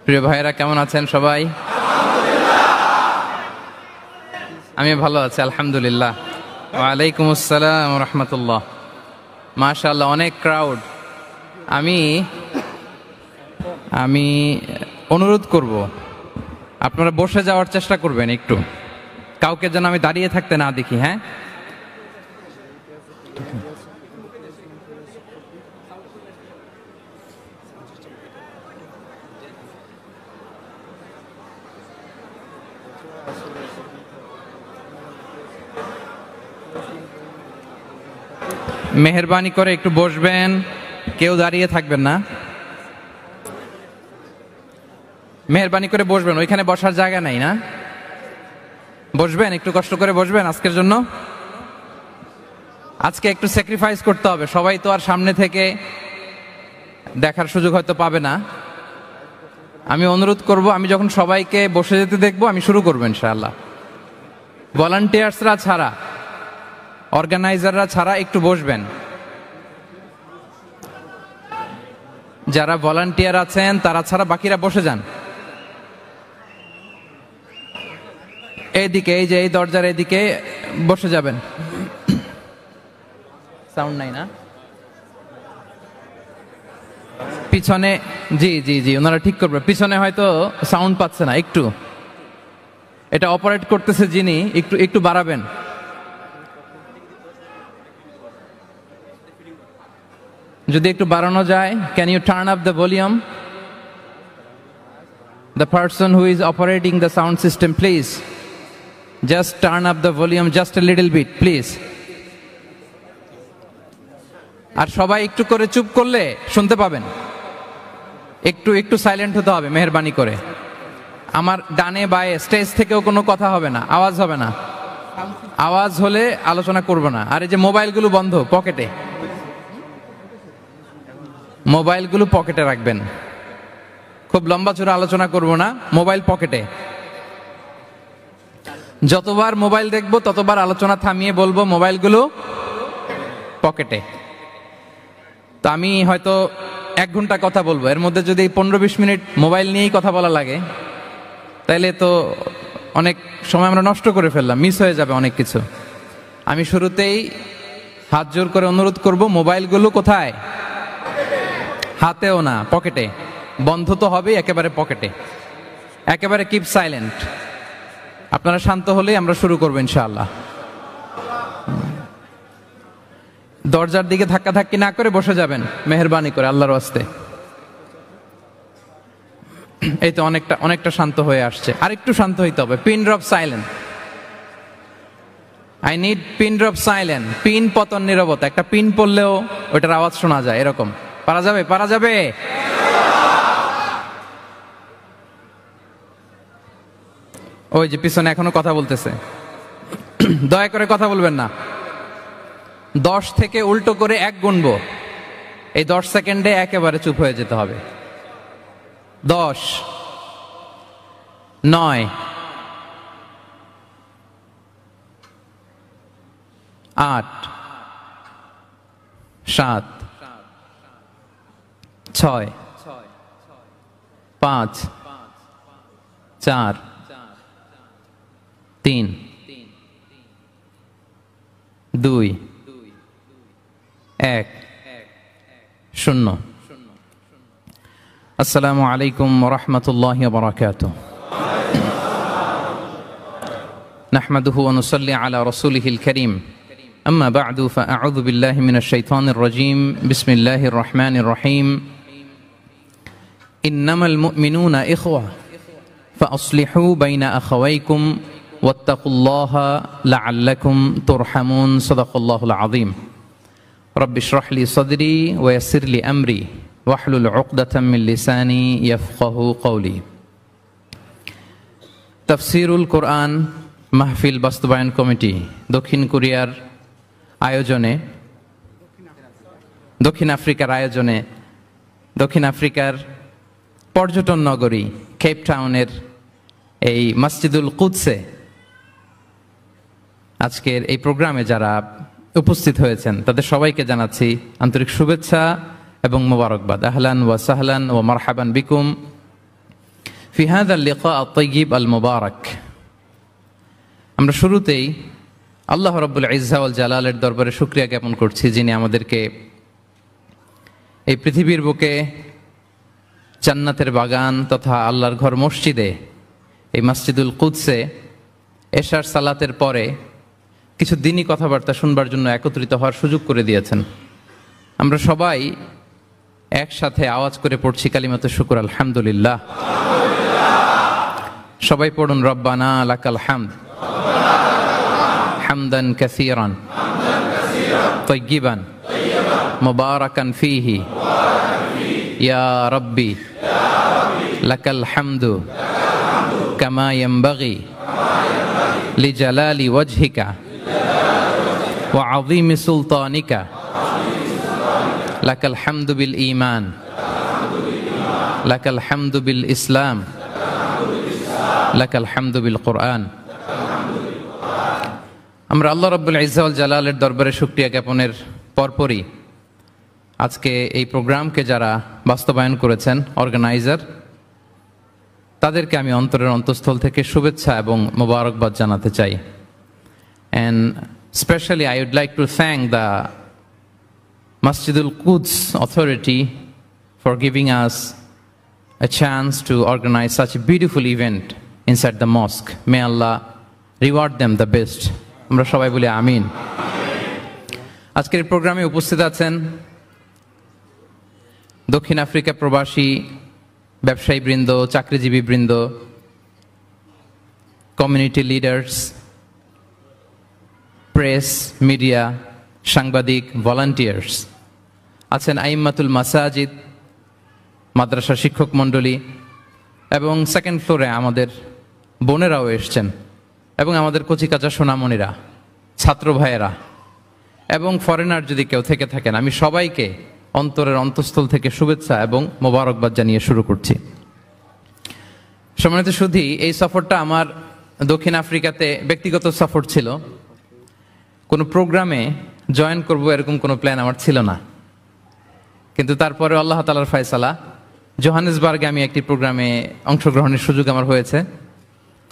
প্রিয় ভাইরা কেমন আছেন সবাই? আমি ভালো আছি আলহামদুলিল্লাহ। ওয়ালাইকুম আসসালাম ওয়া রাহমাতুল্লাহ। মাশাআল্লাহ, অনেক ক্রাউড। আমি অনুরোধ করব আপনারা বসে যাওয়ার চেষ্টা করবেন, একটু কাউকে যেন আমি দাঁড়িয়ে থাকতে না দেখি। হ্যাঁ, মেহেরবানি করে একটু বসবেন, কেউ দাঁড়িয়ে থাকবেন না। মেহেরবানি করে বসবেন, ওইখানে বসার জায়গা নাই না? বসবেন, একটু কষ্ট করে বসবেন আজকের জন্য। আজকে একটু স্যাক্রিফাইস করতে হবে, সবাই তো আর সামনে থেকে দেখার সুযোগ হয়তো পাবে না। আমি অনুরোধ করব, আমি যখন সবাইকে বসে যেতে দেখবো আমি শুরু করবো ইনশাআল্লাহ। ভলান্টিয়ার্সরা ছাড়া, অর্গানাইজাররা ছাড়া একটু বসবেন। যারা ভলান্টিয়ার আছেন তারা ছাড়া বাকিরা বসে যান। এইদিকে, এই যে এই দরজার এদিকে বসে যাবেন। সাউন্ড নাই না পিছনে? জি জি জি, ওনারা ঠিক করবে। পিছনে হয়তো সাউন্ড পাচ্ছে না, একটু এটা অপারেট করতেছে যিনি, একটু একটু বাড়াবেন। যদি একটু বাড়ানো যায়, can you turn up the volume? The person who is operating the sound system, please just turn up the volume just a little bit please. আর সবাই একটু করে চুপ করলে শুনতে পাবেন। একটু একটু সাইলেন্ট হতে হবে মেহেরবানি করে। আমার ডানে বায়ে স্টেজ থেকেও কোনো কথা হবে না, আওয়াজ হবে না। আওয়াজ হলে আলোচনা করব না। আর এই যে মোবাইলগুলো বন্ধ, পকেটে, মোবাইলগুলো পকেটে রাখবেন। খুব লম্বা চূড়া আলোচনা করব না, মোবাইল পকেটে। যতবার মোবাইল দেখবো ততবার আলোচনা থামিয়ে বলবো মোবাইলগুলো পকেটে। তো আমি হয়তো 1 ঘন্টা কথা বলবো, এর মধ্যে যদি 15-20 মিনিট মোবাইল নিয়েই কথা বলা লাগে তাইলে তো অনেক সময় আমরা নষ্ট করে ফেললাম, মিস হয়ে যাবে অনেক কিছু। আমি শুরুতেই হাত জোর করে অনুরোধ করব, মোবাইলগুলো কোথায়? হাতেও না, পকেটে। বন্ধ তো হবেই, একেবারে পকেটে, একেবারে কিপ সাইলেন্ট। আপনারা শান্ত হলেই আমরা শুরু করবো ইনশাআল্লাহ। দরজার দিকে ধাক্কাধাক্কি না করে বসে যাবেন মেহেরবানি করে, আল্লাহর ওয়াস্তে। এই তো অনেকটা শান্ত হয়ে আসছে, আর একটু শান্ত হইতে হবে। Pin drop silent, I need pin drop silent. Pin পতন নীরবতা, একটা পিন পড়লেও ওইটার আওয়াজ শোনা যায়, এরকম। পারা যাবে? পারা যাবে? ওই যে পিছনে এখনো কথা বলতেছে, দয়া করে কথা বলবেন না। 10 থেকে উল্টো করে 1 গুনবো, এই 10 সেকেন্ডে একেবারে চুপ হয়ে যেতে হবে। 10, 9, 8, 7, 6, 5, 4, 3, 2, 1, 0। আসসালামু আলাইকুম ওয়া রাহমাতুল্লাহি ওয়া বারাকাতুহু। নাহমাদুহু ওয়া নুসাল্লি আলা রাসূলিহিল কারীম। আম্মা বা'দু ফাআউযু বিল্লাহি মিনাশ শাইতানির রাজীম। বিসমিল্লাহির রহমানির রহিম। ইন্নামাল মুমিনুনা ইখওয়া ফাআসলিহু বাইনা আখাওয়াইকুম ওয়াত্তাকুল্লাহা লাআল্লাকুম তুরহামুন। সাদাকাল্লাহুল আযীম। রব্বি ইশরাহ লি সাদরি ওয়া ইয়াসসির লি আমরি ওয়াহলুল উকদাতাম মিন লিসানি ইয়াফকাহু কওলি। তাফসীরুল কোরআন মাহফিল বাস্তবায়ন কমিটি দক্ষিণ কোরিয়ার আয়োজনে, দক্ষিণ আফ্রিকার আয়োজনে, দক্ষিণ আফ্রিকার পর্যটন নগরী কেপ টাউনের এই মসজিদুল কুদসে আজকের এই প্রোগ্রামে যারা উপস্থিত হয়েছেন তাদের সবাইকে জানাচ্ছি আন্তরিক শুভেচ্ছা এবং মোবারকবাদ। আহলান ওয়া সাহলান ওয়া মারহাবান বিকুম في هذا اللقاء الطيب المبارك আমরা শুরুতেই আল্লাহ রাব্বুল ইজ্জা ওয়াল জালালের দরবারে শুকরিয়া জ্ঞাপন করছি, যিনি আমাদেরকে এই পৃথিবীর বুকে জান্নাতের বাগান তথা আল্লাহর ঘর মসজিদে, এই মসজিদুল কুদসে এশার সালাতের পরে কিছু দিনী কথাবার্তা শুনবার জন্য একত্রিত হওয়ার সুযোগ করে দিয়েছেন। আমরা সবাই একসাথে আওয়াজ করে পড়ছি কালিমাতুশ শুকর, আলহামদুলিল্লাহ। সবাই পড়ুন, রব্বানা লাকাল হামদ হামদান কাসীরান তাইয়িবান মুবারাকান ফীহি ইয়া রাব্বি লাকাল হামদু কামা ইয়ানবাগি লিজালালি ওয়াজহিকা ওয়া আযীমি সুলতানিকা লাকাল হামদু বিল ঈমান লাকাল হামদু বিল ইসলাম লাকাল হামদু বিল কুরআন। আমরা আল্লাহ রাব্বুল ইজ্জা ওয়াল জালালের দরবারে শুকরিয়া জ্ঞাপনের পরপরই আজকে এই প্রোগ্রামকে যারা বাস্তবায়ন করেছেন, অর্গানাইজার, তাদেরকে আমি অন্তরের অন্তঃস্থল থেকে শুভেচ্ছা এবং মোবারকবাদ জানাতে চাই। And specially I would like to thank the Masjidul Quds Authority for giving us a chance to organize such a beautiful event inside the mosque. May Allah reward them the best. আমরা সবাই বলি আমিন। আজকের প্রোগ্রামে উপস্থিত আছেন দক্ষিণ Africa প্রবাসী ব্যবসায়ী বৃন্দ, চাকরিজীবী বৃন্দ, কমিউনিটি লিডার্স, প্রেস, মিডিয়া, সাংবাদিক, ভলান্টিয়ার্স আছেন, আইম্মাতুল মাসাজিদ, মাদ্রাসা শিক্ষক মণ্ডলী, এবং সেকেন্ড ফ্লোরে আমাদের বোনেরাও এসছেন, এবং আমাদের কচিকাচা সোনামণিরা, ছাত্র ভাইয়েরা, এবং ফরেনার যদি কেউ থেকে থাকেন, আমি সবাইকে অন্তরের অন্তঃস্থল থেকে শুভেচ্ছা এবং মোবারকবাদ জানিয়ে শুরু করছি। সম্মানিত সুধী, এই সফরটা আমার দক্ষিণ আফ্রিকাতে ব্যক্তিগত সফর ছিল। কোনো প্রোগ্রামে জয়েন করব এরকম কোনো প্ল্যান আমার ছিল না, কিন্তু তারপরে আল্লাহ তাআলার ফয়সালা, জোহানেসবার্গে আমি একটি প্রোগ্রামে অংশগ্রহণের সুযোগ আমার হয়েছে,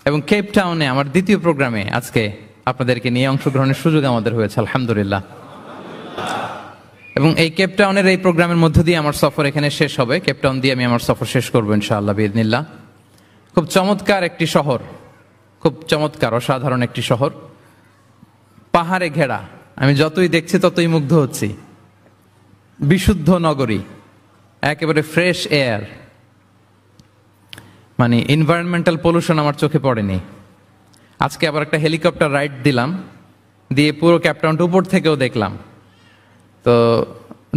এবং কেপ টাউনে আমার দ্বিতীয় প্রোগ্রামে আজকে আপনাদেরকে নিয়ে অংশগ্রহণের সুযোগ আমাদের হয়েছে, আলহামদুলিল্লাহ। এবং এই কেপ টাউনের এই প্রোগ্রামের মধ্য দিয়ে আমার সফর এখানে শেষ হবে। কেপ টাউন দিয়ে আমি আমার সফর শেষ করবো ইনশাআল্লাহ বিইذনিল্লাহ। খুব চমৎকার একটি শহর, খুব চমৎকার অসাধারণ একটি শহর, পাহাড়ে ঘেরা। আমি যতই দেখছি ততই মুগ্ধ হচ্ছি। বিশুদ্ধ নগরী, একেবারে ফ্রেশ এয়ার, মানে এনভায়রনমেন্টাল পলিউশন আমার চোখে পড়েনি। আজকে আবার একটা হেলিকপ্টার রাইড দিলাম, দিয়ে পুরো কেপ টাউনটা উপর থেকেও দেখলাম। তো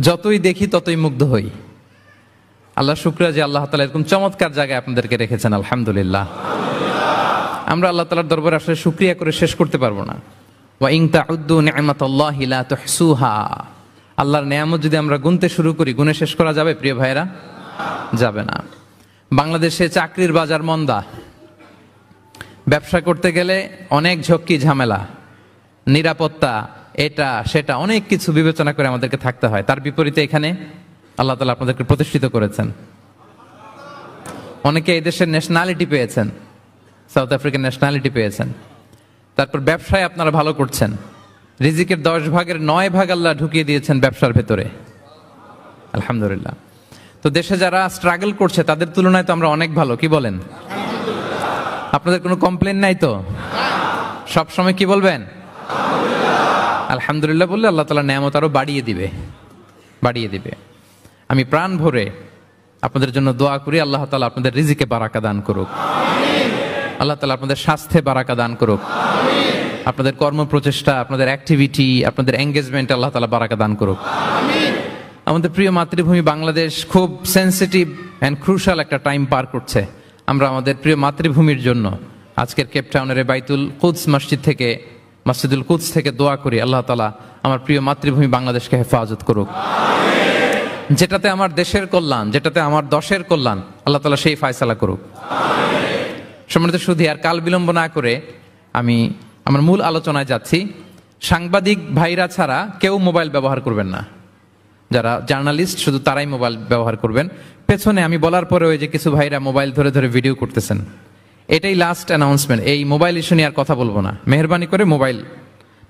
যতই দেখি ততই মুগ্ধ হই। আল্লাহ শুকরিয়া যে আল্লাহ তাআলা এরকম চমৎকার জায়গায় আপনাদেরকে রেখেছেন, আলহামদুলিল্লাহ। আমরা আল্লাহ তাআলার দরবারে আসলে শুকরিয়া করে শেষ করতে পারবো না। ওয়া ইন তাউদ্দু নি'মাতাল্লাহি লা তুহসুহা। আল্লাহর নেয়ামত যদি আমরা গুনতে শুরু করি, গুনে শেষ করা যাবে প্রিয় ভাইরা? যাবে না। বাংলাদেশে চাকরির বাজার মন্দা, ব্যবসা করতে গেলে অনেক ঝক্কি ঝামেলা, নিরাপত্তা, এটা সেটা অনেক কিছু বিবেচনা করে আমাদেরকে থাকতে হয়। তার বিপরীতে এখানে আল্লাহ তাআলা আপনাদেরকে প্রতিষ্ঠিত করেছেন। অনেকে এই দেশের ন্যাশনালিটি পেয়েছেন, সাউথ আফ্রিকান ন্যাশনালিটি পেয়েছেন। তারপর ব্যবসায় আপনারা ভালো করছেন, রিজিকের 10 ভাগের 9 ভাগ আল্লাহ ঢুকিয়ে দিয়েছেন ব্যবসার ভেতরে, আলহামদুলিল্লাহ। তো দেশে যারা স্ট্রাগল করছে তাদের তুলনায় তো আমরা অনেক ভালো, কি বলেন? আপনাদের কোনো কমপ্লেন নাই তো? সব সময় কি বলবেন? আলহামদুলিল্লাহ বললে আল্লাহ তাআলা নেয়ামত আরো বাড়িয়ে দিবে, বাড়িয়ে দিবে। আমি প্রাণ ভরে আপনাদের জন্য দোয়া করি, আল্লাহ তাআলা আপনাদের রিজিকে বারাকা দান করুক, আল্লাহ তাআলা আপনাদের স্বাস্থ্যে বারাকা দান করুক, আপনাদের কর্ম প্রচেষ্টা, আপনাদের অ্যাক্টিভিটি, আপনাদের এঙ্গেজমেন্ট আল্লাহ তাআলা বারাকা দান করুক। আমাদের প্রিয় মাতৃভূমি বাংলাদেশ খুব সেন্সিটিভ অ্যান্ড ক্রুশাল একটা টাইম পার করছে। আমরা আমাদের প্রিয় মাতৃভূমির জন্য আজকের কেপ টাউনের বাইতুল কুদস মসজিদ থেকে, মসজিদুল কুদস থেকে দোয়া করি, আল্লাহ তাআলা আমার প্রিয় মাতৃভূমি বাংলাদেশকে হেফাজত করুক। যেটাতে আমার দেশের কল্যাণ, যেটাতে আমার দশের কল্যাণ, আল্লাহ তাআলা সেই ফয়সালা করুক। সম্মানিত সুধী, আর কাল বিলম্ব না করে আমি আমার মূল আলোচনায় যাচ্ছি। সাংবাদিক ভাইরা ছাড়া কেউ মোবাইল ব্যবহার করবেন না। যারা জার্নালিস্ট শুধু তারাই মোবাইল ব্যবহার করবেন। পেছনে আমি বলার পরে ওই যে কিছু ভাইরা মোবাইল ধরে ধরে ভিডিও করতেছেন, এটাই লাস্ট অ্যানাউন্সমেন্ট। এই মোবাইল ইস্যু নিয়ে আর কথা বলবো না। মেহেরবানি করে মোবাইল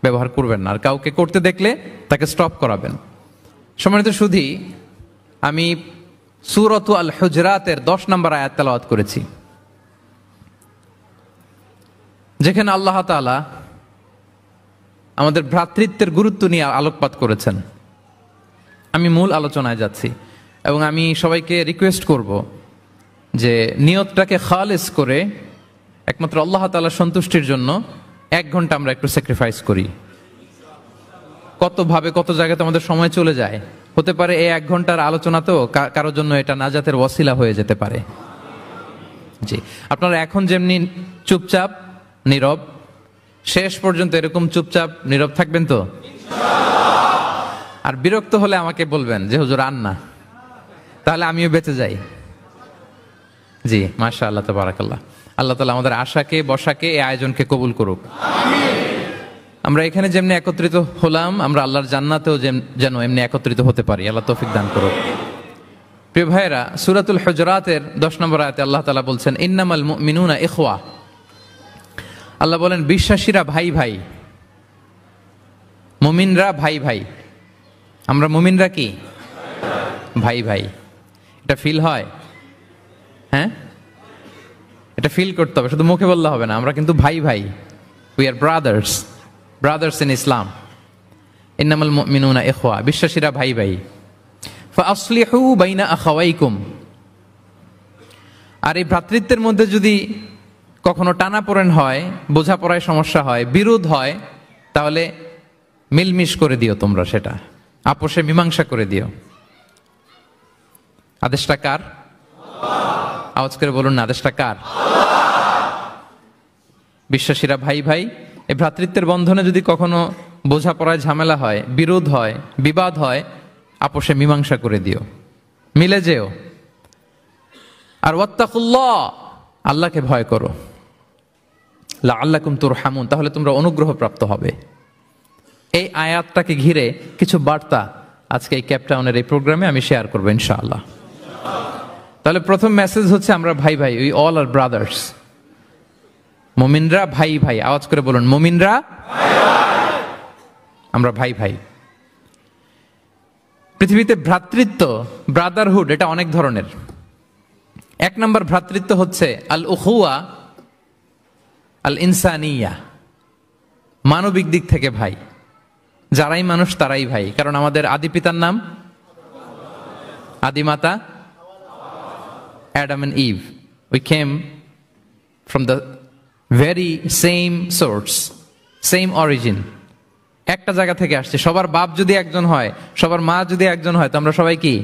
ব্যবহার করবেন না, আর কাউকে করতে দেখলে তাকে স্টপ করাবেন। সম্মানিত সুধী, আমি সূরাত আল হুজরাতের 10 নম্বর আয়াত তেলাওয়াত করেছি, যেখানে আল্লাহ তাআলা আমাদের ভ্রাতৃত্বের গুরুত্ব নিয়ে আলোকপাত করেছেন। আমি মূল আলোচনায় যাচ্ছি এবং আমি সবাইকে রিকোয়েস্ট করব যে নিয়তটাকে খালেস করে একমাত্র আল্লাহ তাআলার সন্তুষ্টির জন্য 1 ঘন্টা আমরা একটু স্যাক্রিফাইস করি। কতভাবে কত জায়গাতে আমাদের সময় চলে যায়, হতে পারে এই 1 ঘন্টার আলোচনা তো কারোর জন্য এটা নাজাতের ওয়াসিলা হয়ে যেতে পারে। জি, আপনারা এখন যেমনি চুপচাপ নীরব, শেষ পর্যন্ত এরকম চুপচাপ নীরব থাকবেন তো? আর বিরক্ত হলে আমাকে বলবেন যে হুজুর আর না, তাহলে আমিও বেঁচে যাই। জি, মাশাআল্লাহ, তাবারাকাল্লাহ। আল্লাহ তাআলা আমাদের আশাকে বসাকে এই আয়োজনকে কবুল করুক। আমরা এখানে যেমনি একত্রিত হলাম, আমরা আল্লাহর জান্নাতেও যেন এমনি একত্রিত হতে পারি। আল্লাহ তৌফিক দান করুক। প্রিয় ভাইয়েরা, সূরাতুল হুজরাতের 10 নম্বর আয়াতে আল্লাহ তাআলা বলছেন, ইন্নামাল মুমিনুনা ইখওয়া। আল্লাহ বলেন বিশ্বাসীরা ভাই ভাই, মুমিনরা ভাই ভাই। আমরা মুমিনরা কি? ভাই ভাই। এটা ফিল হয়? হ্যাঁ, এটা ফিল করতে হবে, শুধু মুখে বললে হবে না। আমরা কিন্তু ভাই ভাই, উই আর ব্রাদার্স ইন ইসলাম। ইন্নামাল মুমিনুনা ইখওয়া, বিশ্বাসীরা ভাই ভাই। ফাআসলিহু বাইনা আখাওয়াইকুম। আর এই ভ্রাতৃত্বের মধ্যে যদি কখনো টানাপোড়েন হয়, বোঝাপড়ায় সমস্যা হয়, বিরোধ হয়, তাহলে মিলমিশ করে দিও তোমরা, সেটা আপোষে মীমাংসা করে দিও। আদেশটা কার? আওয়াজ করে বলুন না, আদেশটা কার? বিশ্বাসীরা ভাই ভাই। এই ভ্রাতৃত্বের বন্ধনে যদি কখনো বোঝাপড়ায় ঝামেলা হয়, বিরোধ হয়, বিবাদ হয়, আপোষে মীমাংসা করে দিও, মিলে যেও। আর ওয়াত্তাকুল্লাহ, আল্লাহকে ভয় করো। লাআল্লাকুম তুরহামুন, তাহলে তোমরা অনুগ্রহ প্রাপ্ত হবে। এই আয়াতটাকে ঘিরে কিছু বার্তা আজকে এই ক্যাপটাউনের এই প্রোগ্রামে আমি শেয়ার করবো ইনশাআল্লাহ। তাহলে প্রথম মেসেজ হচ্ছে আমরা ভাই ভাই, উই অল আর ব্রাদার্স। মুমিনরা ভাই ভাই, আওয়াজ করে বলুন, মুমিনরা আমরা ভাই ভাই। পৃথিবীতে ভ্রাতৃত্ব, ব্রাদারহুড, এটা অনেক ধরনের। 1 নম্বর ভ্রাতৃত্ব হচ্ছে আল উখুয়া আল ইনসানিয়া, মানবিক দিক থেকে ভাই। যারাই মানুষ তারাই ভাই, কারণ আমাদের আদি পিতার নাম, আদিমাতা Adam and Eve. We came from the very same source, same origin. একটা জায়গা থেকে আসছে। সবার বাপ যদি একজন হয়, সবার মা যদি একজন হয়, তো আমরা সবাই কি?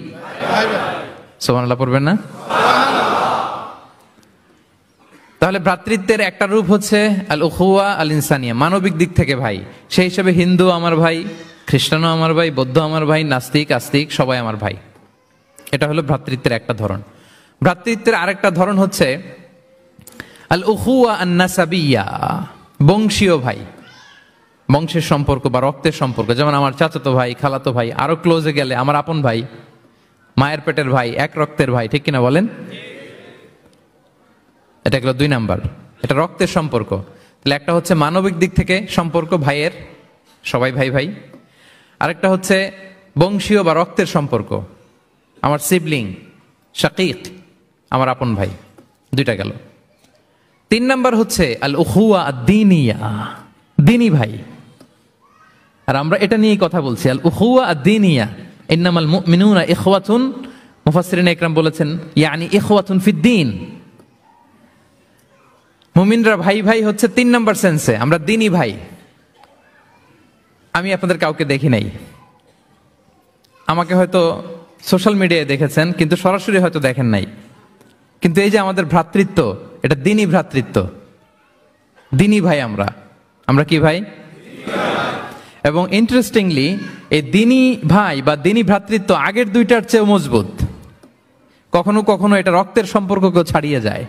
সুবহানাল্লাহ পড়বেন না? তাহলে ভ্রাতৃত্বের একটা রূপ হচ্ছে আল উখুয়া আল ইনসানিয়া, মানবিক দিক থেকে ভাই। সেই হিসেবে হিন্দু আমার ভাই, খ্রিস্টানও আমার ভাই, বৌদ্ধ আমার ভাই, নাস্তিক আস্তিক সবাই আমার ভাই। এটা হলো ভ্রাতৃত্বের একটা ধরন। ভ্রাতৃত্বের আরেকটা ধরন হচ্ছে আল উখুয়া আন নাসাবিয়া, বংশীয় ভাই, বংশের সম্পর্ক বা রক্তের সম্পর্ক। যেমন আমার চাচাতো ভাই, খালাতো ভাই, আরো ক্লোজে গেলে আমার আপন ভাই, মায়ের পেটের ভাই, এক রক্তের ভাই, ঠিক কিনা বলেন? এটা গেল 2 নাম্বার, এটা রক্তের সম্পর্ক। তাহলে একটা হচ্ছে মানবিক দিক থেকে সম্পর্ক ভাইয়ের, সবাই ভাই ভাই। আরেকটা হচ্ছে বংশীয় বা রক্তের সম্পর্ক, আমার সিবলিং, শাকিক, আমার আপন ভাই। 2টা গেল। 3 নাম্বার হচ্ছে আল উখুয়া আদ-দীনিয়া, দ্বীনি ভাই। আর আমরা এটা নিয়েই কথা বলছি, আল উখুয়া আদ-দীনিয়া। ইন্নামাল মুমিনুনা ইখওয়াতুন, মুফাসসিরিন ইকরাম বলেছেন ইয়ানি ইখওয়াতুন ফিদ-দীন। মুমিনরা ভাই ভাই হচ্ছে 3 নাম্বার সেন্সে, আমরা দ্বীনি ভাই। আমি আপনাদের কাউকে দেখি নাই, আমাকে হয়তো সোশ্যাল মিডিয়ায় দেখেছেন, কিন্তু সরাসরি হয়তো দেখেন নাই। কিন্তু এই যে আমাদের ভ্রাতৃত্ব, এটা দ্বীনি ভ্রাতৃত্ব, দ্বীনি ভাই। আমরা কি ভাই? এবং ইন্টারেস্টিংলি এই দ্বীনি ভাই বা দ্বীনি ভ্রাতৃত্ব আগের 2টার চেয়েও মজবুত। কখনো কখনো এটা রক্তের সম্পর্ককেও ছাড়িয়ে যায়।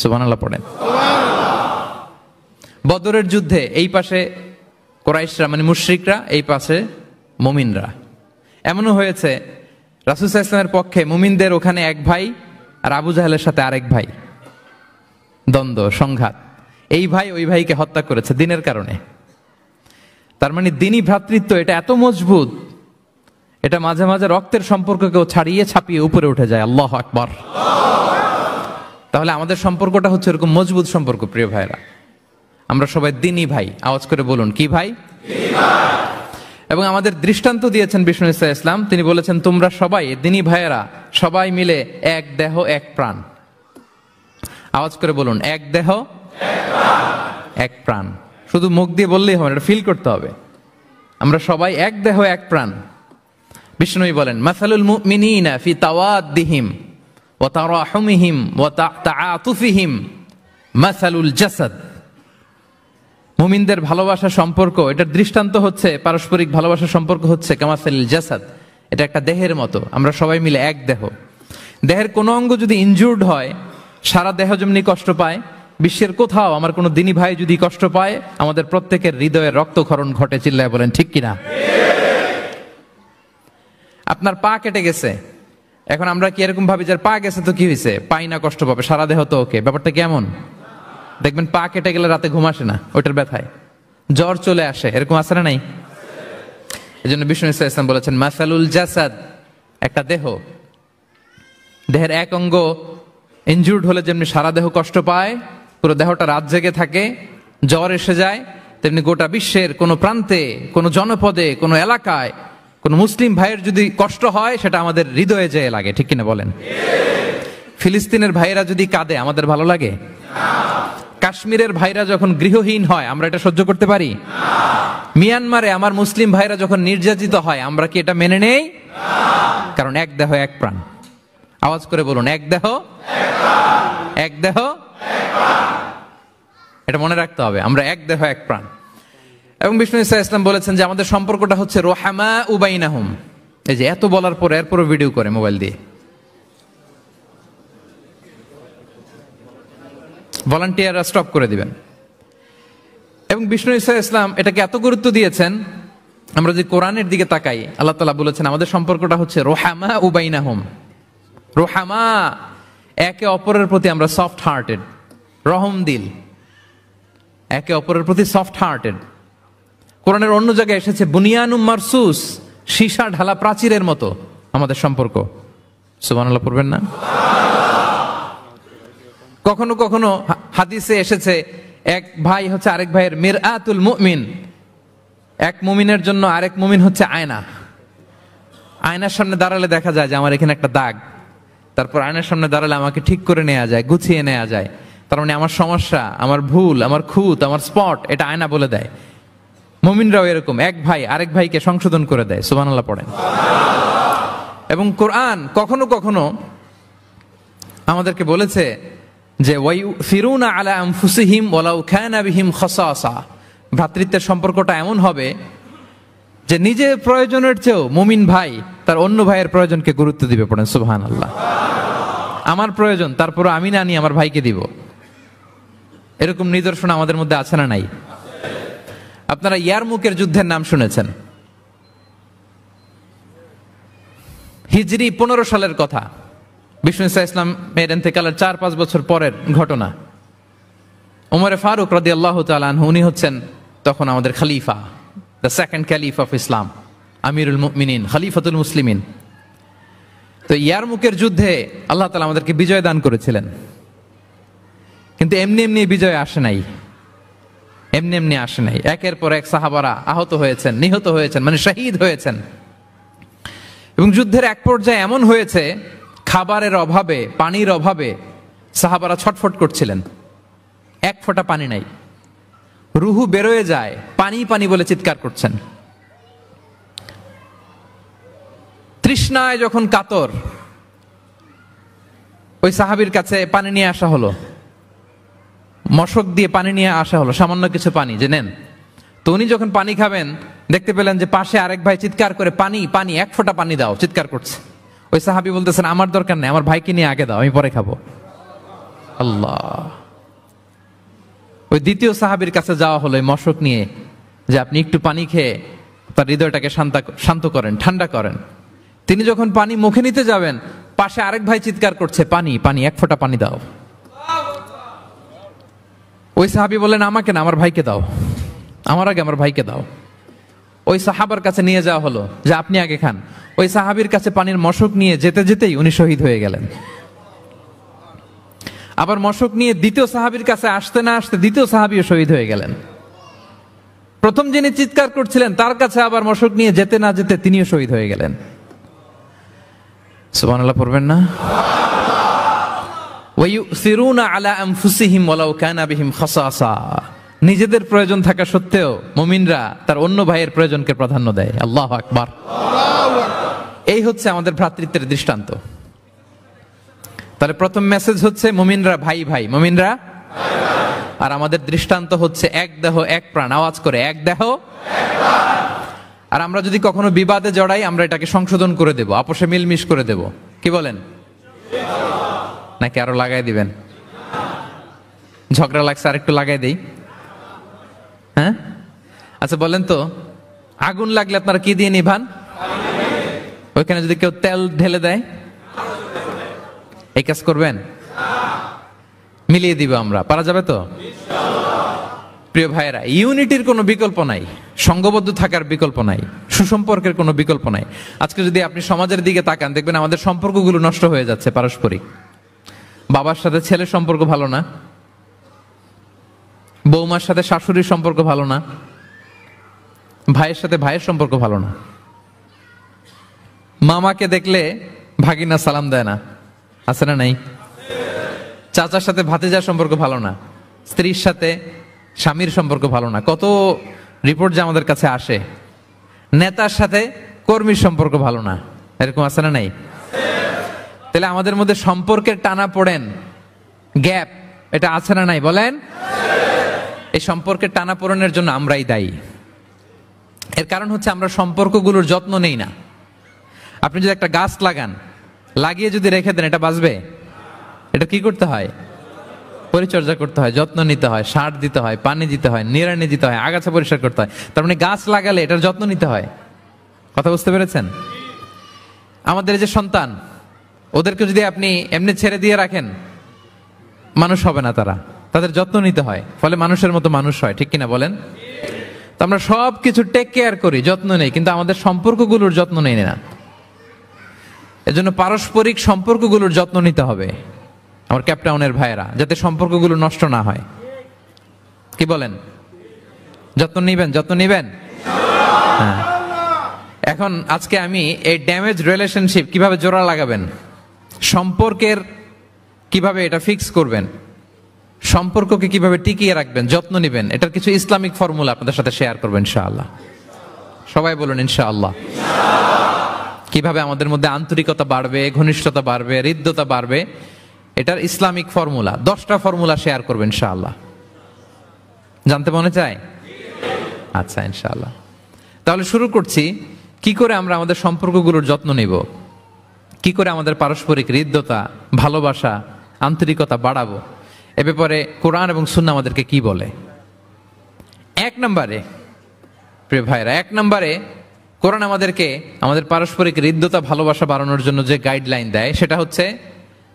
সুবহানাল্লাহ পড়েন। বদরের যুদ্ধে এই পাশে কুরাইশরা মানে মুশরিকরা, এই পাশে মুমিনরা। এমনও হয়েছে রাসূল সাল্লাল্লাহু আলাইহি ওয়াসাল্লামের পক্ষে মুমিনদের ওখানে এক ভাই আর আবু জাহেলের সাথে আরেক ভাই, দ্বন্দ্ব সংঘাত, এই ভাই ওই ভাইকে হত্যা করেছে দিনের কারণে। তার মানে দিনী ভ্রাতৃত্ব এটা এত মজবুত, এটা মাঝে মাঝে রক্তের সম্পর্ককেও ছাড়িয়ে ছাপিয়ে উপরে উঠে যায়। আল্লাহু আকবার। তাহলে আমাদের সম্পর্কটা হচ্ছে এরকম মজবুত সম্পর্ক। প্রিয় ভাইরা, আমরা সবাই দিনী ভাই। আওয়াজ করে বলুন, কি ভাই? এবং আমাদের দৃষ্টান্ত দিয়েছেন বিষ্ণু ইসা ইসলাম। তিনি বলেছেন, তোমরা সবাই দিনী ভাইয়েরা সবাই মিলে এক দেহ এক প্রাণ। আওয়াজ করে বলুন, এক দেহ এক প্রাণ। শুধু মুখ দিয়ে বললেই হবে, এটা ফিল করতে হবে। আমরা সবাই এক দেহ এক প্রাণ। বিষ্ণুই বলেন, মাসালুল মুমিনিনা ফি তাওয়াদ্দিহিম ওয়া তারাহুমিহিম ওয়া তাআতুফিহিম মাসালুল জাসাদ। মুমিনদের ভালোবাসা সম্পর্ক, এটার দৃষ্টান্ত হচ্ছে, পারস্পরিক ভালোবাসা সম্পর্ক হচ্ছে কামাসালিল জাসাদ, এটা একটা দেহের মতো। আমরা সবাই মিলে এক দেহ। দেহের কোনো অঙ্গ যদি ইনজুর্ড হয়, সারা দেহ যেমনি কষ্ট পায়, বিশ্বের কোথাও আমার কোনো দিনী ভাই যদি কষ্ট পায়, আমাদের প্রত্যেকের হৃদয়ের রক্তক্ষরণ ঘটে। চিল্লায় বলেন ঠিক কিনা? আপনার পা কেটে গেছে, এখন আমরা কি এরকম ভাবি যার পা গেছে তো কি হয়েছে, পাই না, কষ্ট পাবে, সারা দেহ তো ওকে? ব্যাপারটা কেমন? দেখবেন পা কেটে গেলে রাতে ঘুম আসে না, ওইটার ব্যথায় জ্বর চলে আসে, এরকম আছে না নাই? এই জন্য বিষ্ণু ইসলাম বলেছেন, মাসালুল জাসাদ, একটা দেহ, দেহের এক অঙ্গ ইনজুর্ড হলে যেমনি সারা দেহ কষ্ট পায়, পুরো দেহটা রাত জেগে থাকে, জ্বর এসে যায়, তেমনি গোটা বিশ্বের কোনো প্রান্তে, কোনো জনপদে, কোনো এলাকায় কোনো মুসলিম ভাইয়ের যদি কষ্ট হয়, সেটা আমাদের হৃদয়ে যেয়ে লাগে। ঠিক কিনা বলেন? ফিলিস্তিনের ভাইয়েরা যদি কাঁদে, আমাদের ভালো লাগে? কাশ্মীরের ভাইরা যখন গৃহহীন হয়, আমরা এটা সহ্য করতে পারি? মিয়ানমারে আমার মুসলিম ভাইরা যখন নির্যাতিত হয়, আমরা কি এটা মেনে নেই? কারণ এক দেহ এক প্রাণ। আওয়াজ করে বলুন, এক দেহ এক দেহ। এটা মনে রাখতে হবে, আমরা এক দেহ এক প্রাণ। এবং বিষ্ণু ইসা ইসলাম বলেছেন যে আমাদের সম্পর্কটা হচ্ছে রোহামা উবাইনাহুম। এই যে এত বলার পর এরপরও ভিডিও করে মোবাইল দিয়ে, ভলান্টিয়াররা স্টপ করে দিবেন। এবং বিষ্ণু ইসা ইসলাম এটাকে এত গুরুত্ব দিয়েছেন, আমরা যদি কোরআনের দিকে তাকাই, আল্লাহ তাআলা বলেছেন আমাদের সম্পর্কটা হচ্ছে রোহামা উবাইনাহুম। রোহামা, একে অপরের প্রতি আমরা সফট হার্টেড, রহম দিল, একে অপরের প্রতি সফট হার্টেড। কোরআনের অন্য জায়গায় এসেছে বুনিয়ানুম মারসুস, সীসা ঢালা প্রাচীরের মতো আমাদের সম্পর্ক। সুবহানাল্লাহ পড়বেন না? কখনো কখনো হাদিসে এসেছে এক ভাই হচ্ছে আরেক ভাইয়ের মিরআতুল মুমিন। এক মুমিনের জন্য আরেক মুমিন হচ্ছে আয়না। আয়নার সামনে দাঁড়ালে দেখা যায় যে আমার এখানে একটা দাগ, তারপর আয়নার সামনে দাঁড়ালে আমাকে ঠিক করে নেওয়া যায়, গুছিয়ে নেওয়া যায়। তার মানে আমার সমস্যা, আমার ভুল, আমার খুঁত, আমার স্পট, এটা আয়না বলে দেয়। মুমিনরাও এরকম, এক ভাই আরেক ভাইকে সংশোধন করে দেয়। সুবহানাল্লাহ পড়েন। এবং কোরআন কখনো কখনো আমাদেরকে বলেছে যে ওয়ায়ুফিরুনা আলা আনফুসিহিম ওয়ালাউ কানা বিহিম খাসাসা। ভ্রাতৃত্বের সম্পর্কটা এমন হবে যে নিজের প্রয়োজনের চেয়েও মুমিন ভাই তার অন্য ভাইয়ের প্রয়োজনকে গুরুত্ব দিবে। পড়েন সুবহানাল্লাহ। আমার প্রয়োজন, তারপর আমি না নিয়ে আমার ভাইকে দিব। এরকম নিদর্শন আমাদের মধ্যে আছে না নাই? আপনারা ইয়ারমুকের যুদ্ধের নাম শুনেছেন। হিজরি 15 সালের কথা, বিষ্ণু ইসা ইসলামের ইন্তেকালের 4-5 বছর পরের ঘটনা। ওমরে ফারুক রাদিয়াল্লাহু তাআলা আনহু, উনি হচ্ছেন তখন আমাদের খলিফা, the second caliph of Islam, আমিরুল মুমিনিন, খলিফাতুল মুসলিমিন। তো ইয়ারমুকের যুদ্ধে আল্লাহ তাআলা আমাদেরকে বিজয় দান করেছিলেন। কিন্তু এমনি এমনি বিজয় আসে নাই, এমনি এমনি আসে নাই। একের পর এক সাহাবারা আহত হয়েছেন, নিহত হয়েছেন, মানে শহীদ হয়েছেন। এবং যুদ্ধের এক পর্যায়ে এমন হয়েছে, খাবারের অভাবে, পানির অভাবে সাহাবারা ছটফট করছিলেন। এক ফোঁটা পানি নাই, রুহু বেরোয় যায়, পানি পানি বলে চিৎকার করছেন। তৃষ্ণায় যখন কাতর, ওই সাহাবীর কাছে পানি নিয়ে আসা হলো, মশক দিয়ে পানি নিয়ে আসা হলো, সামান্য কিছু পানি যে নেন। তো উনি যখন পানি খাবেন, দেখতে পেলেন যে পাশে আরেক ভাই চিৎকার করে পানি পানি, এক ফোঁটা পানি দাও, চিৎকার করছে। ওই সাহাবী বলতেছেন আমার দরকার নেই, আমার ভাইকে নিয়ে আগে দাও, আমি পরে খাবো। আল্লাহ। ওই দ্বিতীয় সাহাবীর কাছে যাওয়া হলো এই মশক নিয়ে, যে আপনি একটু পানি খেয়ে তার হৃদয়টাকে শান্ত করেন, ঠান্ডা করেন। তিনি যখন পানি মুখে নিতে যাবেন, পাশে আরেক ভাই চিৎকার করছে, পানি পানি, এক ফোঁটা পানি দাও। ওই সাহাবী বললেন, আমাকে না, আমার ভাইকে দাও, আমার আগে আমার ভাইকে দাও। ওই সাহাবার কাছে নিয়ে যাওয়া হলো যে আপনি আগে খান। ওই সাহাবীর কাছে পানির মশক নিয়ে যেতে যেতেই উনি শহীদ হয়ে গেলেন। আবার মশক নিয়ে দ্বিতীয় সাহাবীর কাছে আসতে না আসতে দ্বিতীয় সাহাবীও শহীদ হয়ে গেলেন। প্রথম যিনি চিৎকার করছিলেন তার কাছে আবার মশক নিয়ে যেতে না যেতে তিনিও শহীদ হয়ে গেলেন। সুবহানাল্লাহ পড়বেন না? ওয়ায়ুসিরুনা আলা আনফুসিহিম ওয়ালাউ কানা বিহিম খাসাসা। নিজেদের প্রয়োজন থাকা সত্ত্বেও মুমিনরা তার অন্য ভাইয়ের প্রয়োজনকে প্রাধান্য দেয়। আল্লাহু আকবার। এই হচ্ছে আমাদের ভ্রাতৃত্বের দৃষ্টান্ত। তাহলে প্রথম মেসেজ হচ্ছে মুমিনরা ভাই ভাই, মুমিনরা আর আমাদের দৃষ্টান্ত হচ্ছে এক দেহ এক প্রাণ। আওয়াজ করে, এক দেহ এক প্রাণ। আর আমরা যদি কখনো বিবাদে জড়াই, আমরা এটাকে সংশোধন করে দেব, আপোষে মিলমিশ করে দেব। কি বলেন? নাকি আরো লাগাই দিবেন? ঝগড়া লাগছে, আর একটু লাগাই দেই। হ্যাঁ, আচ্ছা বলেন তো, আগুন লাগলে আপনারা কি দিয়ে নিভান? ওইখানে যদি কেউ তেল ঢেলে দেয়, এই কাজ করবেন? মিলিয়ে দিব আমরা, পারা যাবে তো? প্রিয় ভাইয়েরা, ইউনিটির কোনো বিকল্প নাই, সংঘবদ্ধ থাকার বিকল্প নাই, সুসম্পর্কের কোনো বিকল্প নাই। আজকে যদি আপনি সমাজের দিকে তাকান, দেখবেন আমাদের সম্পর্কগুলো নষ্ট হয়ে যাচ্ছে পারস্পরিক। বাবার সাথে ছেলের সম্পর্ক ভালো না, বৌমার সাথে শাশুড়ির সম্পর্ক ভালো না, ভাইয়ের সাথে ভাইয়ের সম্পর্ক ভালো না, মামাকে দেখলে ভাগিনা সালাম দেয় না, আছে না নাই? চাচার সাথে ভাতিজার সম্পর্ক ভালো না, স্ত্রীর সাথে স্বামীর সম্পর্ক ভালো না। কত রিপোর্ট যে আমাদের কাছে আসে। নেতার সাথে কর্মীর সম্পর্ক ভালো না, এরকম আছে না নাই? তাহলে আমাদের মধ্যে সম্পর্কের টানা পড়েন, গ্যাপ, এটা আছে না নাই বলেন? এই সম্পর্কের টানা পড়েনের জন্য আমরাই দায়ী। এর কারণ হচ্ছে আমরা সম্পর্কগুলোর যত্ন নেই না। আপনি যদি একটা গাছ লাগান, লাগিয়ে যদি রেখে দেন, এটা বাঁচবে? এটা কি করতে হয়? পরিচর্যা করতে হয়, যত্ন নিতে হয়, সার দিতে হয়, পানি দিতে হয়, নিড়ানি দিতে হয়, আগাছা পরিষ্কার করতে হয়। তার মানে গাছ লাগালে এটার যত্ন নিতে হয়। কথা বুঝতে পেরেছেন? আমাদের যে সন্তান, ওদেরকে যদি আপনি এমনি ছেড়ে দিয়ে রাখেন, মানুষ হবে না তারা, তাদের যত্ন নিতে হয়, ফলে মানুষের মতো মানুষ হয়। ঠিক কিনা বলেন? তো আমরা সব কিছু টেক কেয়ার করি, যত্ন নেই, কিন্তু আমাদের সম্পর্কগুলোর যত্ন নেই না। এজন্য পারস্পরিক সম্পর্কগুলোর যত্ন নিতে হবে আমার ক্যাপটাউনের ভাইয়েরা, যাতে সম্পর্কগুলো নষ্ট না হয়। কি বলেন? যত্ন নিবেন? যত্ন নিবেন? হ্যাঁ। এখন আজকে আমি এই ড্যামেজ রিলেশনশিপ কিভাবে জোড়া লাগাবেন, সম্পর্কের কিভাবে এটা ফিক্স করবেন, সম্পর্ককে কিভাবে টিকিয়ে রাখবেন, যত্ন নিবেন, এটার কিছু ইসলামিক ফর্মুলা আপনাদের সাথে শেয়ার করবেন ইনশাআল্লাহ। সবাই বলুন ইনশাআল্লাহ। কিভাবে আমাদের মধ্যে আন্তরিকতা বাড়বে, ঘনিষ্ঠতা বাড়বে, হৃদ্যতা বাড়বে, এটার ইসলামিক ফর্মুলা 10টা ফর্মুলা শেয়ার করবেন ইনশাআল্লাহ। জানতে মনে চায়? আচ্ছা ইনশাআল্লাহ। তাহলে শুরু করছি, কি করে আমরা আমাদের সম্পর্কগুলোর যত্ন নেব, কি করে আমাদের পারস্পরিক হৃদ্যতা, ভালোবাসা, আন্তরিকতা বাড়াবো, এ ব্যাপারে কোরআন এবং সুন্নাহ আমাদেরকে কি বলে। এক নম্বরে প্রিয় ভাইরা, এক নম্বরে কোরআন আমাদেরকে আমাদের পারস্পরিক হৃদ্যতা, ভালোবাসা বাড়ানোর জন্য যে গাইডলাইন দেয়, সেটা হচ্ছে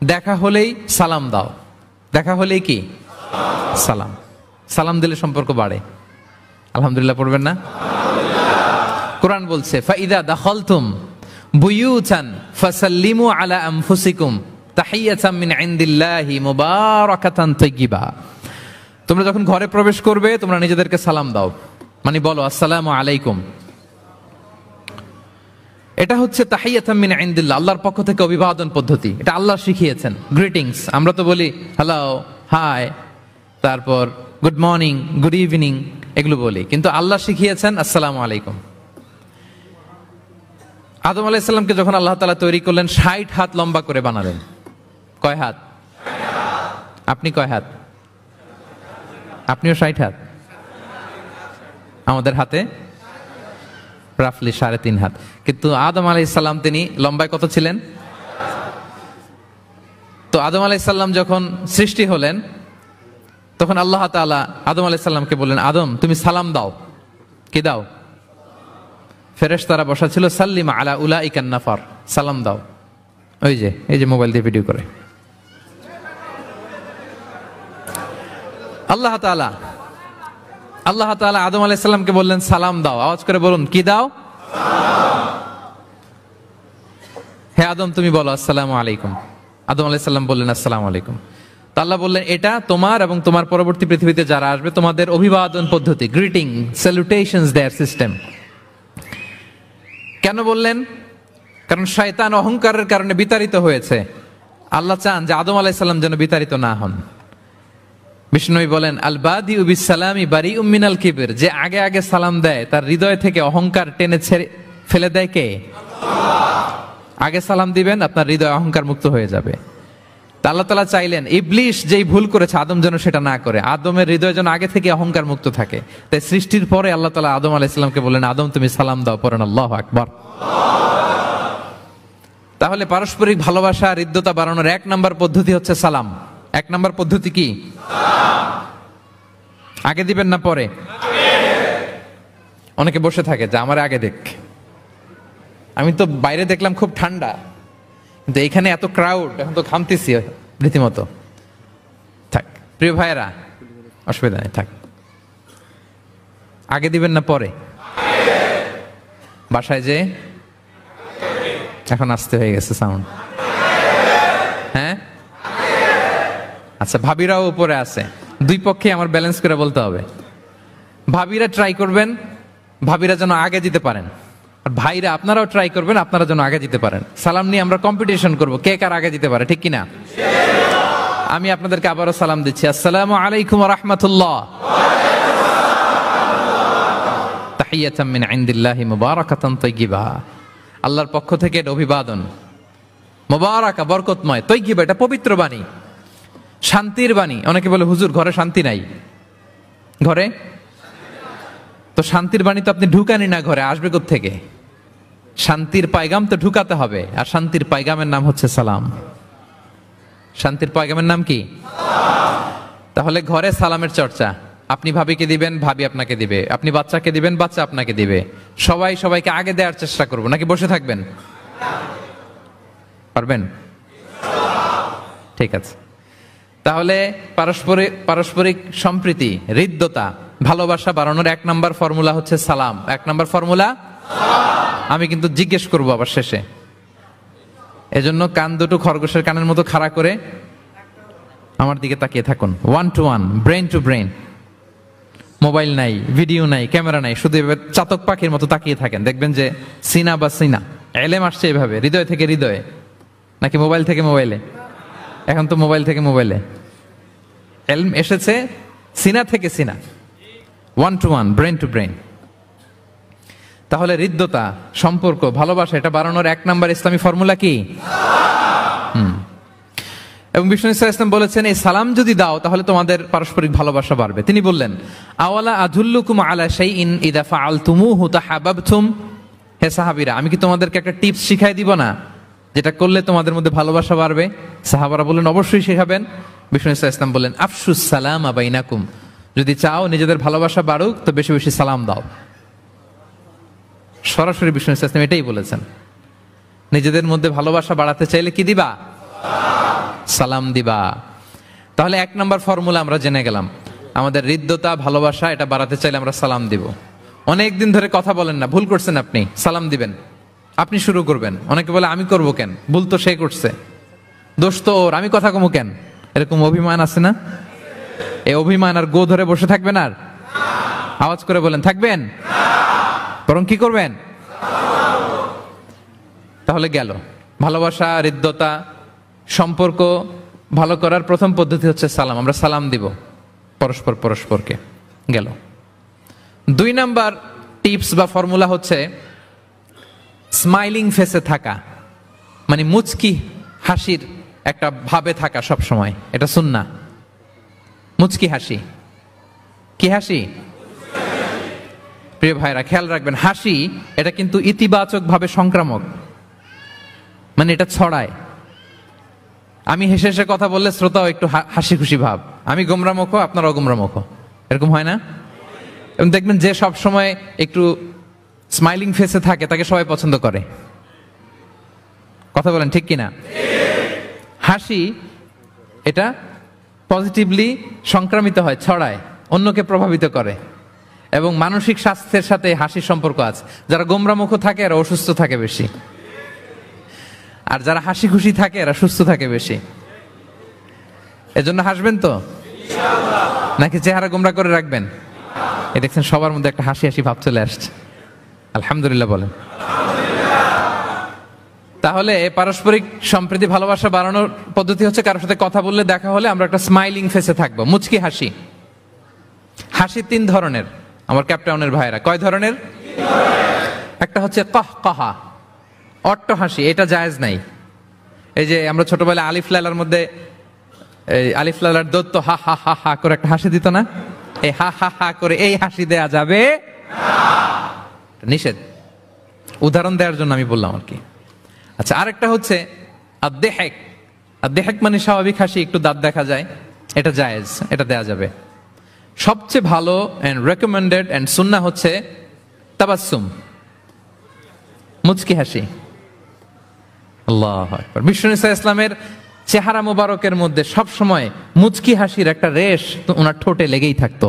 দেখা হলেই সালাম দাও। দেখা হলেই কি? সালাম। সালাম দিলে সম্পর্ক বাড়ে। আলহামদুলিল্লাহ পড়বেন না? কোরআন বলছে, ফাইদা দাখালতুম বুয়ুতান ফাসাল্লিমু আলা আনফুসিকুম তাহিয়াতাম মিন ইনদিল্লাহি মুবারাকাতান তাইয়্যিবা। তোমরা যখন ঘরে প্রবেশ করবে, তোমরা নিজেদেরকে সালাম দাও, মানে বলো আসসালামু আলাইকুম। এটা হচ্ছে তাহিয়াতাম মিন ইনদিল্লাহ, আল্লাহর পক্ষ থেকে অভিবাদন পদ্ধতি। এটা আল্লাহ শিখিয়েছেন। গ্রিটিংস আমরা তো বলি হ্যালো, হাই, তারপর গুড মর্নিং, গুড ইভিনিং, এগুলো বলি, কিন্তু আল্লাহ শিখিয়েছেন আসসালামু আলাইকুম। আদম আলাইহিস সালামকে যখন আল্লাহ তাআলা তৈরি করলেন, 60 হাত লম্বা করে বানালেন। কয় হাত? আপনি কয় হাত? আপনিও 60 হাত? আমাদের হাতে রাফলি 3.5 হাত। কিন্তু আদম আলাইহিস সালাম তিনি লম্বায় কত ছিলেন? তো আদম আলাইহিস সালাম যখন সৃষ্টি হলেন, তখন আল্লাহ তাআলা আদম আলাইহিস সালামকে বললেন, আদম তুমি সালাম দাও। কি দাও? ফেরেশতারা বসা ছিল, সাল্লিম আলা উলাইকান নাফার, সালাম দাও। ওই যে এই যে মোবাইল দিয়ে ভিডিও করে। আল্লাহ তাআলা আদম আলাইহিস সালামকে বললেন সালাম দাও। আওয়াজ করে বলুন, কি দাও? হে আদম তুমি বলো আসসালামু আলাইকুম। আদম আলাইহিস সালাম বললেন আসসালামু আলাইকুম। তো আল্লাহ বললেন এটা তোমার এবং তোমার পরবর্তী পৃথিবীতে যারা আসবে তোমাদের অভিবাদন পদ্ধতি, গ্রিটিং, স্যালুটেশনস দেয়ার সিস্টেম। কেন বললেন? কারণ শয়তান অহংকারের কারণে বিতাড়িত হয়েছে। আল্লাহ চান যে আদম আলাইহিস সালাম যেন বিতাড়িত না হন। বিষ্ণু বলেন আল বাদিউ বিস সালামি বারিউম মিনাল কিবর, যে আগে আগে সালাম দেয় তার হৃদয় থেকে অহংকার টেনে ছেড়ে ফেলে দেয় কে? আল্লাহ। আগে সালাম দিবেন, আপনার হৃদয় অহংকার মুক্ত হয়ে যাবে। তা আল্লাহ তাআলা চাইলেন ইবলিশ যেই ভুল করেছে আদম যেন সেটা না করে, আদমের হৃদয় যেন আগে থেকে অহংকার মুক্ত থাকে। তাই সৃষ্টির পরে আল্লাহ তাআলা আদম আলাইহিস সালামকে বললেন আদম তুমি সালাম দাও, পড়েন আল্লাহু আকবার। তাহলে পারস্পরিক ভালোবাসা, হৃদ্যতা বাড়ানোর 1 নম্বর পদ্ধতি হচ্ছে সালাম। 1 নম্বর পদ্ধতি কি? আগে দিবেন না পরে? অনেকে বসে থাকে যে আমার আগে দেখ। আমি তো বাইরে দেখলাম খুব ঠান্ডা, কিন্তু এখানে এত ক্রাউড, এখন তো ঘামতেছি রীতিমতো। থাক প্রিয় ভাইয়েরা, অসুবিধা নেই, থাক। আগে দিবেন না পরে? বাসায় যে এখন আসতে হয়ে গেছে সাউন্ড, হ্যাঁ আচ্ছা। ভাবিরাও উপরে আছে, দুই পক্ষে আমার ব্যালেন্স করে বলতে হবে। ভাবিরা ট্রাই করবেন ভাবিরা যেন আগে দিতে পারেন, আর ভাইরা আপনারাও ট্রাই করবেন আপনারা যেন আগে দিতে পারেন। সালাম নিয়ে আমরা কম্পিটিশন করব কে কার আগে দিতে পারে, ঠিক কিনা? আমি আপনাদেরকে আবারও সালাম দিচ্ছি, আসসালামু আলাইকুম ওয়া রাহমাতুল্লাহ। তাহিয়াতাম মিন ইনদিল্লাহি মুবারাকাতান তাইয়্যিবা, আল্লাহর পক্ষ থেকে এটা অভিবাদন, মুবারাকা বরকতময়, তাইয়্যিবা এটা পবিত্র বাণী, শান্তির বাণী। অনেকে বলে হুজুর ঘরে শান্তি নাই। ঘরে তো শান্তির বাণী তো আপনি ঢুকানি না, ঘরে আসবে কোত্থেকে? শান্তির পায়গাম তো ঢুকাতে হবে, আর শান্তির পায়গামের নাম হচ্ছে সালাম। শান্তির পায়গামের নাম কি? তাহলে ঘরে সালামের চর্চা, আপনি ভাবিকে দিবেন, ভাবি আপনাকে দিবে, আপনি বাচ্চাকে দিবেন, বাচ্চা আপনাকে দিবে। সবাই সবাইকে আগে দেওয়ার চেষ্টা করবো, নাকি বসে থাকবেন? পারবেন? ঠিক আছে। তাহলে পারস্পরিক সম্প্রীতি, হৃদ্যতা, ভালোবাসা বাড়ানোর 1 নম্বর ফর্মুলা হচ্ছে সালাম। 1 নম্বর ফর্মুলা। আমি কিন্তু জিজ্ঞেস করবো আবার শেষে, এজন্য কান দুটো খরগোশের কানের মতো খাড়া করে আমার দিকে তাকিয়ে থাকুন। 1 to 1, brain to brain. Mobile নাই, ভিডিও নাই, ক্যামেরা নাই, শুধু চাতক পাখির মতো তাকিয়ে থাকেন, দেখবেন যে সিনা বা সিনা এলেম আসছে এভাবে, হৃদয় থেকে হৃদয়ে, নাকি মোবাইল থেকে মোবাইলে? এখন তো মোবাইল থেকে মোবাইলে এলম এসেছে, সিনা থেকে সিনা। 1 to 1, ব্রেন টু ব্রেন। তাহলে হৃদ্যতা, সম্পর্ক, ভালোবাসা এটা বাড়ানোর 1 নম্বর ইসলামী ফর্মুলা কি? এবং বিষ্ণু ইসলাম বলেছেন এই সালাম যদি দাও তাহলে তোমাদের পারস্পরিক ভালোবাসা বাড়বে। তিনি বললেন আওয়ালা আদুল্লুকুম আলা শাইইন ইযা ফাআলতুমুহু তাহাব্বাবতুম, হে সাহাবীরা আমি কি তোমাদেরকে একটা টিপস শিখাই দিব না যেটা করলে তোমাদের মধ্যে ভালোবাসা বাড়বে? সাহাবারা বললেন অবশ্যই শেখাবেন। বিষ্ণু ইসলাম বললেন আফশুস সালামা বাইনাকুম, যদি চাও নিজেদের ভালোবাসা বাড়ুক তো বেশি বেশি সালাম দাও। সরাসরি বিষ্ণু ইসলাম এটাই বলেছেন, নিজেদের মধ্যে ভালোবাসা বাড়াতে চাইলে কি দিবা? সালাম দিবা। তাহলে 1 নম্বর ফর্মুলা আমরা জেনে গেলাম, আমাদের হৃদ্যতা, ভালোবাসা এটা বাড়াতে চাইলে আমরা সালাম দিব। অনেক দিন ধরে কথা বলেন না, ভুল করছেন আপনি, সালাম দিবেন, আপনি শুরু করবেন। অনেকে বলে আমি করব কেন, ভুল তো সে করছে, দোষ তো ওর, আমি কথা কমু কেন? এরকম অভিমান আছে না? এই অভিমান আর গো ধরে বসে থাকবেন? আর আওয়াজ করে বলেন থাকবেন? বরং কি করবেন? তাহলে গেল ভালোবাসা, হৃদ্যতা, সম্পর্ক ভালো করার প্রথম পদ্ধতি হচ্ছে সালাম। আমরা সালাম দিব পরস্পরকে। গেল 2 নাম্বার টিপস বা ফর্মুলা হচ্ছে স্মাইলিং ফেসে থাকা, মানে মুচকি হাসির একটা ভাবে থাকা সব সময়। এটা সুন্নাহ। মুচকি হাসি, কি হাসি? প্রিয় ভাইরা খেয়াল রাখবেন, হাসি এটা কিন্তু ইতিবাচক ভাবে সংক্রামক, মানে এটা ছড়ায়। আমি হেসে হেসে কথা বললে শ্রোতাও একটু হাসি খুশি ভাব, আমি গোমরামুখ আপনারাও গোমরামুখ, এরকম হয় না? এবং দেখবেন যে সব সময় একটু স্মাইলিং ফেসে থাকে তাকে সবাই পছন্দ করে। কথা বলেন ঠিক কিনা? হাসি এটা পজিটিভলি সংক্রামিত হয়, ছড়ায়, অন্যকে প্রভাবিত করে এবং মানসিক স্বাস্থ্যের সাথে হাসির সম্পর্ক আছে। যারা গোমরা মুখ থাকে এরা অসুস্থ থাকে বেশি, আর যারা হাসি খুশি থাকে এরা সুস্থ থাকে বেশি। এজন্য হাসবেন তো, নাকি চেহারা গোমরা করে রাখবেন? এই দেখছেন সবার মধ্যে একটা হাসি হাসি ভাব চলে আসছে, আলহামদুলিল্লাহ বলেন। তাহলে পারস্পরিক সম্প্রীতি ভালোবাসা বাড়ানোর পদ্ধতি হচ্ছে কারোর সাথে কথা বললে, দেখা হলে আমরা একটা স্মাইলিং ফেসে থাকবো, মুচকি হাসি। হাসি 3 ধরনের আমার ক্যাপটাউনের ভাইরা। কয় ধরনের? একটা হচ্ছে কাহকাহা, অট্ট হাসি, এটা জায়েজ নাই। এই যে আমরা ছোটবেলায় আলিফ লালার মধ্যে এই আলিফ লালার দত্ত হা হা হা হা করে একটা হাসি দিত না? এই হা হা হা করে এই হাসি দেয়া যাবে না, নিষেধ। উদাহরণ দেওয়ার জন্য আমি বললাম আর কি। আচ্ছা, আরেকটা হচ্ছে আদ-দেহেক। আদ-দেহেক মানে স্বাভাবিক হাসি, একটু দাঁত দেখা যায়, এটা জায়েজ, এটা দেয়া যাবে। সবচেয়ে ভালো এন্ড রেকমেন্ডেড এন্ড সুন্নাহ হচ্ছে তাবাসসুম, মুচকি হাসি। আল্লাহু আকবার। বিষ্ণু ইসলামের চেহারা মোবারকের মধ্যে সব সময় মুচকি হাসির একটা রেশ ওনার ঠোঁটে লেগেই থাকতো।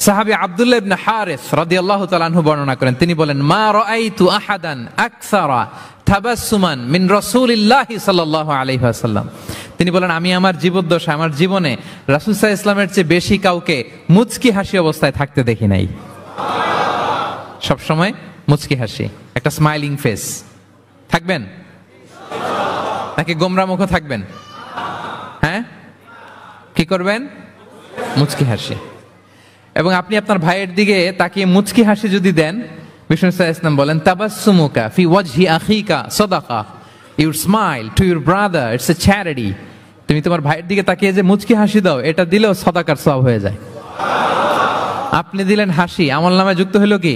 সাহাবী আব্দুল্লাহ ইবনে হারিস রাদিয়াল্লাহু তাআলা আনহু বর্ণনা করেন, তিনি বলেন, মা রাআইতু আহাদান আকসারা তাবাসসুমান মিন রাসূলিল্লাহি সাল্লাল্লাহু আলাইহি ওয়াসাল্লাম। তিনি বলেন, আমি আমার জীবদ্দশায়, আমার জীবনে রাসূল সাল্লাল্লাহু আলাইহি ওয়াসাল্লামের চেয়ে বেশি কাউকে মুচকি হাসি অবস্থায় থাকতে দেখি নাই। সব সময় মুচকি হাসি, একটা স্মাইলিং ফেস থাকবেন, নাকি গোমরা মুখ থাকবেন? হ্যাঁ, কি করবেন? মুচকি হাসি। এবং আপনি আপনার ভাইয়ের দিকে তাকিয়ে মুচকি হাসি যদি দেন, বিষ্ণু সাল্লাল্লাহু আলাইহি ওয়াসাল্লাম বলেন, তাবাসসুমুকা ফি ওয়াজহি আখিকা সাদাকা, your smile to your brother it's a charity. তুমি তোমার ভাইয়ের দিকে তাকিয়ে যে মুচকি হাসি দাও, এটা দিলেও সাদাকার সওয়াব হয়ে যায়। আপনি দিলেন হাসি, আমলনামায় যুক্ত হলো কি?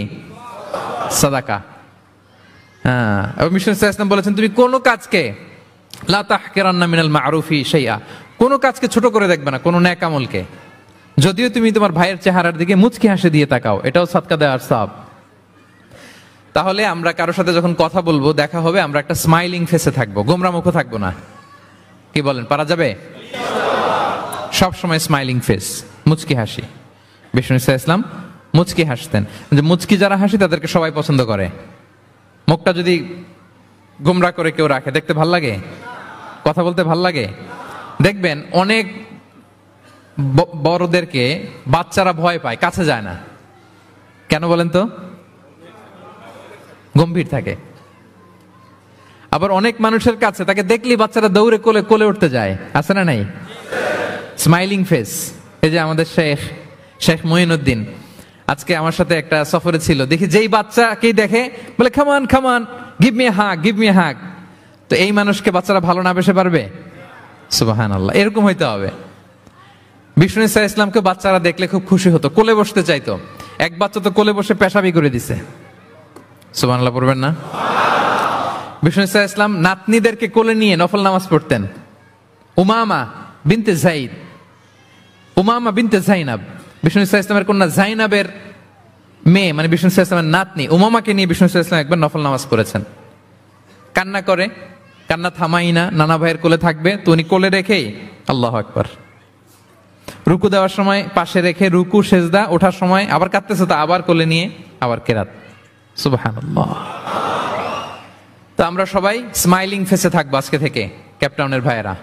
সাদাকা। হ্যাঁ, এবং বিষ্ণু সাল্লাল্লাহু আলাইহি ওয়াসাল্লাম বলেছেন, তুমি কোনো কাজকে লা তাহকিরান্না মিনাল মা'রুফি শাইআ, কোনো কাজকে ছোট করে দেখবে না, কোনো নেক আমলকে। যদিও তুমি তোমার ভাইয়ের চেহারার দিকে মুচকি হাসি দিয়ে তাকাও, এটাও সাদকা দেওয়ার সওয়াব। তাহলে আমরা কারোর সাথে যখন কথা বলবো, দেখা হবে, আমরা একটা স্মাইলিং ফেসে থাকবো, গোমরা মুখ থাকবো না। কি বলেন, পারা যাবে? সব সময় স্মাইলিং ফেস, মুচকি হাসি। বিষ্ণু ইসলাম মুচকি হাসতেন, যে মুচকি যারা হাসি তাদেরকে সবাই পছন্দ করে। মুখটা যদি গোমরা করে কেউ রাখে, দেখতে ভাল লাগে, কথা বলতে ভাল লাগে। দেখবেন অনেক বড়দেরকে বাচ্চারা ভয় পায়, কাছে যায় না। কেন বলেন তো? গম্ভীর থাকে। আবার অনেক মানুষের কাছে তাকে দেখলি বাচ্চারা দৌড়ে কোলে কোলে উঠতে যায়, আছে না নাই? Smiling face. এই যে আমাদের শেখ মঈনুদ্দিন আজকে আমার সাথে একটা সফরে ছিল, দেখি যেই বাচ্চাকেই দেখে বলে, come on come on, give me hug, give me hug. তো এই মানুষকে বাচ্চারা ভালো না বেসে পারবে? সুবহানাল্লাহ, এরকম হইতে হবে। বিষ্ণু ইসলামকে বাচ্চারা দেখলে খুব খুশি হতো, কোলে বসতে চাইতো। এক বাচ্চা তো কোলে বসে পেশাবি করে দিছে, সুবহানাল্লাহ পড়বেন না? বিষ্ণু ইসলাম নাতনিদেরকে কোলে নিয়ে নফল নামাজ পড়তেন। উমামা বিনতে যায়েদ, উমামা বিনতে যায়নাব, বিষ্ণু ইসলামের কন্যা যায়নাবের মেয়ে, মানে বিষ্ণু ইসলামের নাতনি উমামাকে নিয়ে বিষ্ণু ইসলাম একবার নফল নামাজ করেছেন। কান্না করে, কান্না থামাই না, নানা ভাইয়ের কোলে থাকবে, তো উনি কোলে রেখেই আল্লাহু আকবার, রুকু দেওয়ার সময় পাশে রেখে রুকু, সেজদা, ওঠার সময় আবার কাঁদতেছে, তো আবার কোলে নিয়ে আবার কেরাত। সুবহানাল্লাহ। তো আমরা সবাই স্মাইলিং ফেসে থাকবো আজকে থেকে, ক্যাপটাউনের ভাইয়েরা।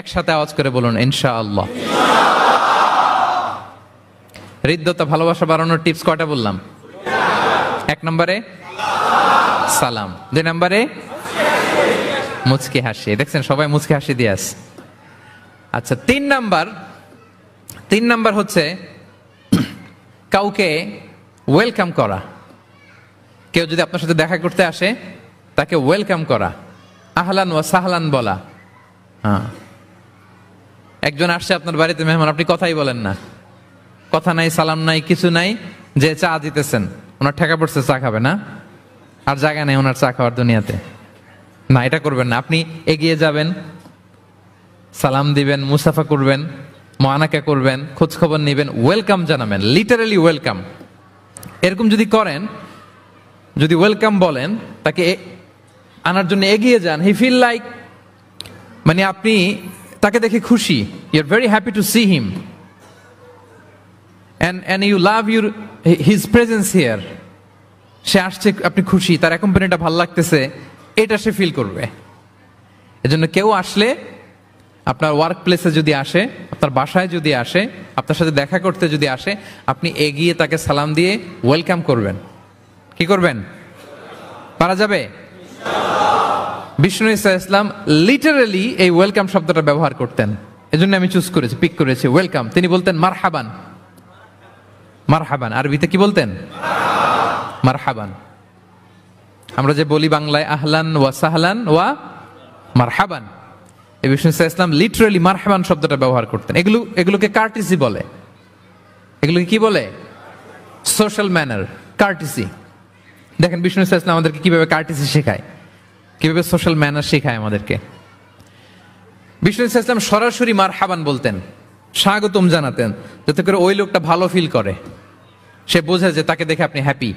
একসাথে আওয়াজ করে বলুন, ইনশাআল্লাহ। হৃদ্যতা, ভালোবাসা বাড়ানোর টিপস কয়টা বললাম? 1 নম্বরে সালাম, 2 নম্বরে মুচকি হাসি। দেখছেন সবাই মুচকি হাসি দিয়ে আছে। আচ্ছা, 3 নাম্বার হচ্ছে কাউকে ওয়েলকাম করা। কেউ যদি আপনার সাথে দেখা করতে আসে, তাকে ওয়েলকাম করা, আহলান ওয়া সাহলান বলা। হ্যাঁ, একজন আসছে আপনার বাড়িতে মেহমান, আপনি কথাই বলেন না, কথা নাই, সালাম নাই, কিছু নাই, যে চা দিতেছেন, ওনার ঠেকা পড়ছে, চা খাবে না, আর জায়গা নেই ওনার চা খাওয়ার দুনিয়াতে। না, এটা করবেন না। আপনি এগিয়ে যাবেন, সালাম দিবেন, মুসাফা করবেন, মুআনাকা করবেন, খোঁজ খবর নেবেন, ওয়েলকাম জানাবেন, লিটারালি ওয়েলকাম। এরকম যদি করেন, যদি ওয়েলকাম বলেন, তাকে আনার জন্য এগিয়ে যান, হি ফিল লাইক, মানে আপনি তাকে দেখে খুশি, you are very happy to see him and you love his presence here. সে আসছে, আপনি খুশি, তার অ্যাকম্পানিটা ভালো লাগতেছে, এটা সে ফিল করবে। এজন্য কেউ আসলে, আপনার ওয়ার্ক প্লেসে যদি আসে, আপনার বাসায় যদি আসে, আপনার সাথে দেখা করতে যদি আসে, আপনি এগিয়ে তাকে সালাম দিয়ে ওয়েলকাম করবেন। কি করবেন? পারা যাবে? বিষ্ণু ইসা ইসলাম লিটারালি এই ওয়েলকাম শব্দটা ব্যবহার করতেন, এজন্য আমি চুজ করেছি, পিক করেছি ওয়েলকাম। তিনি বলতেন মারহাবান। মারহাবান আরবিতে কি বলতেন? মারহাবান। আমরা যে বলি বাংলায় আহলান ওয়া সাহলান ওয়া মারহাবান, এই বিষ্ণু ইসা ইসলাম লিটারালি মারহাবান শব্দটা ব্যবহার করতেন। এগুলোকে কার্টিসি বলে। এগুলোকে কি বলে? Social manner, কার্টিসি। দেখেন বিষ্ণু ইসা ইসলাম আমাদেরকে কিভাবে কার্টিসি শেখায়, কিভাবে সোশ্যাল ম্যানার শেখায় আমাদেরকে। বিষ্ণু ইসা ইসলাম সরাসরি মারহাবান বলতেন, স্বাগতম জানাতেন, যাতে করে ওই লোকটা ভালো ফিল করে, সে বোঝে যে তাকে দেখে আপনি হ্যাপি।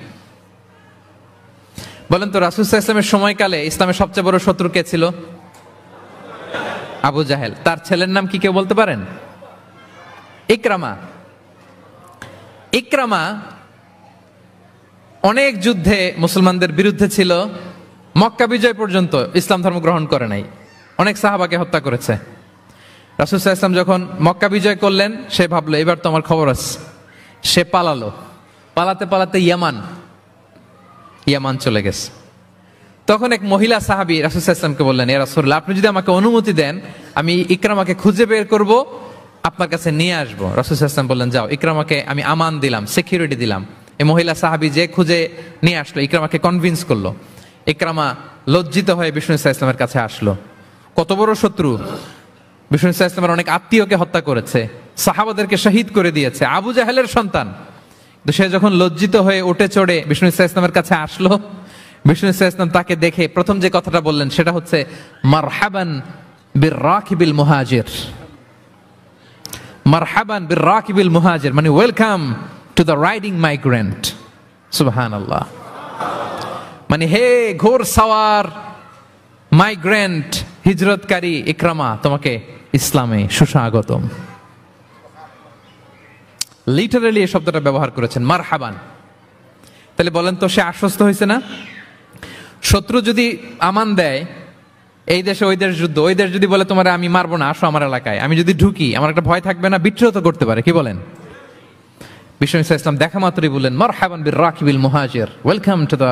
বলেন তো, রাসূল সাল্লাল্লাহু আলাইহি ওয়াসাল্লামের সময়কালে ইসলামের সবচেয়ে বড় শত্রু কে ছিল? আবু জাহেল। তার ছেলের নাম কি কেউ বলতে পারেন? ইকরামা। ইকরামা অনেক যুদ্ধে মুসলমানদের বিরুদ্ধে ছিল, মক্কা বিজয় পর্যন্ত ইসলাম ধর্ম গ্রহণ করে নাই, অনেক সাহাবাকে হত্যা করেছে। রাসূল সাল্লাল্লাহু আলাইহি ওয়াসাল্লাম যখন মক্কা বিজয় করলেন, সে ভাবলো এবার তো আমার খবর আছে। সে পালালো, পালাতে পালাতে ইয়ামান চলে গেছে। তখন এক মহিলা সাহাবী রাসূল সাল্লাল্লাহু আলাইহি ওয়াসাল্লামকে বললেন, ইয়া রাসূলুল্লাহ, আপনি যদি আমাকে অনুমতি দেন, আমি ইকরামাকে খুঁজে বের করব, আপনার কাছে নিয়ে আসবো। রাসূল সাল্লাল্লাহু আলাইহি ওয়াসাল্লাম বললেন, যাও, ইকরামাকে আমি আমান দিলাম, সিকিউরিটি দিলাম। এই মহিলা সাহাবী যে খুঁজে নিয়ে আসলো, ইকরামাকে কনভিন্স করলো। ইকরামা লজ্জিত হয়ে বিষ্ণু সাল্লাল্লাহু আলাইহি ওয়াসাল্লামের কাছে আসলো। কত বড় শত্রু! বিষ্ণু সাল্লাল্লাহু আলাইহি ওয়াসাল্লামের অনেক আত্মীয়কে হত্যা করেছে, সাহাবাদেরকে শহীদ করে দিয়েছে, আবু জাহেলের সন্তান। কিন্তু সে যখন লজ্জিত হয়ে উঠে চড়ে বিষ্ণু সাল্লাল্লাহু আলাইহি ওয়াসাল্লামের কাছে আসলো, বিষ্ণু সাল্লাল্লাহু আলাইহি ওয়াসাল্লাম তাকে দেখে প্রথম যে কথাটা বললেন সেটা হচ্ছে মারহাবান বির-রাকিবিল মুহাজির। মারহাবান বির-রাকিবিল মুহাজির মানে welcome to the riding migrant. সুবহানাল্লাহ। মানে হে ঘোর সাওয়ার মাইগ্রেন্ট, হিজরতকারী ইকরামা, তোমাকে ইসলামে সুস্বাগতম। লিটারালি এই শব্দটা ব্যবহার করেছেন, মারহাবান। তাহলে বলেন তো, সে আশ্বস্ত হয়েছে না? শত্রু যদি আমান দেয়, এই দেশে ওই দেশ যুদ্ধ, ওই দেশ যদি বলে তোমার আমি মারবো না, আসো আমার এলাকায়, আমি যদি ঢুকি, আমার একটা ভয় থাকবে না? বিদ্রোহ তো করতে পারে, কি বলেন? বিষ্ণু ইসলাম দেখা মাত্রই বললেন মারহাবান বির-রাকিবিল মুহাজির, welcome to the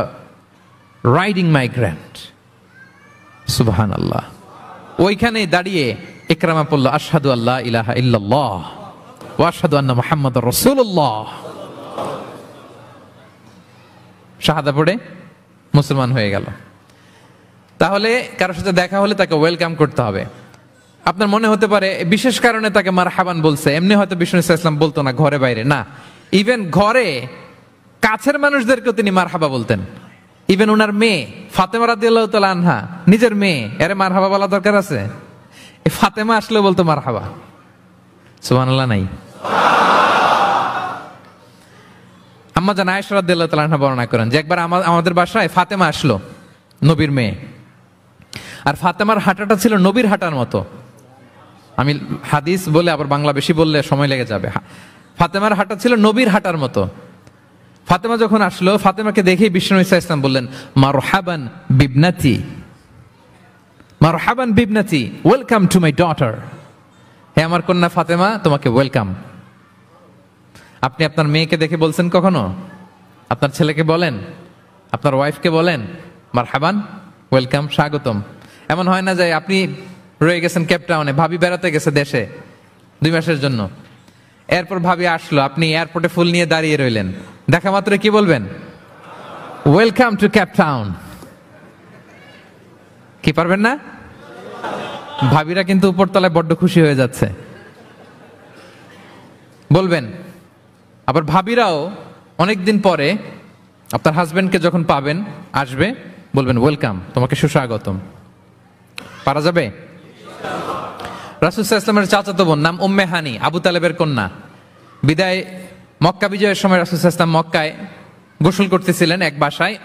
riding migrant. সুবহানাল্লাহ। ওইখানে দাঁড়িয়ে ইকরামা পড়ল আশহাদু আল্লা ইলাহা ইল্লাল্লাহ ওয়া আশহাদু আন্না মুহাম্মাদুর রাসূলুল্লাহ। শাহাদা পড়ে মুসলমান হয়ে গেল। তাহলে কারোর সাথে দেখা হলে তাকে ওয়েলকাম করতে হবে। আপনার মনে হতে পারে বিশেষ কারণে তাকে মারহাবান বলছে, এমনি হয়তো বিষ্ণু ইসলাম বলতো না ঘরে বাইরে, না, ইভেন ঘরে কাছের মানুষদেরকেও তিনি মারহাবা বলতেন। ইভেন ওনার মেয়ে ফাতেমা রাদিয়াল্লাহু তাআলা আনহা, নিজের মেয়ে, এর মারহাবা বলা দরকার আছে? এই ফাতেমা আসলে বলতো মারহাবা। সুবহানাল্লাহ নাই? আম্মা জান আয়েশা রাদিয়াল্লাহু তাআলা আনহা বর্ণনা করেন যে একবার আমাদের বাসায় ফাতেমা আসলো, নবীর মেয়ে। আর ফাতেমার হাঁটাটা ছিল নবীর হাঁটার মতো। আমি হাদিস বলে আবার বাংলা বেশি বললে সময় লেগে যাবে। ফাতেমার হাঁটা ছিল নবীর হাঁটার মতো। ফাতেমা যখন আসলো, ফাতেমাকে দেখেই বিষ্ণু ইসলাম বললেন মারহাবান বিবনাতি, মারহাবান বিবনাতি, ওয়েলকাম টু মাই ডটার। হে আমার কন্যা ফাতেমা, তোমাকে ওয়েলকাম। আপনি আপনার মেয়েকে দেখে বলছেন কখনো? আপনার ছেলেকে বলেন, আপনার ওয়াইফকে বলেন মারহাবান, ওয়েলকাম, স্বাগতম? এমন হয় না যে আপনি রয়ে গেছেন কেপটাউনে, ভাবি বেড়াতে গেছে দেশে 2 মাসের জন্য, এরপর ভাবি আসলো, আপনি এয়ারপোর্টে ফুল নিয়ে দাঁড়িয়ে রইলেন, দেখা মাত্র কি বলবেন? Welcome to Cape Town. কি পারবেন না? ভাবিরা কিন্তু উপরতলায় বড্ড খুশি হয়ে যাচ্ছে, বলবেন। আবার ভাবিরাও অনেকদিন পরে আপনার হাজবেন্ডকে যখন পাবেন, আসবে, বলবেন ওয়েলকাম, তোমাকে সুস্বাগতম। পারা যাবে? রাসূল সাল্লাল্লাহু আলাইহি ওয়াসাল্লামের চাচাতো বোন, নাম উম্মে হানি, আবু তালেবের কন্যা। বিদায় মক্কা বিজয়ের সময় রাসূল সাল্লাল্লাহু আলাইহি ওয়াসাল্লাম মক্কায় গোসল করতেছিলেন এক বাসায়।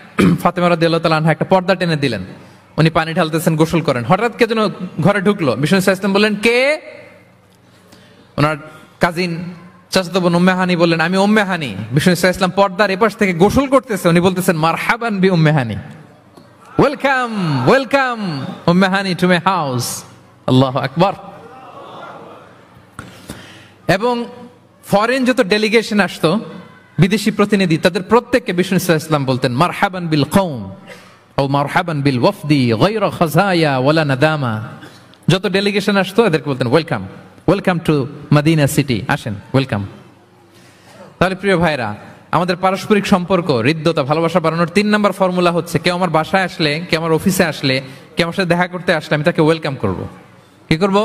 ফাতেমা রাদিয়াল্লাহু তাআলা আনহা একটা পর্দা টেনে দিলেন, উনি পানি ঢালতেছেন, গোসল করেন। হঠাৎ কে যেন ঘরে ঢুকলো। বিষ্ণু সাল্লাল্লাহু আলাইহি ওয়াসাল্লাম বললেন, কে? ওনার কাজিন চাচাতো বোন উম্মে হানি বললেন, আমি উম্মে হানি। বিষ্ণু সাল্লাল্লাহু আলাইহি ওয়াসাল্লাম পর্দার এপাশ থেকে গোসল করতেছে, উনি বলতেছেন, মারহাবান বি উম্মে হানি, ওয়েলকাম ওয়েলকাম উম্মে হানি টু মাই হাউস। আল্লাহু আকবার। এবং ফরেন যত ডেলিগেশন আসতো, বিদেশি প্রতিনিধি, তাদের প্রত্যেককে বিষ্ণু সাল্লাল্লাহু আলাইহি ওয়াসাল্লাম বলতেন, মারহাবান বিল কওম ও মারহাবান বিল ওয়াফদি গায়রা খাজায়া ওয়ালা নাদামা। যত ডেলিগেশন আসতো এদেরকে বলতেন, welcome welcome to Medina city, আসেন, ওয়েলকাম। তাহলে প্রিয় ভাইরা, আমাদের পারস্পরিক সম্পর্ক, হৃদ্যতা, ভালোবাসা বাড়ানোর 3 নম্বর ফর্মুলা হচ্ছে, কেউ আমার বাসায় আসলে, কেউ আমার অফিসে আসলে, কেউ আমার সাথে দেখা করতে আসলে আমি তাকে ওয়েলকাম করব। কি করব?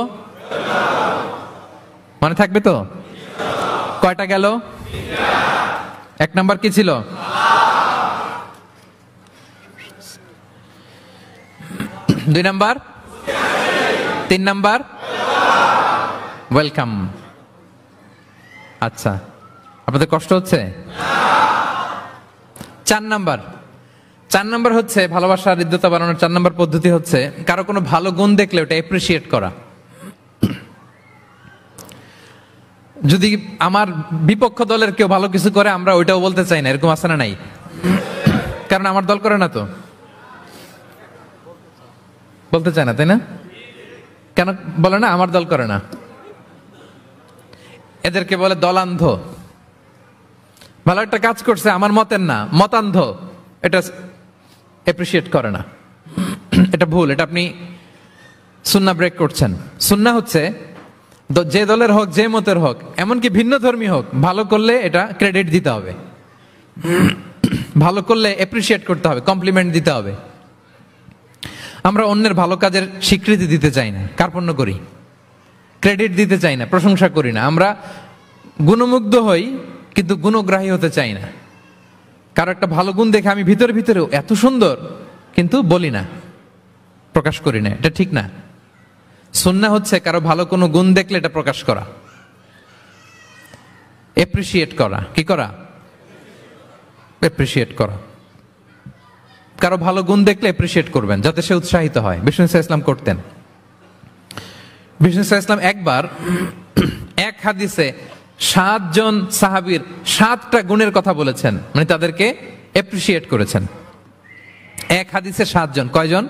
মনে থাকবে তো? কয়টা গেল? 1 নাম্বার কি ছিল? 2 নাম্বার, 3 নাম্বার ওয়েলকাম। আচ্ছা, আপনাদের কষ্ট হচ্ছে? 4 নাম্বার হচ্ছে ভালোবাসা হৃদ্যতা বাড়ানোর 4 নাম্বার পদ্ধতি হচ্ছে, কারো কোনো ভালো গুণ দেখলে ওটা অ্যাপ্রিসিয়েট করা। যদি আমার বিপক্ষ দলের কেউ ভালো কিছু করে, আমরা ওইটাও বলতে চাই না, এরকম আছে না নাই? কারণ আমার দল করে না, তো বলতে চায় না, তাই না? কেন বলে না? আমার দল করে না। এদেরকে বলে দলান্ধ। ভালো একটা কাজ করছে, আমার মতের না, মতান্ধ, এটা অ্যাপ্রিসিয়েট করে না। এটা ভুল, এটা আপনি সুন্নাহ ব্রেক করছেন। সুন্নাহ হচ্ছে যে দলের হোক, যে মতের হোক, এমনকি ভিন্ন ধর্মী হোক, ভালো করলে এটা ক্রেডিট দিতে হবে, ভালো করলে অ্যাপ্রিসিয়েট করতে হবে, কমপ্লিমেন্ট দিতে হবে। আমরা অন্যের ভালো কাজের স্বীকৃতি দিতে চাই না, কার্পণ্য করি, ক্রেডিট দিতে চাই না, প্রশংসা করি না। আমরা গুণমুগ্ধ হই কিন্তু গুণগ্রাহী হতে চাই না। কারো একটা ভালো গুণ দেখে আমি ভিতরে ভিতরেও এত সুন্দর, কিন্তু বলি না, প্রকাশ করি না, এটা ঠিক না। সুন্নাহ হচ্ছে কারো ভালো কোনো গুণ দেখলে এটা প্রকাশ করা, এপ্রিসিয়েট করা। কি করা? এপ্রিসিয়েট করা। কারো ভালো গুণ দেখলে এপ্রিসিয়েট করবেন, যাতে সে উৎসাহিত হয়। বিষ্ণু সাল্লাল্লাহু আলাইহি ওয়াসাল্লাম করতেন। বিষ্ণু সাল্লাল্লাহু আলাইহি ওয়াসাল্লাম একবার এক হাদিসে 7 জন সাহাবীর 7টা গুণের কথা বলেছেন, মানে তাদেরকে এপ্রিসিয়েট করেছেন। এক হাদিসে 7 জন, কয়জন?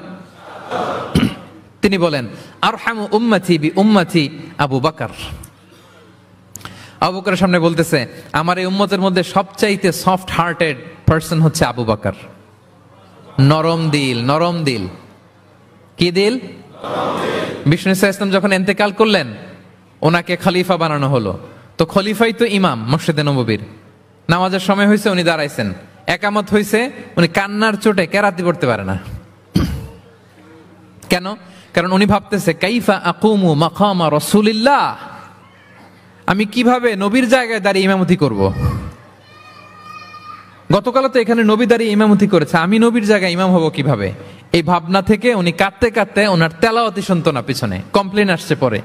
তিনি বলেন, আরহামু উম্মতি বি উম্মতি আবু বকর। আবু বকরের সামনে বলতেছে, আমার এই উম্মতের মধ্যে সবচাইতে সফট হার্টেড পারসন হচ্ছে আবু বকর। নরম দিল, নরম দিল। কি দিল? বিষ্ণু সাল্লাল্লাহু আলাইহি ওয়াসাল্লাম যখন ইন্তেকাল করলেন, ওনাকে খলিফা বানানো হলো। তো খলিফাই তো ইমাম মসজিদে নববীর। নামাজের সময় হয়েছে, উনি দাঁড়াইছেন। একামত হয়েছে, উনি কান্নার চোটে কেরাতি পড়তে পারে না। কেন? কারণ উনি ভাবতেছে, কাইফা আকুমু মাকামা রাসূলিল্লাহ, আমি কিভাবে নবীর জায়গায় দাঁড়িয়ে ইমামতি করব। গতকাল তো এখানে নবী দাঁড়িয়ে ইমামতি করেছে, আমি নবীর জায়গায় ইমাম হব কিভাবে? এই ভাবনা থেকে উনি কাঁদতে কাঁদতে ওনার তেলাওয়াতই শুনতো না। পিছনে কমপ্লেন আসছে পরে,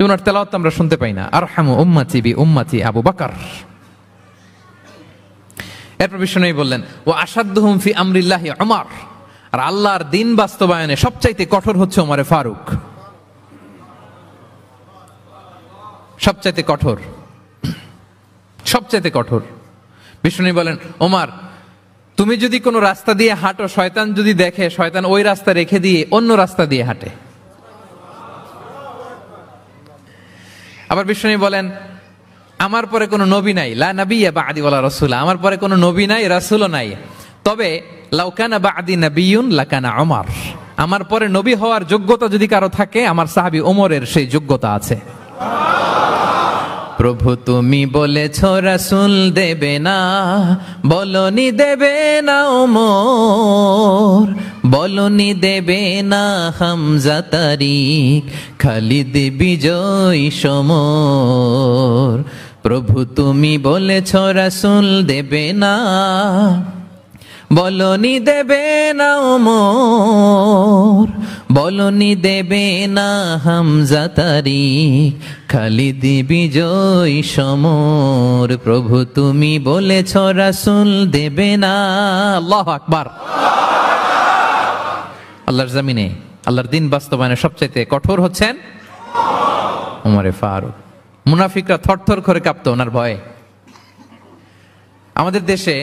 ওনার তেলাওয়াত আমরা শুনতে পাই না। আরহামু উম্মতি বি উম্মতি আবু বকর। এরপর বিষ্ণু বললেন, ওয়া আশাদ্দুহুম ফি আমরিল্লাহি উমর, আর আল্লাহর দিন বাস্তবায়নে সবচাইতে কঠোর হচ্ছে ওমরে ফারুক। সবচাইতে কঠোর, সবচাইতে কঠোর। বিষ্ণু বলেন, ওমর, তুমি যদি কোনো রাস্তা দিয়ে হাঁটো, শয়তান যদি দেখে, শয়তান ওই রাস্তা রেখে দিয়ে অন্য রাস্তা দিয়ে হাঁটে। আবার বিষ্ণু বলেন, আমার পরে কোনো নবী নাই, লা নাবিয়্যা বা'দি ওয়ালা রাসূল, আমার পরে কোনো নবী নাই, রাসূলও নাই। তবে লাউ কানা বা'দি নাবিয়্যুন লাকানা ওমর, আমার পরে নবী হওয়ার যোগ্যতা যদি কারো থাকে, আমার সাহাবী ওমরের সেই যোগ্যতা আছে। প্রভু তুমি বলেছ রাসূল দেবে না, বলনি দেবে না ওমর, বলনি দেবে না হামজা তারিক, খালিদ বিজয় সমর। প্রভু তুমি বলেছ রাসূল দেবে না, বলনি দেবে না ওমর, বলনি দেবে না হামজা তারিখ, খালিদ বিজয় সমর। প্রভু তুমি বলেছ রাসূল দেবে না। আল্লাহু আকবার। আল্লাহর জমিনে আল্লাহর দিন বাস্তবায়নে সবচাইতে কঠোর হচ্ছেন ওমরে ফারুক। মুনাফিকরা থরথর করে কাঁপতো ওনার ভয়ে। আমাদের দেশে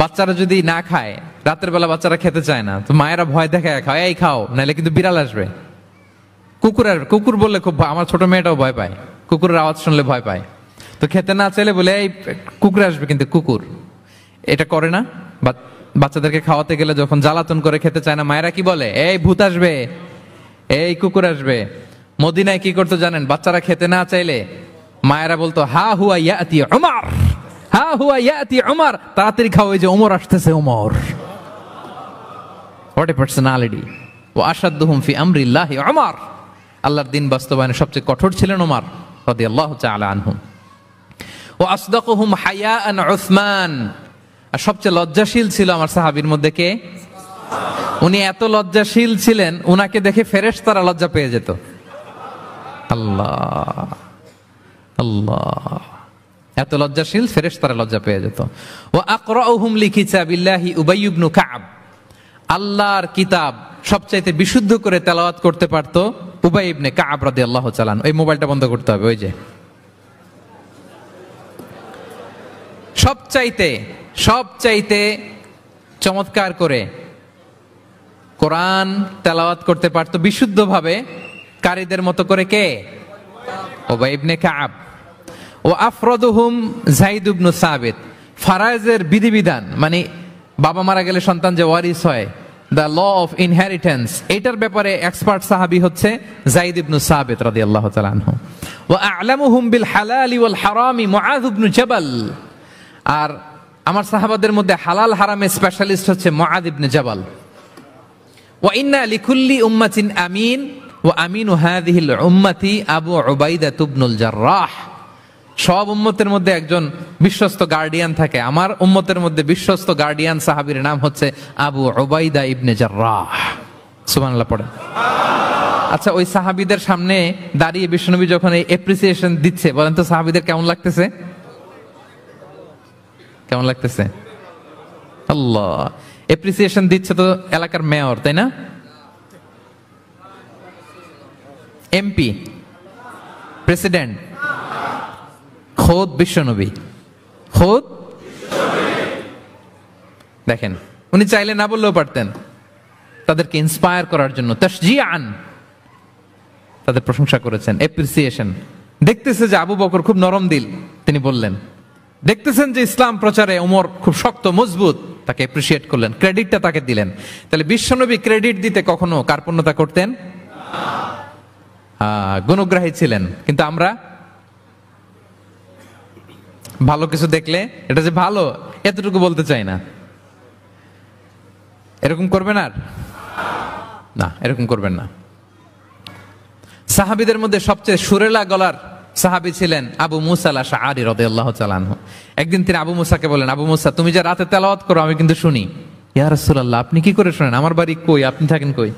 বাচ্চারা যদি না খায়, রাতের বেলা বাচ্চারা খেতে চায় না, তো মায়েরা ভয় দেখায় খাও, এই খাও, নাহলে কিন্তু বিড়াল আসবে, কুকুর আসবে। কুকুর বললে খুব আমার ছোট মেয়েটাও ভয় পায়, কুকুরের আওয়াজ শুনলে ভয় পায়। তো খেতে না চাইলে বলে এই কুকুর আসবে, কিন্তু কুকুর এটা করে না। বাচ্চাদেরকে খাওয়াতে গেলে যখন জ্বালাতন করে খেতে চায় না, মায়েরা কি বলে, এই ভূত আসবে, এই কুকুর আসবে। মদিনায় কি করতো জানেন? বাচ্চারা খেতে না চাইলে মায়েরা বলতো হা হুয়া ইয়াতি উমর, হা হুয়া ইয়াতি উমর, তাড়াতাড়ি খাও, এই যে ওমর আসতেছে, ওমর। What a personality. ওয়া আশাদ্দুহুম ফি আমরিল্লাহি উমর। আল্লাহর দিন বাস্তবায়নে সবচেয়ে কঠোর ছিলেন ওমর রাদিয়াল্লাহু তাআলা আনহু। ওয়া আসদাকুহুম হায়াআন উসমান। আর সবচেয়ে লজ্জাশীল ছিল আমার সাহাবীর মধ্যে কে? উনি এত লজ্জাশীল ছিলেন, উনাকে দেখে ফেরেশতারা লজ্জা পেয়ে যেত। আল্লাহ আল্লাহ, এত লজ্জাশীল, ফেরেশতারা লজ্জা পেয়ে যেত। ওয়া আকরাউহুম লিকিতাবিল্লাহি উবাই ইবনে কাব। আল্লাহর কিতাব সবচাইতে বিশুদ্ধ করে তেলাওয়াত করতে পারতো উবাই ইবনে কাব রাদিয়াল্লাহু তাআলা। এই মোবাইলটা বন্ধ করতে হবে। ওই যে সবচাইতে চমৎকার করে কোরআন তেলাওয়াত করতে পারতো বিশুদ্ধভাবে কারীদের মতো করে কে? উবাই ইবনে কাব। ও আফরাদুহুম যায়েদ ইবনে সাবিত। ফারায়েজের বিধিবিধান, মানে বাবা মারা গেলে সন্তান যে ওয়ারিস হয়, দ্য ল অফ ইনহেরিটেন্স, এটার ব্যাপারে এক্সপার্ট সাহাবী হচ্ছে যায়েদ ইবনে সাবিত রাদিয়াল্লাহু তাআলা আনহু। ওয়া আ'লামুহুম বিল হালালি ওয়াল হারামি মুআয ইবনে জাবাল। আর আমার সাহাবাদের মধ্যে হালাল হারামে স্পেশালিস্ট হচ্ছে মুআয ইবনে জাবাল। ওয়া ইন্না লিকুল্লি উম্মাতিন আমিন ওয়া আমিনু হাযিহিল উম্মতি আবু উবাইদা ইবনুল জাররাহ। সব উম্মতের মধ্যে একজন বিশ্বস্ত গার্ডিয়ান থাকে, আমার উম্মতের মধ্যে বিশ্বস্ত গার্ডিয়ান সাহাবীর নাম হচ্ছে আবু উবাইদা ইবনে জাররাহ। সুবহানাল্লাহ পড়ে। আচ্ছা, ওই সাহাবীদের সামনে দাঁড়িয়ে বিশ্বনবী যখন এই অ্যাপ্রিসিয়েশন দিচ্ছে, বলেন তো সাহাবীদের কেমন লাগতেছে? কেমন লাগতেছে? আল্লাহ, অ্যাপ্রিসিয়েশন দিচ্ছে তো এলাকার মেয়র, তাই না? এমপি, প্রেসিডেন্ট, খোদ বিশ্বনবী, খোদ। দেখেন, উনি চাইলে না বললেও পারতেন, তাদেরকে ইন্সপায়ার করার জন্য তাশজিআন তাদের প্রশংসা করেছেন, অ্যাপ্রিসিয়েশন। দেখতেছে যে আবু বকর খুব নরম দিল, তিনি বললেন। দেখতেছেন যে ইসলাম প্রচারে ওমর খুব শক্ত মজবুত, তাকে অ্যাপ্রিসিয়েট করলেন, ক্রেডিটটা তাকে দিলেন। তাহলে বিশ্বনবী ক্রেডিট দিতে কখনো কার্পণ্যতা করতেন? গুণগ্রাহী ছিলেন। কিন্তু আমরা ভালো কিছু দেখলে এটা যে ভালো এতটুকু বলতে চাই না। এরকম করবেন আর না, এরকম করবেন না। সাহাবীদের মধ্যে সবচেয়ে সুরেলা গলার সাহাবী ছিলেন আবু মুসা আল আশআরী রাদিয়াল্লাহু তাআলা আনহু। একদিন তিনি আবু মুসাকে বলেন, আবু মুসা, তুমি যে রাতে তেলাওয়াত করো আমি কিন্তু শুনি। ইয়া রাসূলুল্লাহ, আপনি কি করে শুনেন? আমার বাড়ি কই, আপনি থাকেন কই?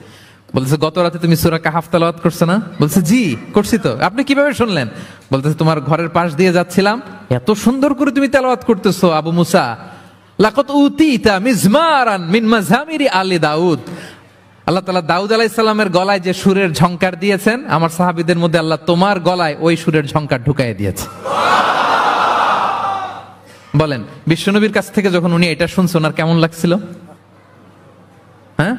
বলতেছে, গত রাতে তুমি সূরা কাহাফ তেলাওয়াত করছো না? বলছে, জি করছি তো। আপনি কিভাবে শুনলেন? বলতেছে, তোমার ঘরের পাশ দিয়ে যাচ্ছিলাম, এত সুন্দর করে তুমি তেলাওয়াত করতেছো আবু মুসা। লাকাত উতিতা মিজমারান মিন মাযহামিরি আলি দাউদ। আল্লাহ তাআলা দাউদ আলাইহিস সালামের গলায় যে সুরের ঝংকার দিয়েছেন, আমার সাহাবীদের মধ্যে আল্লাহ তোমার গলায় ওই সুরের ঝংকার ঢুকাই দিয়েছে। বলেন, বিশ্বনবীর কাছ থেকে যখন উনি এটা শুনছেন, ওনার কেমন লাগছিল? হ্যাঁ,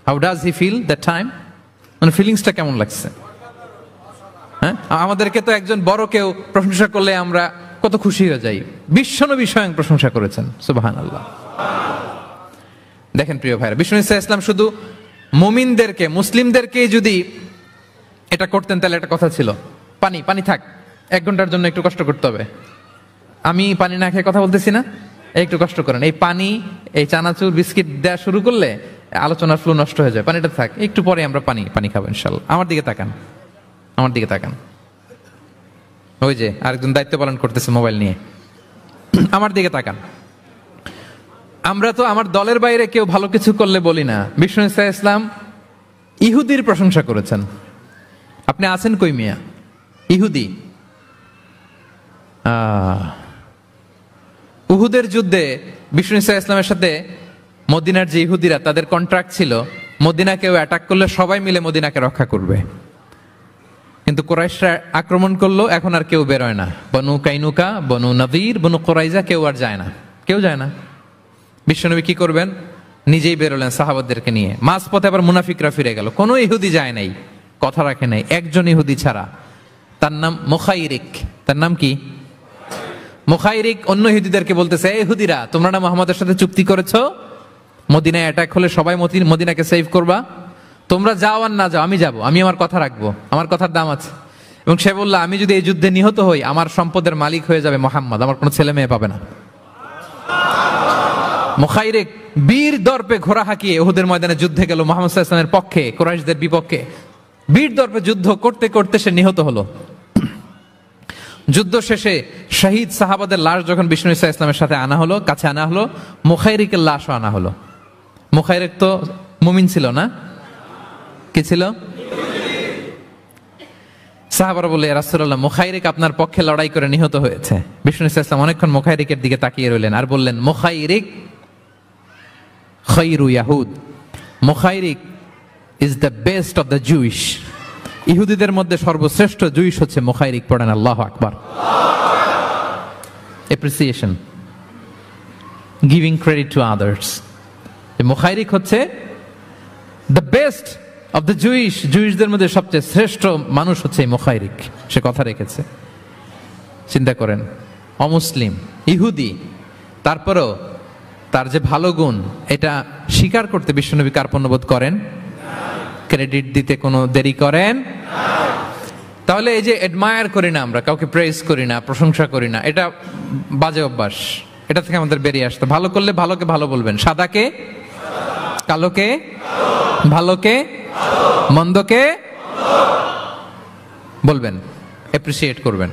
how does he feel that time? মানে ফিলিংসটা কেমন লাগছে? হ্যাঁ, আমাদেরকে তো একজন বড় কেউ প্রশংসা করলে আমরা কত খুশি হয়ে যাই। বিশ্বনবী স্বয়ং প্রশংসা করেছেন, সুবহানাল্লাহ। দেখেন প্রিয় ভাইরা, বিশ্বনবী সাল্লাল্লাহু আলাইহি ওয়াসাল্লাম শুধু মুমিনদেরকে, মুসলিমদেরকে যদি এটা করতেন তাহলে একটা কথা ছিল, পানি পানি থাক, 1 ঘন্টার জন্য একটু কষ্ট করতে হবে। আমি পানি না খেয়ে কথা বলতেছি না, একটু কষ্ট করেন। এই পানি, এই চানাচুর, বিস্কিট দেওয়া শুরু করলে আলোচনার ফ্লো নষ্ট হয়ে যায়। পানিটা থাক, একটু পরে আমরা পানি খাবো ইনশাল্লাহ। আমার দিকে তাকান, আমার দিকে তাকান। ওই যে আরেকজন দায়িত্ব পালন করতেছে মোবাইল নিয়ে, আমার দিকে তাকান। আমরা তো আমার দলের বাইরে কেউ ভালো কিছু করলে বলি না। বিষ্ণু ইসা ইসলাম ইহুদির প্রশংসা করেছেন। আপনি আছেন কই মিয়া? ইহুদি। উহুদের যুদ্ধে বিষ্ণু ইসা ইসলামের সাথে মদিনার যে ইহুদিরা, তাদের কন্ট্রাক্ট ছিল মদিনা কেউ অ্যাটাক করলে সবাই মিলে মদিনাকে রক্ষা করবে। কিন্তু কুরাইশরা আক্রমণ করলো, এখন আর কেউ বেরোয় না। বনু কাইনুকা, বনু নদীর, বনু কুরাইজা কেউ আর যায় না, কেউ যায় না। বিশ্বনবী কি করবেন? নিজেই বেরোলেন সাহাবাদেরকে নিয়ে। মাঝপথে আবার মুনাফিকরা ফিরে গেল, কোনো ইহুদি যায় নাই, কথা রাখে নাই, একজন ইহুদি ছাড়া। তার নাম মুখাইরিক। তার নাম কি? মুখাইরিক। অন্য ইহুদিদেরকে বলতেছে, এই ইহুদিরা, তোমরা না মুহাম্মদের সাথে চুক্তি করেছো মদিনায় অ্যাটাক হলে সবাই মদিনাকে সেভ করবা, তোমরা যাও আর না যাও, আমি যাব, আমি আমার কথা রাখবো, আমার কথার দাম আছে। এবং সে বলল, আমি যদি এই যুদ্ধে নিহত হই, আমার সম্পদের মালিক হয়ে যাবে মুহাম্মদ, আমার কোনো ছেলে মেয়ে পাবে না। মুখাইরিক বীর দর্পে ঘোড়া হাঁকিয়ে উহুদের ময়দানে যুদ্ধে গেল মুহাম্মদ সাল্লাল্লাহু আলাইহি ওয়াসাল্লামের পক্ষে, কুরাইশদের বিপক্ষে। বীর দর্পে যুদ্ধ করতে করতে সে নিহত হলো। যুদ্ধ শেষে শহীদ সাহাবাদের লাশ যখন বিষ্ণু ইসা ইসলামের সাথে আনা হলো, কাছে আনা হলো, মুখাইরিকের লাশও আনা হলো। মুখাইরিক তো মুমিন ছিল না, কি ছিল? সাহাবারা বলে, ইয়া রাসূলুল্লাহ, মুখাইরিক আপনার পক্ষে লড়াই করে নিহত হয়েছে। বিষ্ণু ইসা ইসলাম অনেকক্ষণ মুখাইরিকের দিকে তাকিয়ে রইলেন আর বললেন, মুখাইরিক খায়রু ইয়াহুদ, মুখাইরিক is the best of the Jewish. ইহুদিদের মধ্যে সর্বশ্রেষ্ঠ জুইশ হচ্ছে মুখাইরিক। পড়েন আল্লাহু আকবার। Appreciation, giving credit to others. মুখাইরিক হচ্ছে the best of the Jewish, জুইশদের মধ্যে সবচেয়ে শ্রেষ্ঠ মানুষ হচ্ছে মুখাইরিক। সে কথা রেখেছে। চিন্তা করেন, অমুসলিম, ইহুদি, তারপরেও তার যে ভালো গুণ, এটা স্বীকার করতে বিশ্বনবী কার্পণ্যবোধ করেন? ক্রেডিট দিতে কোনো দেরি করেন? তাহলে এই যে অ্যাডমায়ার করি না আমরা, কাউকে প্রেজ করি না, প্রশংসা করি না, এটা বাজে অভ্যাস। এটা থেকে আমাদের বেরিয়ে আসতে। ভালো করলে ভালোকে ভালো বলবেন, সাদাকে কালোকে, ভালোকে মন্দকে বলবেন, অ্যাপ্রিসিয়েট করবেন।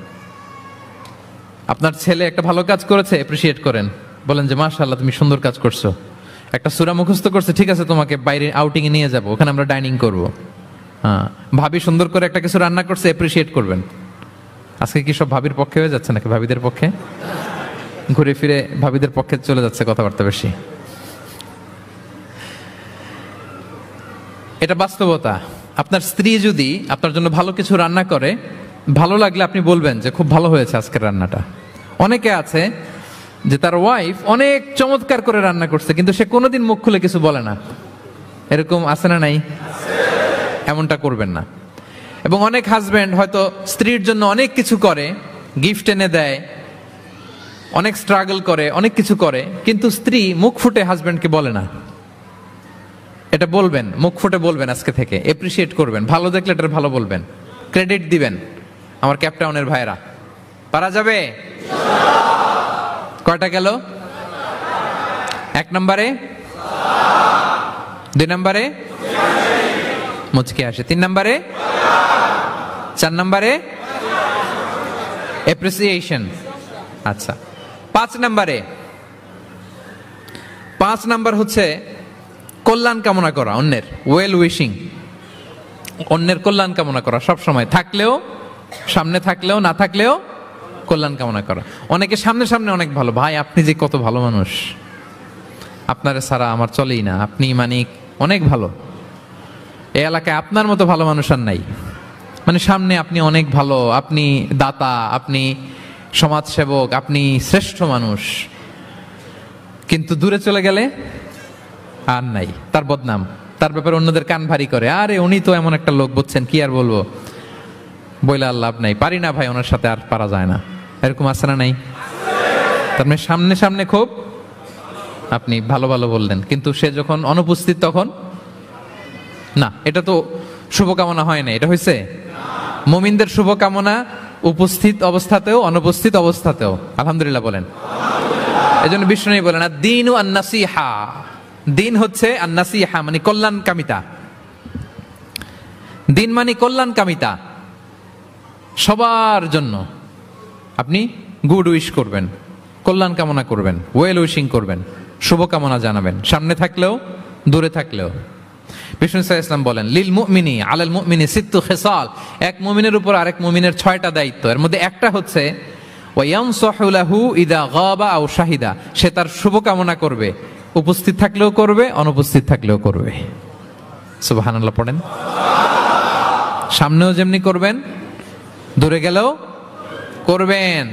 আপনার ছেলে একটা ভালো কাজ করেছে, অ্যাপ্রিসিয়েট করেন, বলেন যে মাশাআল্লাহ তুমি সুন্দর কাজ করছো। একটা সূরা মুখস্থ করছে, ঠিক আছে তোমাকে বাইরে আউটিং এ নিয়ে যাব, ওখানে আমরা ডাইনিং করব। হ্যাঁ, ভাবি সুন্দর করে একটা কিছু রান্না করছে, অ্যাপ্রিসিয়েট করবেন। আজকে কি সব ভাবির পক্ষে হয়ে যাচ্ছে নাকি ভাবিদের পক্ষে? ঘুরে ফিরে ভাবিদের পক্ষে চলে যাচ্ছে কথাবার্তা বেশি। এটা বাস্তবতা। আপনার স্ত্রী যদি আপনার জন্য ভালো কিছু রান্না করে, ভালো লাগলে আপনি বলবেন যে খুব ভালো হয়েছে আজকের রান্নাটা। অনেকে আছে যে তার ওয়াইফ অনেক চমৎকার করে রান্না করছে, কিন্তু সে কোনোদিন মুখ খুলে কিছু বলে না। এরকম আছে না নাই? এমনটা করবেন না। এবং অনেক হাজবেন্ড হয়তো স্ত্রীর জন্য অনেক কিছু করে, গিফট এনে দেয়, অনেক স্ট্রাগল করে, অনেক কিছু করে, কিন্তু স্ত্রী মুখ ফুটে হাজবেন্ডকে বলে না। এটা বলবেন, মুখ ফুটে বলবেন আজকে থেকে, এপ্রিসিয়েট করবেন, ভালো দেখলে এটা ভালো বলবেন, ক্রেডিট দিবেন। আমার ক্যাপটাউনের ভাইরা, পারা যাবে? কয়টা গেল? 1 নম্বরে, 2 নম্বরে মুচকে আসে, 3 নম্বরে, 4 নম্বরে অ্যাপ্রিসিয়েশন। আচ্ছা, 5 নাম্বার হচ্ছে কল্যাণ কামনা করা, অন্যের ওয়েল উইশিং, অন্যের কল্যাণ কামনা করা সব সময়, থাকলেও, সামনে থাকলেও, না থাকলেও কল্যাণ কামনা করা। অনেকে সামনে সামনে অনেক ভালো, ভাই আপনি যে কত ভালো মানুষ, আপনারে ছাড়া আমার চলেই না, আপনি মানে অনেক ভালো, এই এলাকায় আপনার মতো ভালো মানুষ আর নাই। মানে সামনে আপনি অনেক ভালো, আপনি দাতা, আপনি সমাজসেবক, আপনি শ্রেষ্ঠ মানুষ, কিন্তু দূরে চলে গেলে আর নাই, তার বদনাম, তার ব্যাপারে অন্যদের কান ভারী করে, আরে উনি তো এমন একটা লোক, বুঝছেন, কি আর বলবো, বইলে আর লাভ নাই, পারি না ভাই ওনার সাথে, আর পারা যায় না। এরকম আছে না নাই? তার মানে সামনে সামনে খুব আপনি ভালো ভালো বললেন, কিন্তু সে যখন অনুপস্থিত তখন না। এটা তো শুভকামনা হয় না, এটা হয়েছে মুমিনদের শুভকামনা উপস্থিত অবস্থাতেও, অনুপস্থিত অবস্থাতেও। আলহামদুলিল্লাহ বলেন। এজন্য বিষ্ণু বলেন, দ্বীন ও আন-নাসিহা, দিন হচ্ছে আন-নাসিহা মানে কল্যাণ কামিতা। দিন মানে কল্যাণ কামিতা, সবার জন্য আপনি গুড উইশ করবেন, কল্যাণ কামনা করবেন, ওয়েল উইশিং করবেন, শুভকামনা জানাবেন, সামনে থাকলেও দূরে থাকলেও। বিষ্ণু সাল্লাল্লাহু আলাইহি ওয়াসাল্লাম বলেন, লিল মুমিনি আলাল মুমিনি সিত্তু খিসাল, এক মুমিনের উপর আরেক মুমিনের 6টা দায়িত্ব। এর মধ্যে একটা হচ্ছে ওয়ায়ানসাহু লাহু ইযা গাবা আও শাহিদা, সে তার শুভকামনা করবে, উপস্থিত থাকলেও করবে, অনুপস্থিত থাকলেও করবে। সুবহানাল্লাহ পড়েন। সামনেও যেমনি করবেন, দূরে গেলেও করবেন।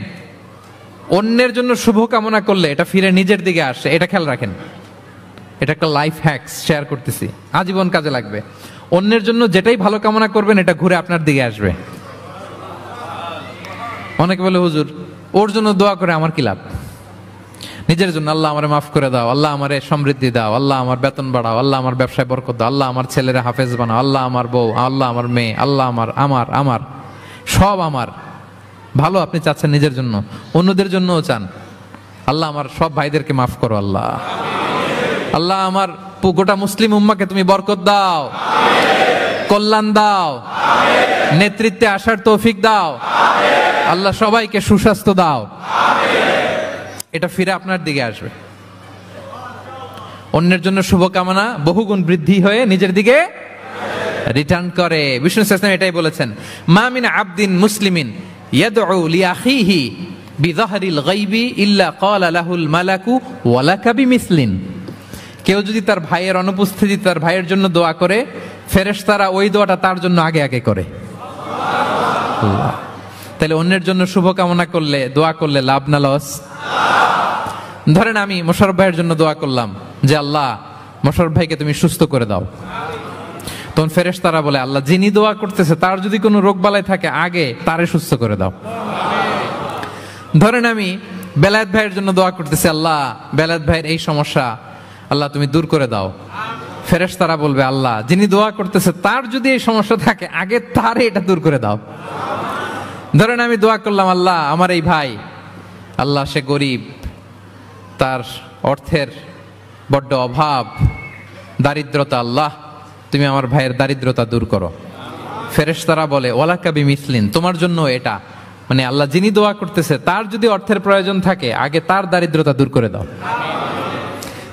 অন্যের জন্য শুভকামনা করলে এটা ফিরে নিজের দিকে আসে, এটা খেয়াল রাখেন। এটা একটা লাইফ হ্যাকস শেয়ার করতেছি, আজীবন কাজে লাগবে। অন্যের জন্য যেটাই ভালো কামনা করবেন এটা ঘুরে আপনার দিকে আসবে। অনেকে বলে, হুজুর ওর জন্য দোয়া করে আমার কি লাভ? নিজের জন্য, আল্লাহ আমারে মাফ করে দাও, আল্লাহ আমারে সমৃদ্ধি দাও, আল্লাহ আমার বেতন বাড়াও, আল্লাহ আমার ব্যবসায় বরকত দাও, আল্লাহ আমার ছেলেরা হাফেজ বানাও, আল্লাহ আমার বউ, আল্লাহ আমার মেয়ে, আল্লাহ আমার আমার আমার সব আমার ভালো আপনি চাচ্ছেন নিজের জন্য, অন্যদের জন্যও চান। আল্লাহ আমার সব ভাইদেরকে মাফ করো, আল্লাহ আল্লাহ আমার গোটা মুসলিম উম্মাকে তুমি বরকত দাও, কল্যাণ দাও, নেতৃত্বে আসার তৌফিক দাও, আল্লাহ সবাইকে সুস্বাস্থ্য দাও। এটা ফিরে আপনার দিকে আসবে। অন্যের জন্য শুভকামনা বহুগুণ বৃদ্ধি হয়ে নিজের দিকে রিটার্ন করে। বিষ্ণু সাল্লাল্লাহু আলাইহি ওয়াসাল্লাম এটাই বলেছেন, মা মিন আবদিন মুসলিমিন ইয়াদউ লিআখিহি বিযাহরিল গায়বি ইল্লা ক্বালা লাহুল মালাকু ওয়া লাকা বিমিসলিন। কেউ যদি তার ভাইয়ের অনুপস্থিতি তার ভাইয়ের জন্য দোয়া করে, ফেরেশতারা ওই দোয়াটা তার জন্য আগে আগে করে। তাহলে অন্যের জন্য শুভকামনা করলে, দোয়া করলে লাভ না লস? ধরেন আমি মোশাররফ ভাইয়ের জন্য দোয়া করলাম যে আল্লাহ মোশাররফ ভাইকে তুমি সুস্থ করে দাও, তখন ফেরেশতারা বলে আল্লাহ যিনি দোয়া করতেছে তার যদি কোনো রোগ বালাই থাকে আগে তারে সুস্থ করে দাও। ধরেন আমি বেলায়েত ভাইয়ের জন্য দোয়া করতেছি, আল্লাহ বেলায়েত ভাইয়ের এই সমস্যা আল্লাহ তুমি দূর করে দাও, ফেরেশতারা বলবে আল্লাহ যিনি দোয়া করতেছে তার যদি এই সমস্যা থাকে আগে তারে এটা দূর করে দাও। ধরেন আমি দোয়া করলাম আল্লাহ আমার এই ভাই, আল্লাহ সে গরিব, তার অর্থের বড্ড অভাব, দারিদ্রতা, আল্লাহ তুমি আমার ভাইয়ের দারিদ্রতা দূর করো। ফেরেশতারা বলে ওয়ালাকা বিমিসলিন, তোমার জন্য এটা, মানে আল্লাহ যিনি দোয়া করতেছে তার যদি অর্থের প্রয়োজন থাকে আগে তার দারিদ্রতা দূর করে দাও।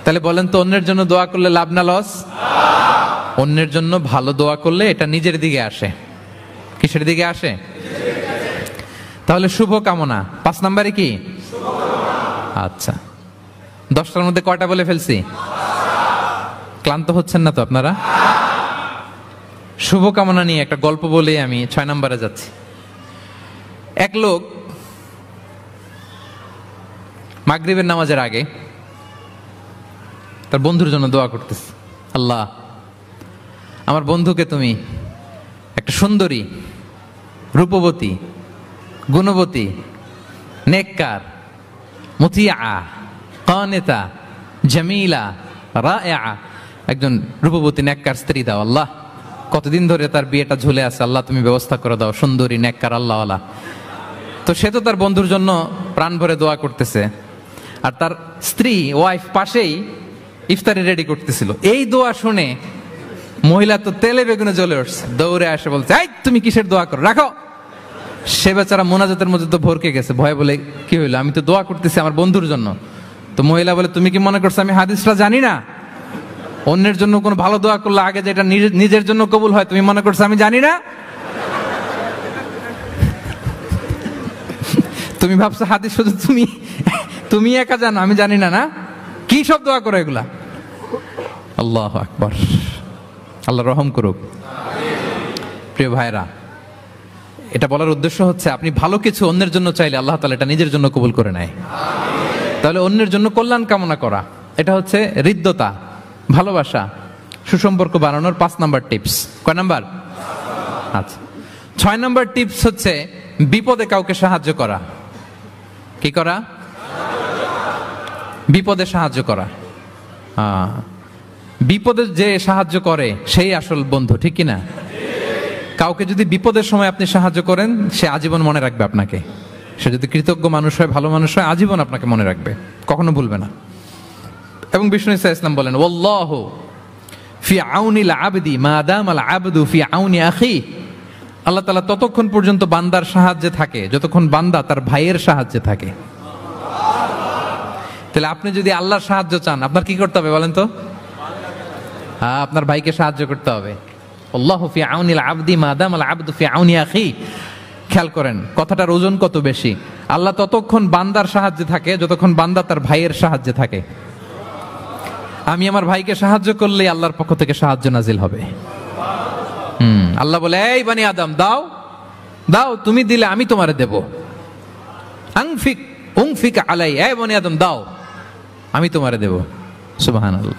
তাহলে বলেন তো অন্যের জন্য দোয়া করলে লাভ না লস? অন্যের জন্য ভালো দোয়া করলে এটা নিজের দিকে আসে। কিসের দিকে আসে? তাহলে শুভ কামনা 5 নম্বরে কি? আচ্ছা, 10টার মধ্যে কয়টা বলে ফেলছি? ক্লান্ত হচ্ছেন না তো আপনারা? শুভকামনা নিয়ে একটা গল্প বলে আমি 6 নম্বরে যাচ্ছি। এক লোক মাগরিবের নামাজের আগে তার বন্ধুর জন্য দোয়া করতেছে, আল্লাহ আমার বন্ধুকে তুমি একটা সুন্দরী, রূপবতী, গুণবতী, নেককার, মুতিয়া, কানেতা, জামিলা, রায়া, একজন রূপবতী নেককার স্ত্রী দাও আল্লাহ। কতদিন ধরে তার বিয়েটা ঝুলে আছে, আল্লাহ তুমি ব্যবস্থা করে দাও, সুন্দরী, নেককার, আল্লাহওয়ালা। তো সে তো তার বন্ধুর জন্য প্রাণ ভরে দোয়া করতেছে, আর তার স্ত্রী ওয়াইফ পাশেই ইফতারি রেডি করতেছিল। এই দোয়া শুনে মহিলা তো তেলে বেগুনে জ্বলে উঠছে, দৌড়ে আসে বলছে, এই তুমি কিসের দোয়া করো, রাখো। সে বেচারা মোনাজাতের মধ্যে তো ভরকে গেছে, ভয় বলে কি হইলো, আমি তো দোয়া করতেছি আমার বন্ধুর জন্য। তো মহিলা বলে, তুমি কি মনে করছো আমি হাদিসটা জানি না? অন্যের জন্য কোনো ভালো দোয়া করলে আগে যেটা নিজের জন্য কবুল হয় তুমি মনে করছো আমি জানি না? তুমি ভাবছো হাদিস শুধু তুমি একা জানো, আমি জানি না? না, কি সব দোয়া করো এগুলা? আল্লাহু আকবার, আল্লাহ রহম করুক। প্রিয় ভাইরা, এটা বলার উদ্দেশ্য হচ্ছে আপনি ভালো কিছু অন্যের জন্য চাইলে আল্লাহ তাআলা এটা নিজের জন্য কবুল করে নেয়। তাহলে অন্যের জন্য কল্যাণ কামনা করা, এটা হচ্ছে হৃদ্যতা, ভালোবাসা, সুসম্পর্ক বানানোর 5 নাম্বার টিপস। কয় নাম্বার? আচ্ছা, 6 নাম্বার টিপস হচ্ছে বিপদে কাউকে সাহায্য করা। কি করা? বিপদে সাহায্য করা। বিপদে যে সাহায্য করে সেই আসল বন্ধু, ঠিক কিনা? কাউকে যদি বিপদের সময় আপনি সাহায্য করেন সে আজীবন মনে রাখবে আপনাকে। সে যদি কৃতজ্ঞ মানুষ হয়, ভালো মানুষ হয়, আজীবন আপনাকে মনে রাখবে, কখনো ভুলবে না। এবং বিষ্ণু সাল্লাল্লাহু আলাইহি ওয়াসাল্লাম বলেন, ওয়াল্লাহু ফি আউনিল আবদি মা দামাল আবদু ফি আউনি আখি। আল্লাহ তাআলা ততক্ষণ পর্যন্ত বান্দার সাহায্যে থাকে যতক্ষণ বান্দা তার ভাইয়ের সাহায্যে থাকে। তাহলে আপনি যদি আল্লাহর সাহায্য চান আপনার কি করতে হবে বলেন তো? আপনার ভাইকে সাহায্য করতে হবে। আল্লাহু ফি আউনিল আবদি মা দামাল আবদু ফি আউনি আখি। খেয়াল করেন কথাটার ওজন কত বেশি। আল্লাহ ততক্ষণ বান্দার সাহায্যে থাকে যতক্ষণ বান্দা তার ভাইয়ের সাহায্যে থাকে। আমি আমার ভাইকে সাহায্য করলে আল্লাহর পক্ষ থেকে সাহায্য নাজিল হবে। আল্লাহ বলে, এই বানি আদম দাও দাও, তুমি দিলে আমি তোমারে দেব। আনফিক উনফিক আলাই, এই বানি আদম দাও আমি তোমারে দেব। সুবহানাল্লাহ।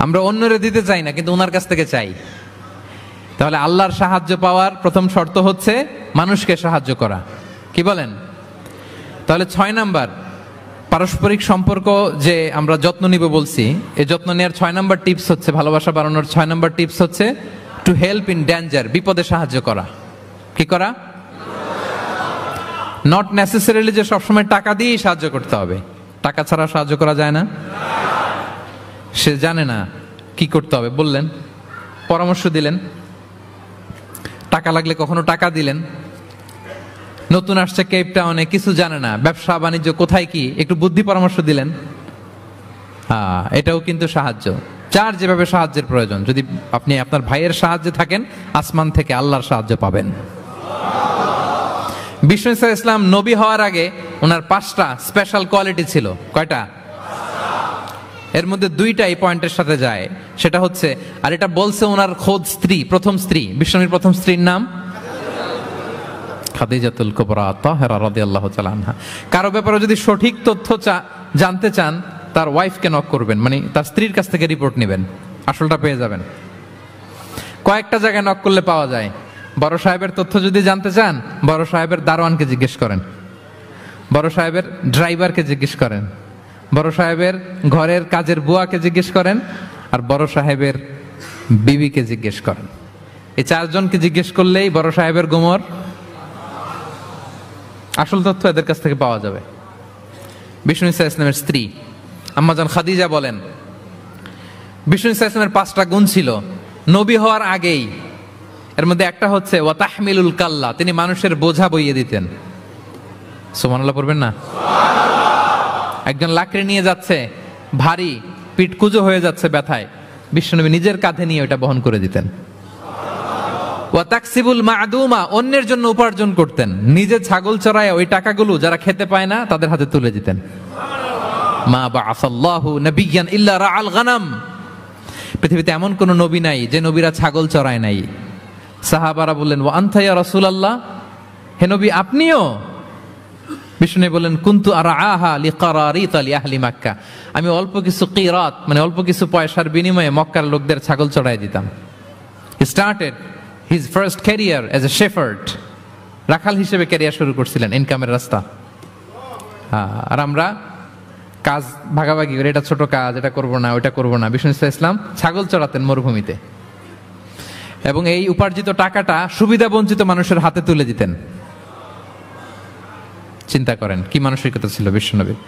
আমরা অন্যরে দিতে চাই না, কিন্তু ওনার কাছ থেকে চাই। তাহলে আল্লাহর সাহায্য পাওয়ার প্রথম শর্ত হচ্ছে মানুষকে সাহায্য করা। কি বলেন? তাহলে 6 নাম্বার পারস্পরিক সম্পর্ক যে আমরা যত্ন নিব বলছি, এই যত্ন নেওয়ার 6 নাম্বার টিপস হচ্ছে, ভালোবাসা বাড়ানোর 6 নাম্বার টিপস হচ্ছে টু হেল্প ইন ডেঞ্জার, বিপদে সাহায্য করা। কি করা? নট নেসেসারিলি যে সবসময় টাকা দিয়েই সাহায্য করতে হবে। টাকা ছাড়া সাহায্য করা যায় না। সে জানে না কি করতে হবে, বললেন, পরামর্শ দিলেন, টাকা লাগলে কখনো টাকা দিলেন। নতুন আসছে কেপ টাউনে, কিছু জানে না, ব্যবসা বাণিজ্য কোথায় কি, একটু বুদ্ধি পরামর্শ দিলেন। এটাও কিন্তু সাহায্য। যার যেভাবে সাহায্যের প্রয়োজন, যদি আপনি আপনার ভাইয়ের সাহায্যে থাকেন, আসমান থেকে আল্লাহর সাহায্য পাবেন। বিষ্ণু ইসলাম নবী হওয়ার আগে ওনার 5টা স্পেশাল কোয়ালিটি ছিল। কয়টা? এর মধ্যে 2টা এই পয়েন্টের সাথে যায়। সেটা হচ্ছে, আর এটা বলছে ওনার খোদ স্ত্রী, প্রথম স্ত্রী, বিশ্বনবীর প্রথম স্ত্রীর নাম খাদিজাতুল কুবরা তাহেরা রাদিয়াল্লাহু তাআলা আনহা। কারো ব্যাপারে যদি সঠিক তথ্য জানতে চান, তার ওয়াইফকে নক করবেন, মানে তার স্ত্রীর কাছ থেকে রিপোর্ট নেবেন, আসলটা পেয়ে যাবেন। কয়েকটা জায়গায় নক করলে পাওয়া যায়। বড় সাহেবের তথ্য যদি জানতে চান, বড় সাহেবের দারোয়ানকে জিজ্ঞেস করেন, বড় সাহেবের ড্রাইভারকে জিজ্ঞেস করেন, বড় সাহেবের ঘরের কাজের বুয়াকে জিজ্ঞেস করেন, আর বড় সাহেবের বিবিকে জিজ্ঞেস করেন। এই 4 জনকে জিজ্ঞেস করলেই বড় সাহেবের গোমর আসল তথ্য এদের কাছ থেকে পাওয়া যাবে। বিষ্ণু ইসলামের স্ত্রী আম্মাজান খাদিজা বলেন, বিষ্ণু ইসলামের 5টা গুণ ছিল নবী হওয়ার আগেই। এর মধ্যে একটা হচ্ছে ওয়া তাহমিলুল কাল্লা, তিনি মানুষের বোঝা বইয়ে দিতেন। সুবহানাল্লাহ পড়বেন না? একজন লাকড়ি নিয়ে যাচ্ছে, ভারী, পিঠ কুঁজো হয়ে যাচ্ছে ব্যথায়, বিশ্বনবী নিজের কাঁধে নিয়ে ওটা বহন করে দিতেন। ওয়া তাকসিবুল মা'দুমা, অন্যের জন্য উপার্জন করতেন, নিজে ছাগল চড়ায় ওই টাকাগুলো যারা খেতে পায় না তাদের হাতে তুলে দিতেন। মা বা'আসাল্লাহু নাবিয়্যান ইল্লা রাআল গানাম, পৃথিবীতে এমন কোন নবী নাই যে নবীরা ছাগল চড়ায় নাই। সাহাবারা বললেন, ওয়া আনতা ইয়া রাসূলুল্লাহ, হে নবী আপনিও? বিষ্ণু বললেন, কুনতু আরআহা লিকারারিত লিআহলি মক্কা, আমি অল্প কিছু কিরাত, মানে অল্প কিছু পয়সার বিনিময়ে মক্কার লোকদের ছাগল চড়ায় দিতাম। He started his first career as a shepherd, রাখাল হিসেবে ক্যারিয়ার শুরু করছিলেন, ইনকামের রাস্তা। আর আমরা কাজ ভাগাভাগি করে, এটা ছোট কাজ, এটা করবো না, ওইটা করবো না। বিষ্ণু ইসলাম ছাগল চড়াতেন মরুভূমিতে, এবং এই উপার্জিত টাকাটা সুবিধা বঞ্চিত মানুষের হাতে তুলে দিতেন। চিন্তা করেন কি মানসিকতা ছিল বিশ্বনবীর।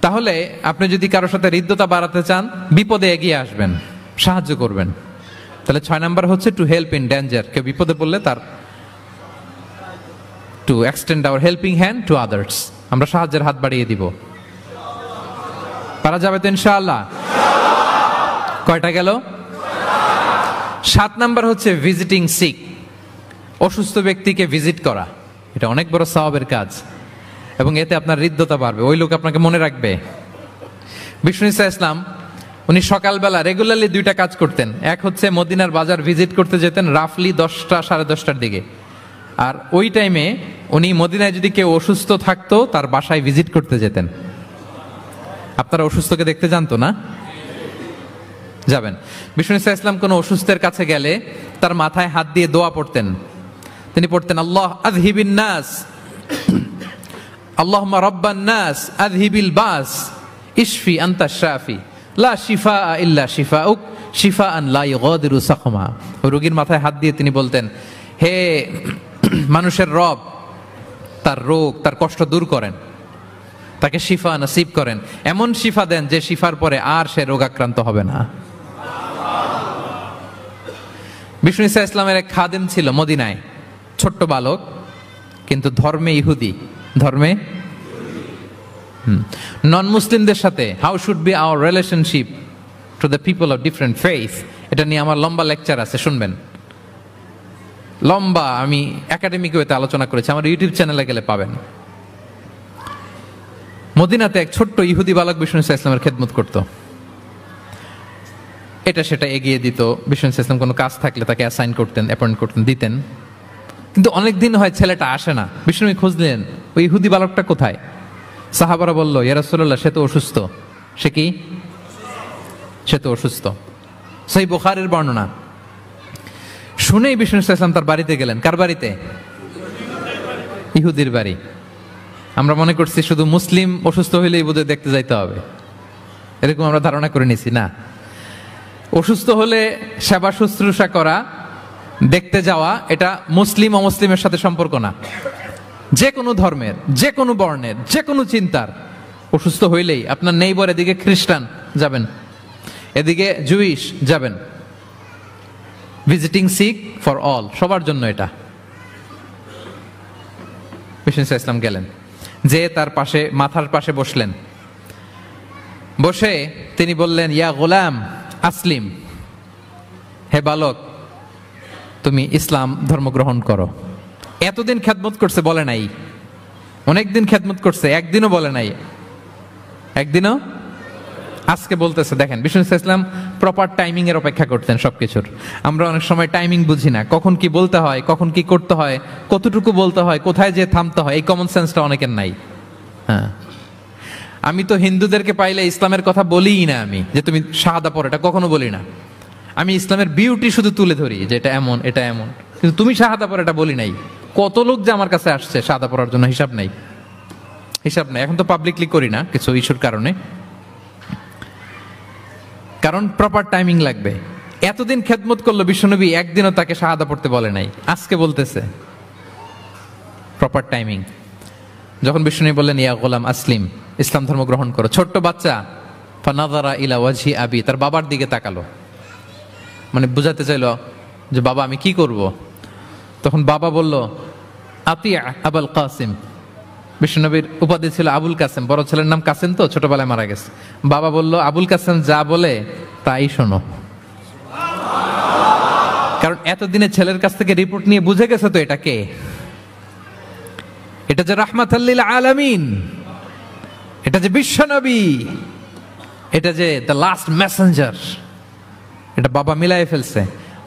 তাহলে আপনি যদি কারোর সাথে হৃদ্যতা বাড়াতে চান, বিপদে এগিয়ে আসবেন, সাহায্য করবেন। তাহলে 6 নাম্বার হচ্ছে টু হেল্প ইন ডেঞ্জার, কেউ বিপদে পড়লে তার to extend hour helping hand to others, আমরা সাহায্যের হাত বাড়িয়ে দিব। পারা যাবে তো ইনশাআল্লাহ? কয়টা গেল? 7 নাম্বার হচ্ছে ভিজিটিং সিক, অসুস্থ ব্যক্তিকে ভিজিট করা। এটা অনেক বড় সওয়াবের কাজ, এবং এতে আপনার হৃদ্যতা বাড়বে, ওই লোক আপনাকে মনে রাখবে। বিষ্ণু ইসলাম উনি সকালবেলা রেগুলারলি 2টা কাজ করতেন। এক হচ্ছে মদিনার বাজার ভিজিট করতে যেতেন রাফলি 10টা সাড়ে 10টার দিকে, আর ওই টাইমে উনি মদিনায় যদি কেউ অসুস্থ থাকতো তার বাসায় ভিজিট করতে যেতেন। আপনারা অসুস্থকে দেখতে জানতো না? যাবেন। বিষ্ণু ইসলাম কোনো অসুস্থের কাছে গেলে তার মাথায় হাত দিয়ে দোয়া পড়তেন। তিনি পড়তেন, আল্লাহ আযহিবিন নাস, আল্লাহুম্মা রাব্বান নাস আযহিবিল বাস, ইশফি আনতা শাফি, লা শিফাআ ইল্লা শিফাউক, শিফাআন লা ইগাদিরু সাকমা। রোগীর মাথায় হাত দিয়ে তিনি বলতেন, হে মানুষের রব, তার রোগ, তার কষ্ট দূর করেন, তাকে শিফা নসিব করেন, এমন শিফা দেন যে শিফার পরে আর সে রোগাক্রান্ত হবে না। বিষ্ণু ইসলামের এক খাদেম ছিল মদিনায়, ছোট্ট বালক, কিন্তু ধর্মে ইহুদি, ধর্মে নন মুসলিমদের সাথে how should be our relationship, to the people of different faith. এটা নিয়ে আমার লম্বা লেকচার আছে, শুনবেন। লম্বা, আমি একাডেমিক ওয়েতে আলোচনা করেছি, আমার ইউটিউব চ্যানেলে গেলে পাবেন। মদিনাতে এক ছোট্ট ইহুদি বালক বিষ্ণু ইসলামের খেদমত করত। এটা সেটা এগিয়ে দিত। বিষ্ণু ইসলাম কোনো কাজ থাকলে তাকে অ্যাসাইন করতেন, অ্যাপয়েন্ট করতেন, দিতেন। কিন্তু অনেক দিন হয় ছেলেটা আসে না। বিষ্ণু খুঁজলেন ওই ইহুদি বালকটা কোথায়। সাহাবারা বলল, ইয়া রাসূলুল্লাহ, সে তো অসুস্থ। সে কি? সে তো অসুস্থ। সহিহ বুখারীর বর্ণনা। শুনেই বিষ্ণু ইসলাম তার বাড়িতে গেলেন। কার বাড়িতে? ইহুদির বাড়ি। আমরা মনে করছি শুধু মুসলিম অসুস্থ হইলেই বোধহয় দেখতে যাইতে হবে, এরকম আমরা ধারণা করে নিছি। না, অসুস্থ হলে সেবা শুশ্রূষা করা, দেখতে যাওয়া, এটা মুসলিম অমুসলিমের সাথে সম্পর্ক না। যে কোনো ধর্মের, যে কোনো বর্ণের, যে কোনো চিন্তার অসুস্থ হইলেই আপনার নেইবার, এদিকে খ্রিস্টান যাবেন, এদিকে জুইশ যাবেন। ভিজিটিং সিক ফর অল, সবার জন্য এটা। বিষ্ণু ইসলাম গেলেন, যে তার পাশে, মাথার পাশে বসলেন। বসে তিনি বললেন, ইয়া গোলাম আসলিম, হে বালক, তুমি ইসলাম ধর্ম গ্রহণ করো। এতদিন খেদমত করছে, বলে নাই। অনেকদিন খেদমত করছে, একদিনও বলে নাই। একদিনও, আজকে বলতেছে। দেখেন, বিষ্ণু ইসলাম প্রপার টাইমিং এর অপেক্ষা করতেন সবকিছুর। আমরা অনেক সময় টাইমিং বুঝি না, কখন কি বলতে হয়, কখন কি করতে হয়, কতটুকু বলতে হয়, কোথায় যে থামতে হয়, এই কমন সেন্সটা অনেকের নাই। হ্যাঁ, আমি তো হিন্দুদেরকে পাইলে ইসলামের কথা বলিই না, আমি যে তুমি শাহাদা পড়ো, এটা কখনো বলি না। আমি ইসলামের বিউটি শুধু তুলে ধরি, যে এটা এমন, এটা এমন, কিন্তু তুমি শাহাদা পড়ো এটা বলি নাই। কত লোক যে আমার কাছে আসছে শাহাদা পড়ার জন্য, হিসাব নাই, হিসাব নাই। এখন তো পাবলিকলি করি না কিছু ইস্যুর কারণে, কারণ প্রপার টাইমিং লাগবে। এতদিন খেদমত করলো বিশ্বনবী, একদিনও তাকে শাহাদা পড়তে বলে নাই, আজকে বলতেছে। Proper timing. যখন বিশ্বনবী বললেন, ইয়া গোলাম আসলিম, ইসলাম ধর্ম গ্রহণ করো, ছোট্ট বাচ্চা ফানাযারা ইলা ওয়াজহি আবি, তার বাবার দিকে তাকালো, মানে বুঝাতে চাইলো যে বাবা আমি কি করব। তখন বাবা বলল, আতিয়া আবুল কাসিম। বিশ্বনবীর উপাধি ছিল আবুল কাসেম, বড় ছেলের নাম কাসেম, তো ছোটবেলায় মারা গেছে। বাবা বলল, আবুল কাসেম যা বলে তাই শোনো। কারণ এতদিনে ছেলের কাছ থেকে রিপোর্ট নিয়ে বুঝে গেছে তো এটা কে। এটা যে রাহমাতাল লিল আলামিন, এটা যে বিশ্বনবী, এটা যে দ্য লাস্ট মেসেঞ্জার, এটা বাবা মিলাই ফেলছে।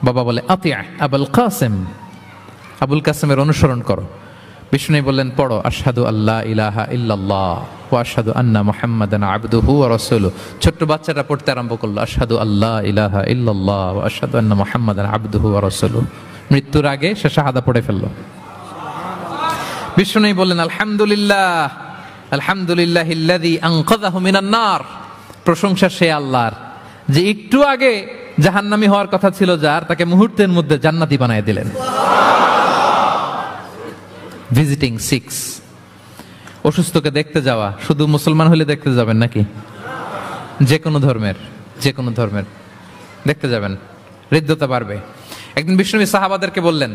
বাবা বলে, আতিয়া আবুল কাসেম, আবুল কাসেমের অনুসরণ করো। বিষ্ণু বললেন, পড়ো আশহাদু আল্লা ইলাহা ইল্লাল্লাহ ওয়া আশহাদু আন্না মুহাম্মাদান আবদুহু ওয়া রাসূলুহু। ছোট্ট বাচ্চাটা পড়তে আরম্ভ করলো, আশহাদু আল্লা ইলাহা ইল্লাল্লাহ ওয়া আশহাদু আন্না মুহাম্মাদান আবদুহু ওয়া রাসূলুহু। মৃত্যুর আগে সে শাহাদা পড়ে ফেললো। বিষ্ণু বললেন, আলহামদুলিল্লাহ, আলহামদুলিল্লাহিল্লাযী আনকাযাহু মিনান নার। প্রশংসা সে আল্লাহর, যে একটু আগে জাহান্নামী হওয়ার কথা ছিল যার, তাকে মুহূর্তের মধ্যে জান্নাতি বানায় দিলেন। ভিজিটিং সিক্স, অসুস্থকে দেখতে যাওয়া। শুধু মুসলমান হলে দেখতে যাবেন নাকি? যে কোনো ধর্মের, যে কোনো ধর্মের দেখতে যাবেন, হৃদ্যতা বাড়বে। একদিন বিষ্ণু সাহাবাদেরকে বললেন,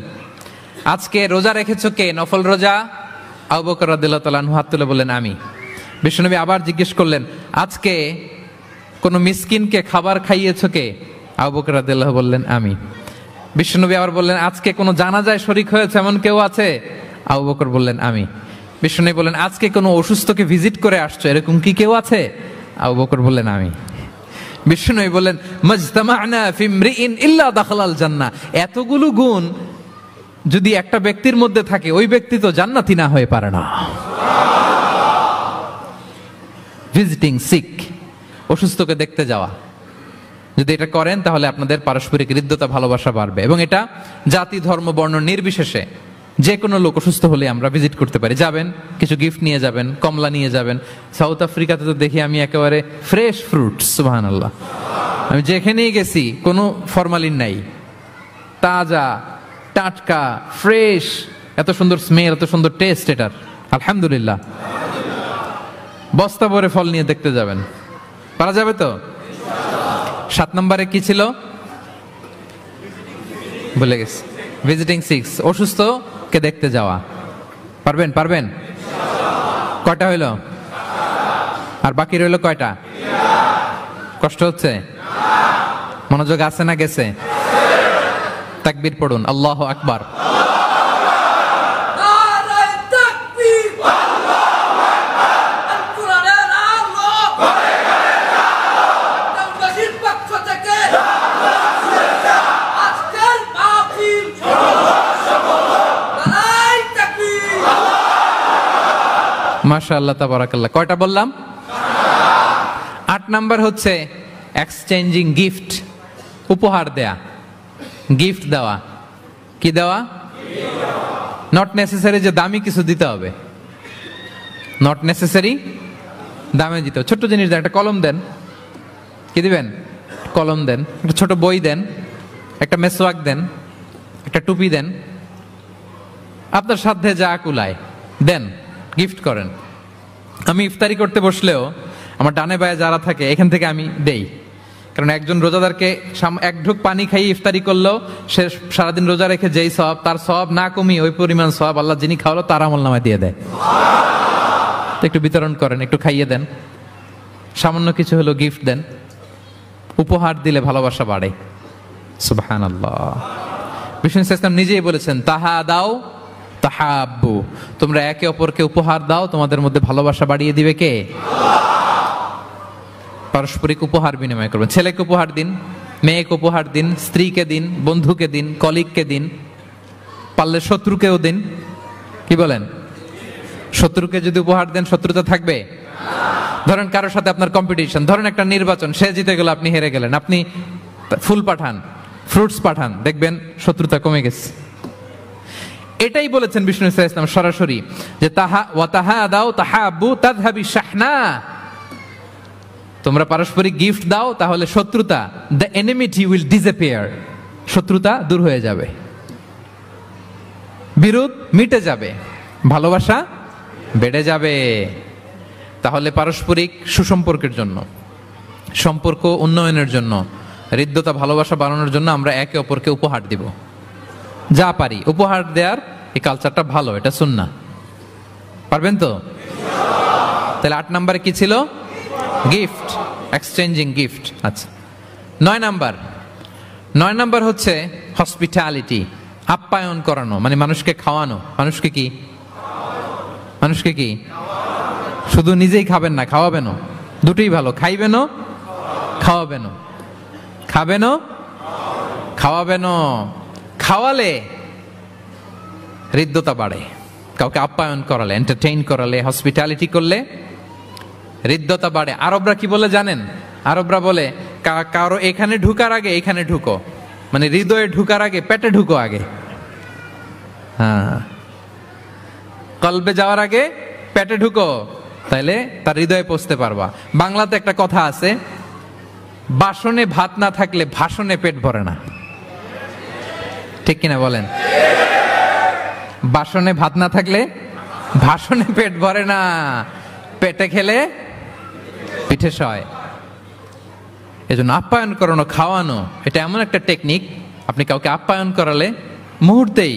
আজকে রোজা রেখেছো কে? নফল রোজা? আবু বকর রাদিয়াল্লাহু তাআলা আনহু হাত তুলে বললেন, আমি। বিষ্ণু আবার জিজ্ঞেস করলেন, আজকে কোন মিসকিনকে খাবার খাইয়েছো কে? আবু বকর রাদিয়াল্লাহু বললেন, আমি। বিষ্ণু আবার বললেন, আজকে কোন জানাজায় শরীক হয়েছে এমন কেউ আছে? আবু বকর বললেন, আমি। বিষ্ণু বললেন, আজকে কোনো অসুস্থকে ভিজিট করে আসছো এরকম কি কেউ আছে? আবু বকর বললেন, আমি। বিষ্ণু বললেন, মাজতামা'না ফি ইমরিইন ইল্লা দাখালাল জান্নাহ। এতগুলো গুণ যদি একটা ব্যক্তির মধ্যে থাকে, ওই ব্যক্তি তো জান্নাতি না হয়ে পারে না। ভিজিটিং সিক, অসুস্থকে দেখতে যাওয়া, যদি এটা করেন তাহলে আপনাদের পারস্পরিক হৃদ্যতা, ভালোবাসা বাড়বে। এবং এটা জাতি, ধর্ম, বর্ণ নির্বিশেষে যে কোনো লোক অসুস্থ হলে আমরা ভিজিট করতে পারি। যাবেন, কিছু গিফট নিয়ে যাবেন, কমলা নিয়ে যাবেন। সাউথ আফ্রিকাতে তো দেখি আমি একেবারে ফ্রেশ ফ্রুটস, সুবহানাল্লাহ। আমি যেখানেই গেছি কোনো ফরমালিন নাই, তাজা, টাটকা, ফ্রেশ, এত সুন্দর স্মেল, এত সুন্দর টেস্ট এটার, আলহামদুলিল্লাহ। বস্তা ভরে ফল নিয়ে দেখতে যাবেন, পারা যাবে তো? 7 নম্বরে কি ছিল ভুলে গেছি। ভিজিটিং সিক্স, অসুস্থকে দেখতে যাওয়া। পারবেন? পারবেন? কয়টা হইলো? আর বাকি রইলো কয়টা? কষ্ট হচ্ছে? মনোযোগ আছে না গেছে? তাকবীর পড়ুন, আল্লাহু আকবার। মাশাআল্লাহ, তাবারাকাল্লাহ। কয়টা বললাম? 8 নাম্বার হচ্ছে এক্সচেঞ্জিং গিফট, উপহার দেয়া, গিফট দেওয়া। কি দেওয়া? নট নেসেসারি যে দামি কিছু দিতে হবে, নট নেসেসারি দামে দিতে হবে। ছোট্ট জিনিস দেন, একটা কলম দেন। কি দিবেন? কলম দেন। একটা ছোট বই দেন, একটা মেসওয়াক দেন, একটা টুপি দেন, আপনার সাধ্যে যা কুলায় দেন, গিফট করেন। আমি ইফতারি করতে বসলেও আমার ডানে বায়ে যারা থাকে এখান থেকে আমি দেই, কারণ একজন রোজাদারকে এক ঢুক পানি খাইয়ে ইফতারি করলেও সে সারাদিন রোজা রেখে যেই সওয়াব, তার সওয়াব না কমিয়ে ওই পরিমাণ সওয়াব আল্লাহ যিনি খাওয়ালো তার আমলনামায় দিয়ে দেয়। একটু বিতরণ করেন, একটু খাইয়ে দেন, সামান্য কিছু হলো গিফট দেন। উপহার দিলে ভালোবাসা বাড়ে। সুবহানাল্লাহ। বিষ্ণু ইসলাম নিজেই বলেছেন, তাহা দাও তাহাব্বু, তোমরা একে অপরকে উপহার দাও, তোমাদের মধ্যে ভালোবাসা বাড়িয়ে দিবে কে? পারস্পরিক উপহার বিনিময় করবেন। ছেলেকে উপহার দিন, মেয়েকে উপহার দিন, স্ত্রীকে দিন, বন্ধুকে দিন, কলিগকে দিন, পারলে শত্রুকেও দিন। কি বলেন? শত্রুকে যদি উপহার দেন শত্রুতা থাকবে? ধরেন কারোর সাথে আপনার কম্পিটিশন, ধরেন একটা নির্বাচন, সে জিতে গেল, আপনি হেরে গেলেন, আপনি ফুল পাঠান, ফ্রুটস পাঠান, দেখবেন শত্রুতা কমে গেছে। এটাই বলেছেন বিষ্ণু ইসলাম সরাসরি, যে তাহা ওয়া তাহাদাউ তাহাব্বু তাযহাবি শাহনা, তোমরা পারস্পরিক গিফট দাও তাহলে শত্রুতা, দ্য এনিমিটি উইল ডিসঅ্যাপিয়ার, শত্রুতা দূর হয়ে যাবে, বিরোধ মিটে যাবে, ভালোবাসা বেড়ে যাবে। তাহলে পারস্পরিক সুসম্পর্কের জন্য, সম্পর্ক উন্নয়নের জন্য, হৃদ্যতা ভালোবাসা বাড়ানোর জন্য আমরা একে অপরকে উপহার দিব, যা পারি উপহার দেওয়ার এই কালচারটা ভালো, এটা সুন্নাহ। পারবেন তো? তাহলে 8 নম্বরে কি ছিল? Gift, exchanging gift. আচ্ছা, 9 নাম্বার হচ্ছে হসপিটালিটি, আপ্যায়ন করানো, মানে মানুষকে খাওয়ানো। মানুষকে কি? মানুষকে কি? শুধু নিজেই খাবেন না, খাওয়াবেনও। দুটোই ভালো, খাইবেনও খাওয়াবেনও, খাবেনও খাওয়াবেনও। খাওয়ালে হৃদ্যতা বাড়ে, কাউকে আপ্যায়ন করালে, এন্টারটেইন করালে, হসপিটালিটি করলে হৃদ্যতা বাড়ে। আরবরা কি বলে জানেন? আরবরা বলে কারো এখানে ঢুকার আগে এখানে ঢুকো, মানে হৃদয়ে ঢুকার আগে পেটে ঢুকো আগে। হ্যাঁ, কলবে যাওয়ার আগে পেটে ঢুকো, তাইলে তার হৃদয়ে পৌঁছতে পারবা। বাংলাতে একটা কথা আছে, বাসনে ভাত না থাকলে ভাষণে পেট ভরে না। ঠিক কিনা বলেন? বাসনে ভাত না থাকলে ভাষণে পেট ভরে না, পেটে খেলে পিঠে সয়। এজন্য আপ্যায়ন করানো, খাওয়ানো, এটা এমন একটা টেকনিক, আপনি কাউকে আপ্যায়ন করালে মুহূর্তেই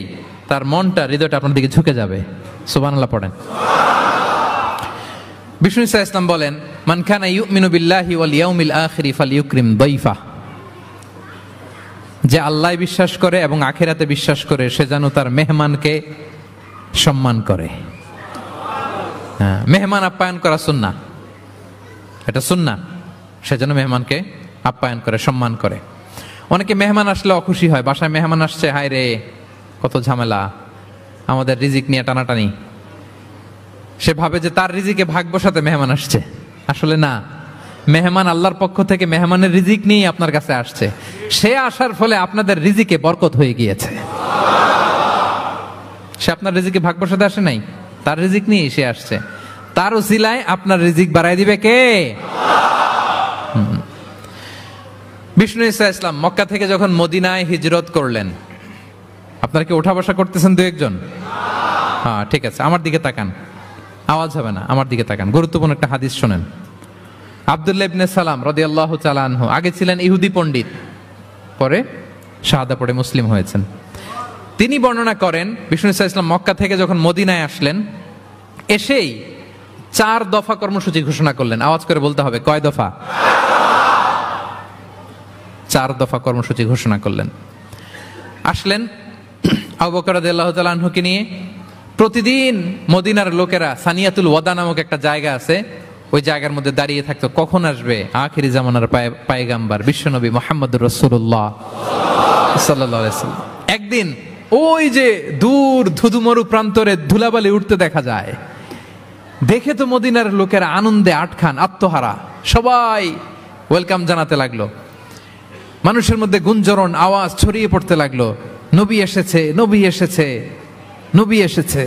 তার মনটা, হৃদয়টা আপনার দিকে ঝুঁকে যাবে। সুবহানাল্লাহ পড়েন। বিষ্ণু ইসলাম বলেন, মান কানা ইউমিনু বিল্লাহি ওয়াল ইয়াউমিল আখিরি ফালইউকরিম দাইফা, যে আল্লাহ বিশ্বাস করে এবং আখিরাতে বিশ্বাস করে সে যেন তার মেহমানকে সম্মান করে। হ্যাঁ, মেহমান আপ্যায়ন করা সুন্নাহ, এটা সুন্নাহ। সে যেন মেহমানকে আপ্যায়ন করে, সম্মান করে। অনেকে মেহমান আসলে অখুশি হয়, বাসায় মেহমান আসছে, হায় রে কত ঝামেলা, আমাদের রিজিক নিয়ে টানাটানি। সে ভাবে যে তার রিজিকে ভাগ বসাতে মেহমান আসছে। আসলে না, মেহমান আল্লাহর পক্ষ থেকে মেহমানের রিজিক নিয়ে আপনার কাছে আসছে। সে আসার ফলে আপনাদের রিজিকে বরকত হয়ে গিয়েছে। সে আপনার রিজিকে ভাগ বসাতে আসে নাই, তার রিজিক নিয়ে সে আসছে। তার উসিলায় আপনার রিজিক বাড়াই দিবে কে? বিষ্ণু ইসলাম মক্কা থেকে যখন মদিনায় হিজরত করলেন, আপনারা কি ওঠা বসা করতেছেন দু একজন? হ্যাঁ, ঠিক আছে, আমার দিকে তাকান, আওয়াজ হবে না, আমার দিকে তাকান। গুরুত্বপূর্ণ একটা হাদিস শোনেন। আব্দুল্লাহ ইবনে সালাম রাদিয়াল্লাহু তাআলা আনহু আগে ছিলেন ইহুদি পণ্ডিত, পরে শাহাদা পড়ে মুসলিম হয়েছেন। তিনি বর্ণনা করেন, বিষ্ণু ইসলাম মক্কা থেকে যখন মদিনায় আসলেন, এসেই 4 দফা কর্মসূচি ঘোষণা করলেন। আওয়াজ করে বলতে হবে, কয় দফা? 4 দফা কর্মসূচি ঘোষণা করলেন। আসলেন আবু বকর রাদিয়াল্লাহু তাআলা আনহুকে নিয়ে। প্রতিদিন মদিনার লোকেরা সানিয়াতুল ওয়াদা নামক একটা জায়গা আছে, ওই জায়গার মধ্যে দাঁড়িয়ে থাকতো কখন আসবে আখিরি জামানার পায়গাম্বার বিশ্বনবী মুহাম্মদুর রাসূলুল্লাহ সাল্লাল্লাহু আলাইহি ওয়াসাল্লাম। একদিন ওই যে দূর ধুধুমরু প্রান্তরে ধুলাবালি উঠতে দেখা যায়। দেখে তো মদিনার লোকেরা আনন্দে আটখান, আত্মহারা, সবাই ওয়েলকাম জানাতে লাগলো। মানুষের মধ্যে গুঞ্জরণ আওয়াজ ছড়িয়ে পড়তে লাগলো, নবী এসেছে, নবী এসেছে, নবী এসেছে।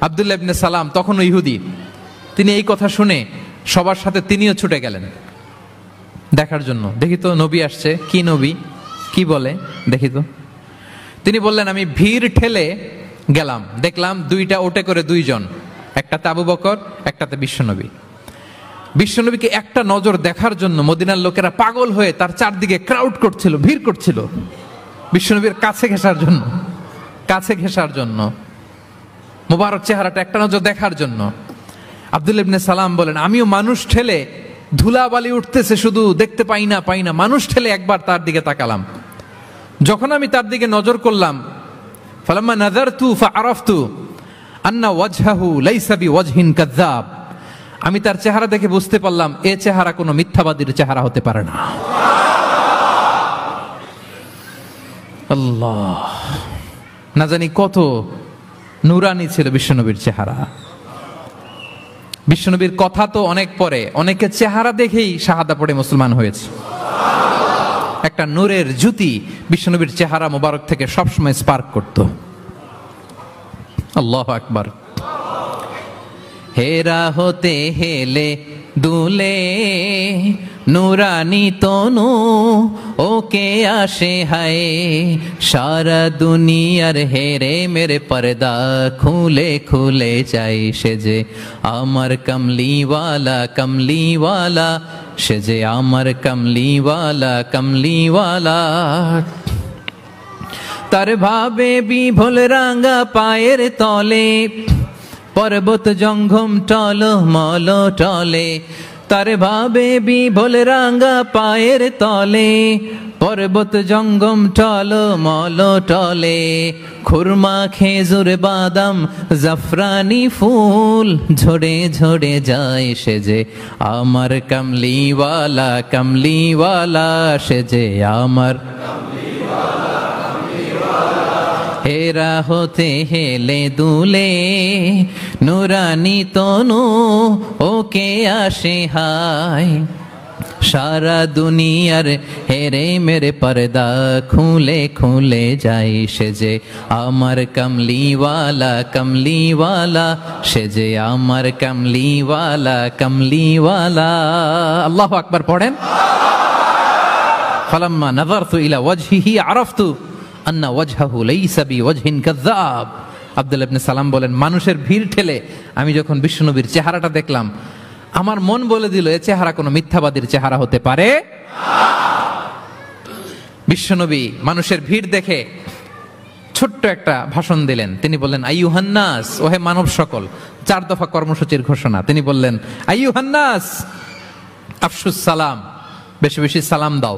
আব্দুল্লাহ ইবনে সালাম তখনও ইহুদি, তিনি এই কথা শুনে সবার সাথে তিনিও ছুটে গেলেন দেখার জন্য, দেখি তো নবী আসছে, কি নবী, কি বলে দেখি তো। তিনি বললেন, আমি ভিড় ঠেলে গেলাম, দেখলাম 2টা ওটে করে 2 জন, একটাতে আবু বকর, একটাতে বিশ্বনবী। বিশ্বনবীকে একটা নজর দেখার জন্য মদিনার লোকেরা পাগল হয়ে তার চারদিকে ক্রাউড করছিল, ভিড় করছিল বিশ্বনবীর কাছে ঘেঁষার জন্য, কাছে ঘেঁষার জন্য, মোবারক চেহারাটা একটা নজর দেখার জন্য। আব্দুল্লাহ ইবনে সালাম বলেন, আমিও মানুষ ঠেলে, ধুলাবালি উঠতেছে শুধু, দেখতে পাই না, মানুষ ঠেলে একবার তার দিকে তাকালাম। যখন আমি তার দিকে নজর করলাম, ফালাম্মা নাযারতু ফাআরাফতু আন্না ওয়াজহাহু লাইসা বিওয়াজহিন কাযাব, আমি তার চেহারা দেখে বুঝতে পারলাম এ চেহারা কোনো মিথ্যাবাদীর চেহারা হতে পারে না। আল্লাহ, না জানি কত নূরানি ছিল বিশ্বনবীর চেহারা। বিশ্বনবীর কথা তো অনেক পরে, অনেকে চেহারা দেখেই শাহাদা পড়ে মুসলমান হয়েছে। একটা নূরের জ্যোতি বিশ্বনবীর চেহারা মোবারক থেকে সবসময় স্পার্ক করত। আল্লাহু আকবার। হেরা হতে হেলে দুলে নুরানি তনু ওকে আসে হায়, সারা দুনিয়ার হেরে মেরে পর্দা খুলে খুলে চাই সে যে আমার কমলিওয়ালা কমলিওয়ালা, সে যে আমার কমলিওয়ালা কমলিওয়ালা। তার ভাবে বিভোল রাঙ্গা পায়ের তলে, পর্বত জঙ্গম টল মল টলে, তার ভাবে বিভোল রাঙ্গা পায়ের তলে, পর্বত জঙ্গম টল মল টলে। খুরমা খেজুর বাদাম জাফরানি ফুল ঝরে ঝরে যায় সে যে আমার কমলিওয়ালা কমলিওয়ালা, সে যে আমার হেরা হতে হেলে দুলে নুরানি তনু ওকে আসে হায়, সারা দুনিয়ার হেরে মেরে পর্দা খুলে খুলে যাই সে যে আমার কমলিওয়ালা কমলিওয়ালা, সে যে আমার কমলিওয়ালা কমলিওয়ালা। আল্লাহু আকবার পড়েন। ফালাম্মা নাযারতু ইলা ওয়াজহিহি আরাফতু আন্না ওয়াজহাহু লাইসা বিওয়াজহিন কাযাব। আব্দুল্লাহ ইবনে সালাম বলেন, মানুষের ভিড় ঠেলে আমি যখন বিশ্বনবীর চেহারাটা দেখলাম, আমার মন বলে দিল এ চেহারা কোনো মিথ্যাবাদীর চেহারা হতে পারে। বিশ্বনবী মানুষের ভিড় দেখে ছোট্ট একটা ভাষণ দিলেন। তিনি বললেন, আইয়ুহান নাস, ওহে মানব সকল। 4 দফা কর্মসূচির ঘোষণা। তিনি বললেন, আইয়ুহান নাস আফশুস সালাম, বেশি বেশি সালাম দাও।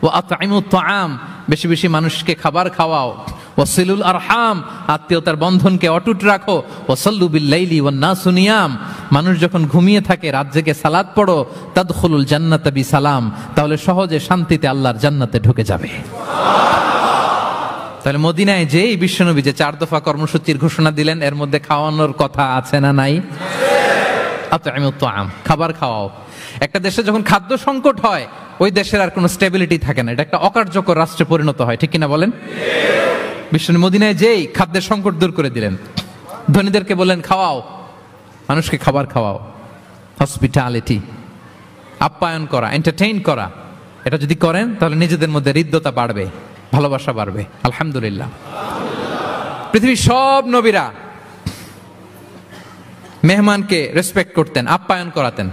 ওয়া আতঈমুত তাআম, বেশি বেশি মানুষকে খাবার খাওয়াও। ওয়াসিলুল আরহাম, আত্মীয়তার বন্ধনকে অটুট রাখো। ওয়াসাল্লু বিল লাইলি ওয়ান নাসু নিয়াম, মানুষ যখন ঘুমিয়ে থাকে রাত জেগে সালাত পড়ো। তাদখুলুল জান্নাতা বিসালাম, তাহলে সহজে শান্তিতে আল্লাহর জান্নাতে ঢুকে যাবে। তাহলে মদিনায় যেই বিশ্বনবী যে 4 দফা কর্মসূচির ঘোষণা দিলেন, এর মধ্যে খাওয়ানোর কথা আছে না নাই? আতঈমুত তাআম, খাবার খাওয়াও। একটা দেশে যখন খাদ্য সংকট হয়, ওই দেশের আর কোনো স্টেবিলিটি থাকে না, এটা একটা অকার্যকর রাষ্ট্রে পরিণত হয়, ঠিক কিনা বলেন? বিশ্বনবী মদিনায় যেই খাদ্যের সংকট দূর করে দিলেন। ধনীদেরকে বললেন, খাওয়াও, মানুষকে খাবার খাওয়াও। হসপিটালিটি, আপ্যায়ন করা, এন্টারটেইন করা, এটা যদি করেন তাহলে নিজেদের মধ্যে হৃদ্যতা বাড়বে, ভালোবাসা বাড়বে। আলহামদুলিল্লাহ, পৃথিবীর সব নবীরা মেহমানকে রেসপেক্ট করতেন, আপ্যায়ন করাতেন।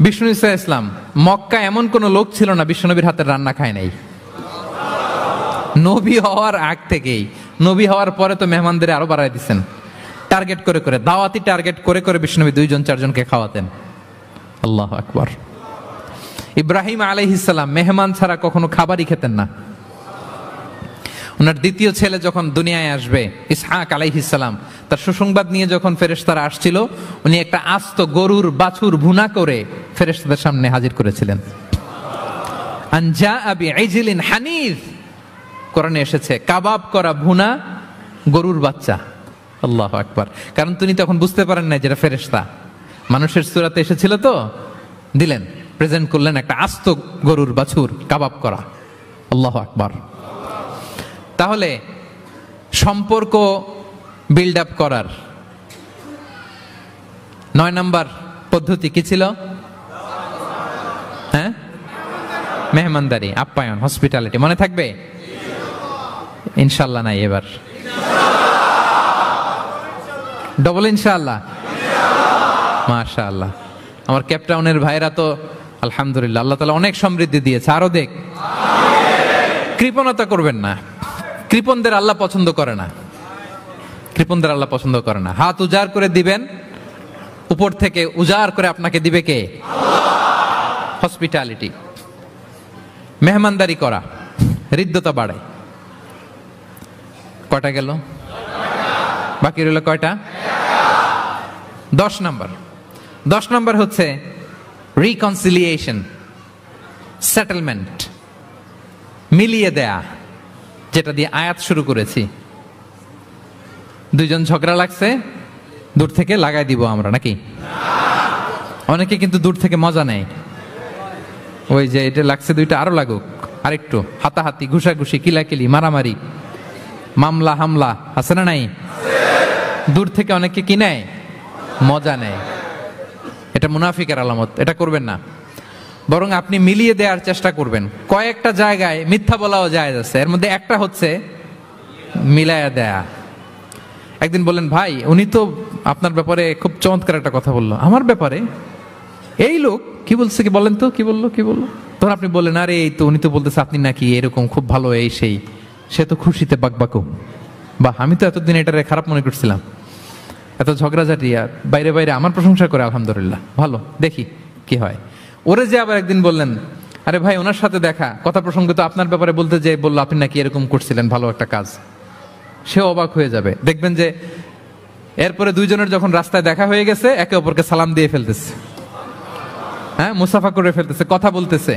বিষ্ণু ইসা ইসলাম মক্কা এমন কোন লোক ছিল না বিশ্বনবীর হাতের রান্না খায় নাই। নবী হওয়ার আগ থেকেই, নবী হওয়ার পরে তো মেহমানদের আরো বাড়াই দিচ্ছেন। টার্গেট করে করে, দাওয়াতি টার্গেট করে করে বিশ্বনবী 2 জন 4 জনকে খাওয়াতেন। আল্লাহু আকবার। ইব্রাহিম আলাইহিস সালাম মেহমান ছাড়া কখনো খাবারই খেতেন না। ওনার দ্বিতীয় ছেলে যখন দুনিয়ায় আসবে ইসহাক আলাইহিস সালাম, তার সুসংবাদ নিয়ে যখন ফেরেশতারা আসছিল, উনি একটা আস্ত গরুর বাছুর ভুনা করে ফেরেশতাদের সামনে হাজির করেছিলেন। আনজা আবি ইজলিন হানিজ, কোরআনে এসেছে কাবাব করা ভুনা গরুর বাচ্চা। আল্লাহু আকবার। কারণ তিনি তখন বুঝতে পারেন না যেটা ফেরেশতা, মানুষের সূরাতে এসেছিল তো, দিলেন, প্রেজেন্ট করলেন একটা আস্ত গরুর বাছুর কাবাব করা। আল্লাহু আকবার। তাহলে সম্পর্ক বিল্ড আপ করার 9 নম্বর পদ্ধতি কি ছিল? হ্যাঁ, মেহমানদারি, আপ্যায়ন, হসপিটালিটি। মনে থাকবে? ইনশাল্লাহ নাই এবার, ডবল ইনশাআল্লাহ। মাশাআল্লাহ। আমার ক্যাপটাউনের ভাইরা তো আলহামদুলিল্লাহ, আল্লাহ তাআলা অনেক সমৃদ্ধি দিয়েছে, আরো দেখ। কৃপণতা করবেন না, কৃপণদের আল্লাহ পছন্দ করে না, কৃপণদের আল্লাহ পছন্দ করে না। হাত উজাড় করে দিবেন, উপর থেকে উজাড় করে আপনাকে দিবে কে? হসপিটালিটি, মেহমানদারি করা হৃদ্যতা বাড়ায়। কয়টা গেল? বাকি রইল কয়টা? 10 নম্বর। 10 নম্বর হচ্ছে রিকনসিলিয়েশন, সেটেলমেন্ট, মিলিয়ে দেয়া, যেটা দিয়ে আয়াত শুরু করেছি। দুইজন ঝগড়া লাগছে, দূর থেকে লাগাই দিব আমরা নাকি? অনেকে কিন্তু দূর থেকে মজা নেয়, ওই যে এটা লাগছে দুইটা আরো লাগুক, আরেকটু হাতাহাতি, ঘুষাঘুষি, কিলাকিলি, মারামারি, মামলা হামলা, আছে না নাই? দূর থেকে অনেকে কি নেয়? মজা নেয়। এটা মুনাফিকের আলামত, এটা করবেন না। বরং আপনি মিলিয়ে দেওয়ার চেষ্টা করবেন। কয়েকটা জায়গায় মিথ্যা বলাও জায়েজ আছে, এর মধ্যে একটা হচ্ছে মিলায়া দেয়া। একদিন বললেন, ভাই উনি তো আপনার ব্যাপারে খুব চমৎকার একটা কথা বললো। আমার ব্যাপারে? এই লোক কি বলছে, কি বলেন তো, কি বললো কি বললো? তখন আপনি বললেন, আরে এই তো উনি তো বলতেছে আপনি নাকি এরকম খুব ভালো, এই সেই। সে তো খুশিতে বাকবাকু, বাহ, আমি তো এতদিন এটারে খারাপ মনে করছিলাম। এত ঝগড়াঝাটি, বাইরে বাইরে আমার প্রশংসা করে, আলহামদুলিল্লাহ ভালো, দেখি কি হয়। ওরে যে আবার একদিন বললেন, আরে ভাই ওনার সাথে দেখা, কথা প্রসঙ্গ তো আপনার ব্যাপারে বলতে যে বললো আপনি নাকি এরকম করছিলেন, ভালো একটা কাজ। সে অবাক হয়ে যাবে, দেখবেন যে এরপরে দুইজনের যখন রাস্তায় দেখা হয়ে গেছে, একে অপরকে সালাম দিয়ে ফেলতেছে, হ্যাঁ, মুসাফা করে ফেলতেছে, কথা বলতেছে,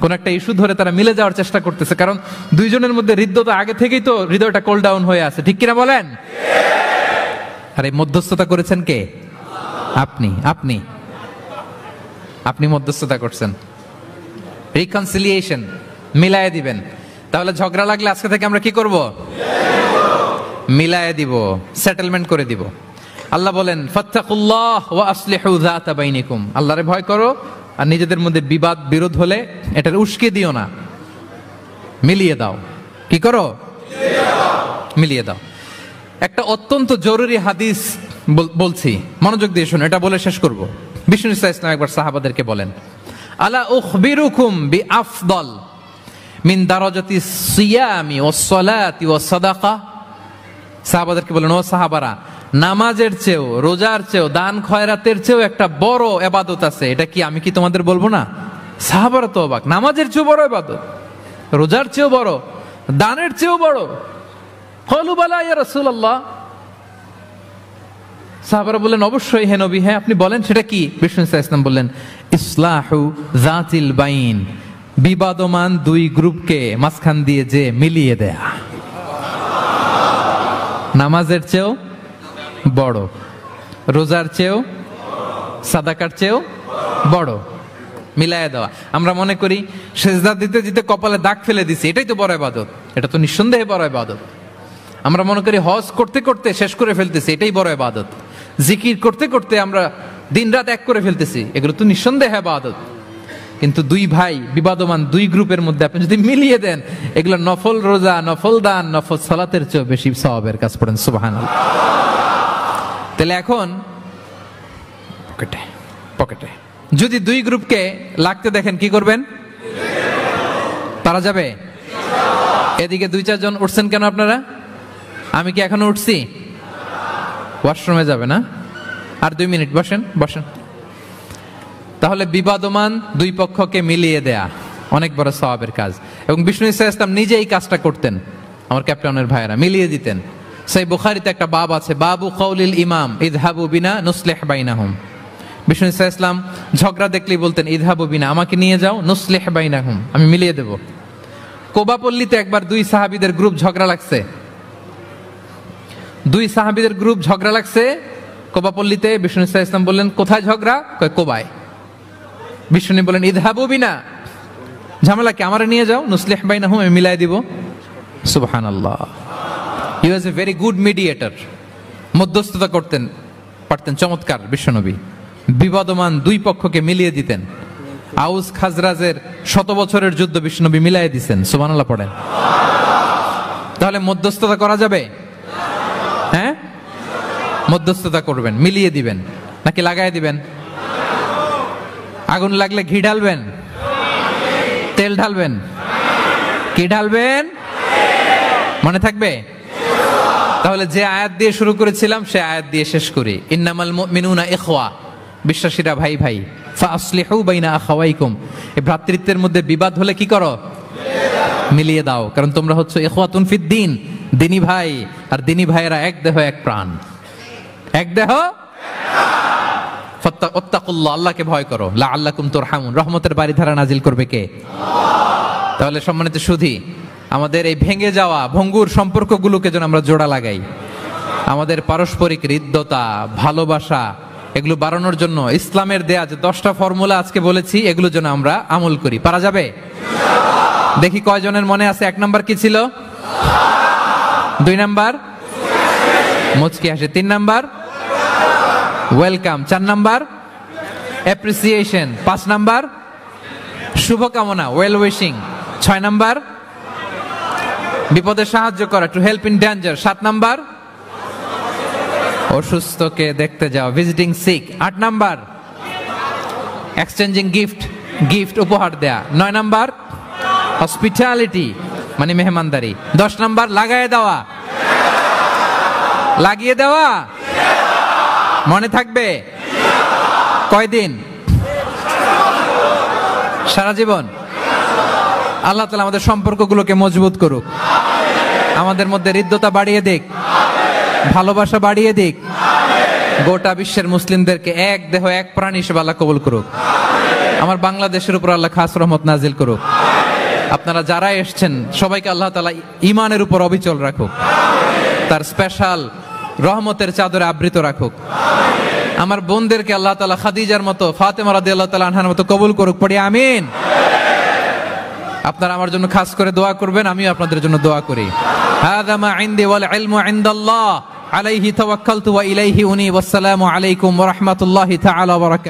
কোন একটা ইস্যু ধরে তারা মিলে যাওয়ার চেষ্টা করতেছে। কারণ দুইজনের মধ্যে হৃদ্যতা আগে থেকেই তো, হৃদয়টা কোল ডাউন হয়ে আছে, ঠিক কিনা বলেন? আর এই মধ্যস্থতা করেছেন কে? আপনি আপনি আপনি মধ্যস্থতা করছেন। রিকনসিলিয়েশন, মিলায়ে দিবেন। তাহলে ঝগড়া লাগলে আজকে থেকে আমরা কি করব? মিলায়ে দিব, সেটেলমেন্ট করে দিব। আল্লাহ বলেন, ফাত্তাকুল্লাহ ওয়া আসলিহু যাতা বাইনিকুম, আল্লাহরে ভয় করো আর নিজেদের মধ্যে বিবাদ বিরোধ হলে এটার উস্কে দিও না, মিলিয়ে দাও। কি করো? মিলিয়ে দাও। একটা অত্যন্ত জরুরি হাদিস বলছি, মনোযোগ দিয়ে শুনো, এটা বলে শেষ করব। বিষ্ণু ইসলাম একবার সাহাবাদেরকে বলেন, আলা উখবিরুকুম বিআফদাল মিন দারাজাতি সিয়ামি ওয়াস সালাতি ওয়াস সাদাকা। সাহাবাদেরকে বলেন, ও সাহাবারা, নামাজের চেয়েও, রোজার চেয়েও, দান খয়রাতের চেয়েও একটা বড় ইবাদত আছে, এটা কি আমি কি তোমাদের বলবো না? সাহাবারা তো অবাক, নামাজের চেয়েও বড় ইবাদত, রোজার চেয়েও বড়, দানের চেয়েও বড়। ক্বালু বালা ইয়া রাসূলুল্লাহ। সাহাবারা বললেন, অবশ্যই হে নবী, হ্যাঁ আপনি বলেন সেটা কি? বিষ্ণু ইসলাম বললেন, ইসলাহু যাতিল বাইন, বিবাদমান দুই গ্রুপকে মাঝখান দিয়ে যে মিলিয়ে দেয়া। নামাজের চেয়েও বড়, রোজার চেয়েও, সাদাকার চেয়েও বড়, মিলায়া দেওয়া। আমরা মনে করি সেজদা দিতে দিতে কপালে দাগ ফেলে দিছি, এটাই তো বড় ইবাদত। এটা তো নিঃসন্দেহে বড় ইবাদত। আমরা মনে করি হজ করতে করতে শেষ করে ফেলতেছি, এটাই বড় ইবাদত। জিকির করতে করতে আমরা দিনরাত এক করে ফেলতেছি, এগুলো তো নিঃসন্দেহে ইবাদত। কিন্তু দুই ভাই বিবাদমান দুই গ্রুপের মধ্যে আপনি যদি মিলিয়ে দেন, এগুলো নফল রোজা, নফল দান, নফল সালাতের চেয়ে বেশি সওয়াবের কাজ। পড়েন সুবহানাল্লাহ। তাহলে এখন পকেটে পকেটে যদি দুই গ্রুপকে লাগতে দেখেন, কি করবেন? পারা যাবে? এদিকে 2-4 জন উঠছেন কেন আপনারা? আমি কি এখনো উঠছি? ওয়াশরুমে যাবে না? আর 2 মিনিট বসেন, বসেন। তাহলে বিবাদমান দুই পক্ষকে মিলিয়ে দেয়া অনেক বড় সওয়াবের কাজ। এবং বিষ্ণু ইসা ইসলাম নিজে এই কাজটা করতেন, আমার ক্যাপ্টেনের ভাইয়েরা মিলিয়ে দিতেন। সেই বুখারীতে একটা বাব আছে, বাবু কওলিল ইমাম ইযহাবু বিনা নুসলিহ বাইনাহুম। বিষ্ণু ইসা ইসলাম ঝগড়া দেখলেই বলতেন ইযহাবু বিনা, আমাকে নিয়ে যাও, নুসলিহ বাইনাহুম, আমি মিলিয়ে দেব। কোবাপল্লীতে একবার দুই সাহাবীদের গ্রুপ ঝগড়া লাগছে, দুই সাহাবীদের গ্রুপ ঝগড়া লাগছে কোবাপল্লীতে। বিষ্ণু ইসা ইসলাম বললেন কোথায় ঝগড়া? কয় কোবায়। বিষ্ণু বললেন ইযহাবু বিনা, ঝামেলা কি, আমারে নিয়ে যাও, নুসলিহ বাইনাহুম, আমি মিলাই দিব। সুবহানাল্লাহ। হি ওয়াজ এ ভেরি গুড মিডিয়েটর, মধ্যস্থতা করতেন পারতেন চমৎকার বিশ্বনবী। বিবাদমান দুই পক্ষকে মিলিয়ে দিতেন। আউস খাজরাজের 100 বছরের যুদ্ধ বিশ্বনবী মিলাই দিয়েছেন। সুবহানাল্লাহ পড়েন। তাহলে মধ্যস্থতা করা যাবে? হ্যাঁ, মধ্যস্থতা করবেন, মিলিয়ে দিবেন নাকি লাগাই দিবেন? আগুন লাগলে ঘি ঢালবেন, তেল ঢালবেন, কি ঢালবেন? মনে থাকবে? তাহলে যে আয়াত দিয়ে শুরু করেছিলাম সে আয়াত দিয়ে শেষ করি। ইন্নামাল মুমিনুনা ইখওয়া, বিশ্বাসীরা ভাই ভাই। ফাসলিহু বাইনা আখাওয়াইকুম, এই ভ্রাতৃত্বের মধ্যে বিবাদ হলে কি করো? মিলিয়ে দাও, কারণ তোমরা হচ্ছে ইখওয়াতুন ফিদ্দিন, দিনী ভাই। আর দিনী ভাইয়েরা এক দেহ এক প্রাণ, এক দেহ। ফাত্তাকুল্লাহ, আল্লাহকে ভয় করো। লাআল্লাকুম তুরহামুন, রহমতের বারিধারা নাজিল করবে কে? তাহলে সম্মানিত সুধী, আমাদের এই ভেঙে যাওয়া ভঙ্গুর সম্পর্কগুলোকে যেন আমরা জোড়া লাগাই। আমাদের পারস্পরিক হৃদ্যতা, ভালোবাসা, এগুলো বাড়ানোর জন্য ইসলামের দেয়া যে 10টা ফর্মুলা আজকে বলেছি, এগুলো যেন আমরা আমল করি। পারা যাবে? দেখি কয়জনের মনে আছে। 1 নাম্বার কি ছিল? 2 নাম্বার মুচকি হাসি, 3 number welcome, 4 number appreciation, 5 number শুভকামনা, ওয়েল উইশিং, 6 নাম্বার বিপদে সাহায্য করা, to help in danger, 7 number অসুস্থকে দেখতে যাও, visiting sick, 8 number exchanging gift উপহার দেয়া, 9 নাম্বার হসপিটালিটি মানে মেহমানদারি, 10 নাম্বার লাগিয়ে দেওয়া। মনে থাকবে? কয়দিন? সারা জীবন। আল্লাহ তাআলা আমাদের সম্পর্কগুলোকে মজবুত করুক, আমাদের মধ্যে হৃদ্যতা বাড়িয়ে দিক, ভালোবাসা বাড়িয়ে দিক। গোটা বিশ্বের মুসলিমদেরকে এক দেহ এক প্রাণ হিসেবে আল্লাহ কবুল করুক। আমার বাংলাদেশের উপর আল্লাহ খাস রহমত নাজিল করুক। আপনারা যারা এসেছেন সবাইকে আল্লাহ তাআলা ঈমানের উপর অবিচল রাখুক, তার স্পেশাল রহমতের চাদরে আবৃত রাখুক। আমার বোনদেরকে আল্লাহ তাআলা খাদিজার মতো, ফাতেমা রাদিয়াল্লাহু তাআলা আনহার মতো কবুল করুক। পড়ি আমিন। আপনারা আমার জন্য খাস করে দোয়া করবেন, আমিও আপনাদের জন্য দোয়া করি। হাযা মা ইনদি ওয়াল ইলমু ইনদাল্লাহ আলাইহি তাওয়াক্কালতু ওয়া ইলাইহি উনীব। আসসালামু আলাইকুম ওয়া রাহমাতুল্লাহি তাআলা ওয়া বারাকাতুহু।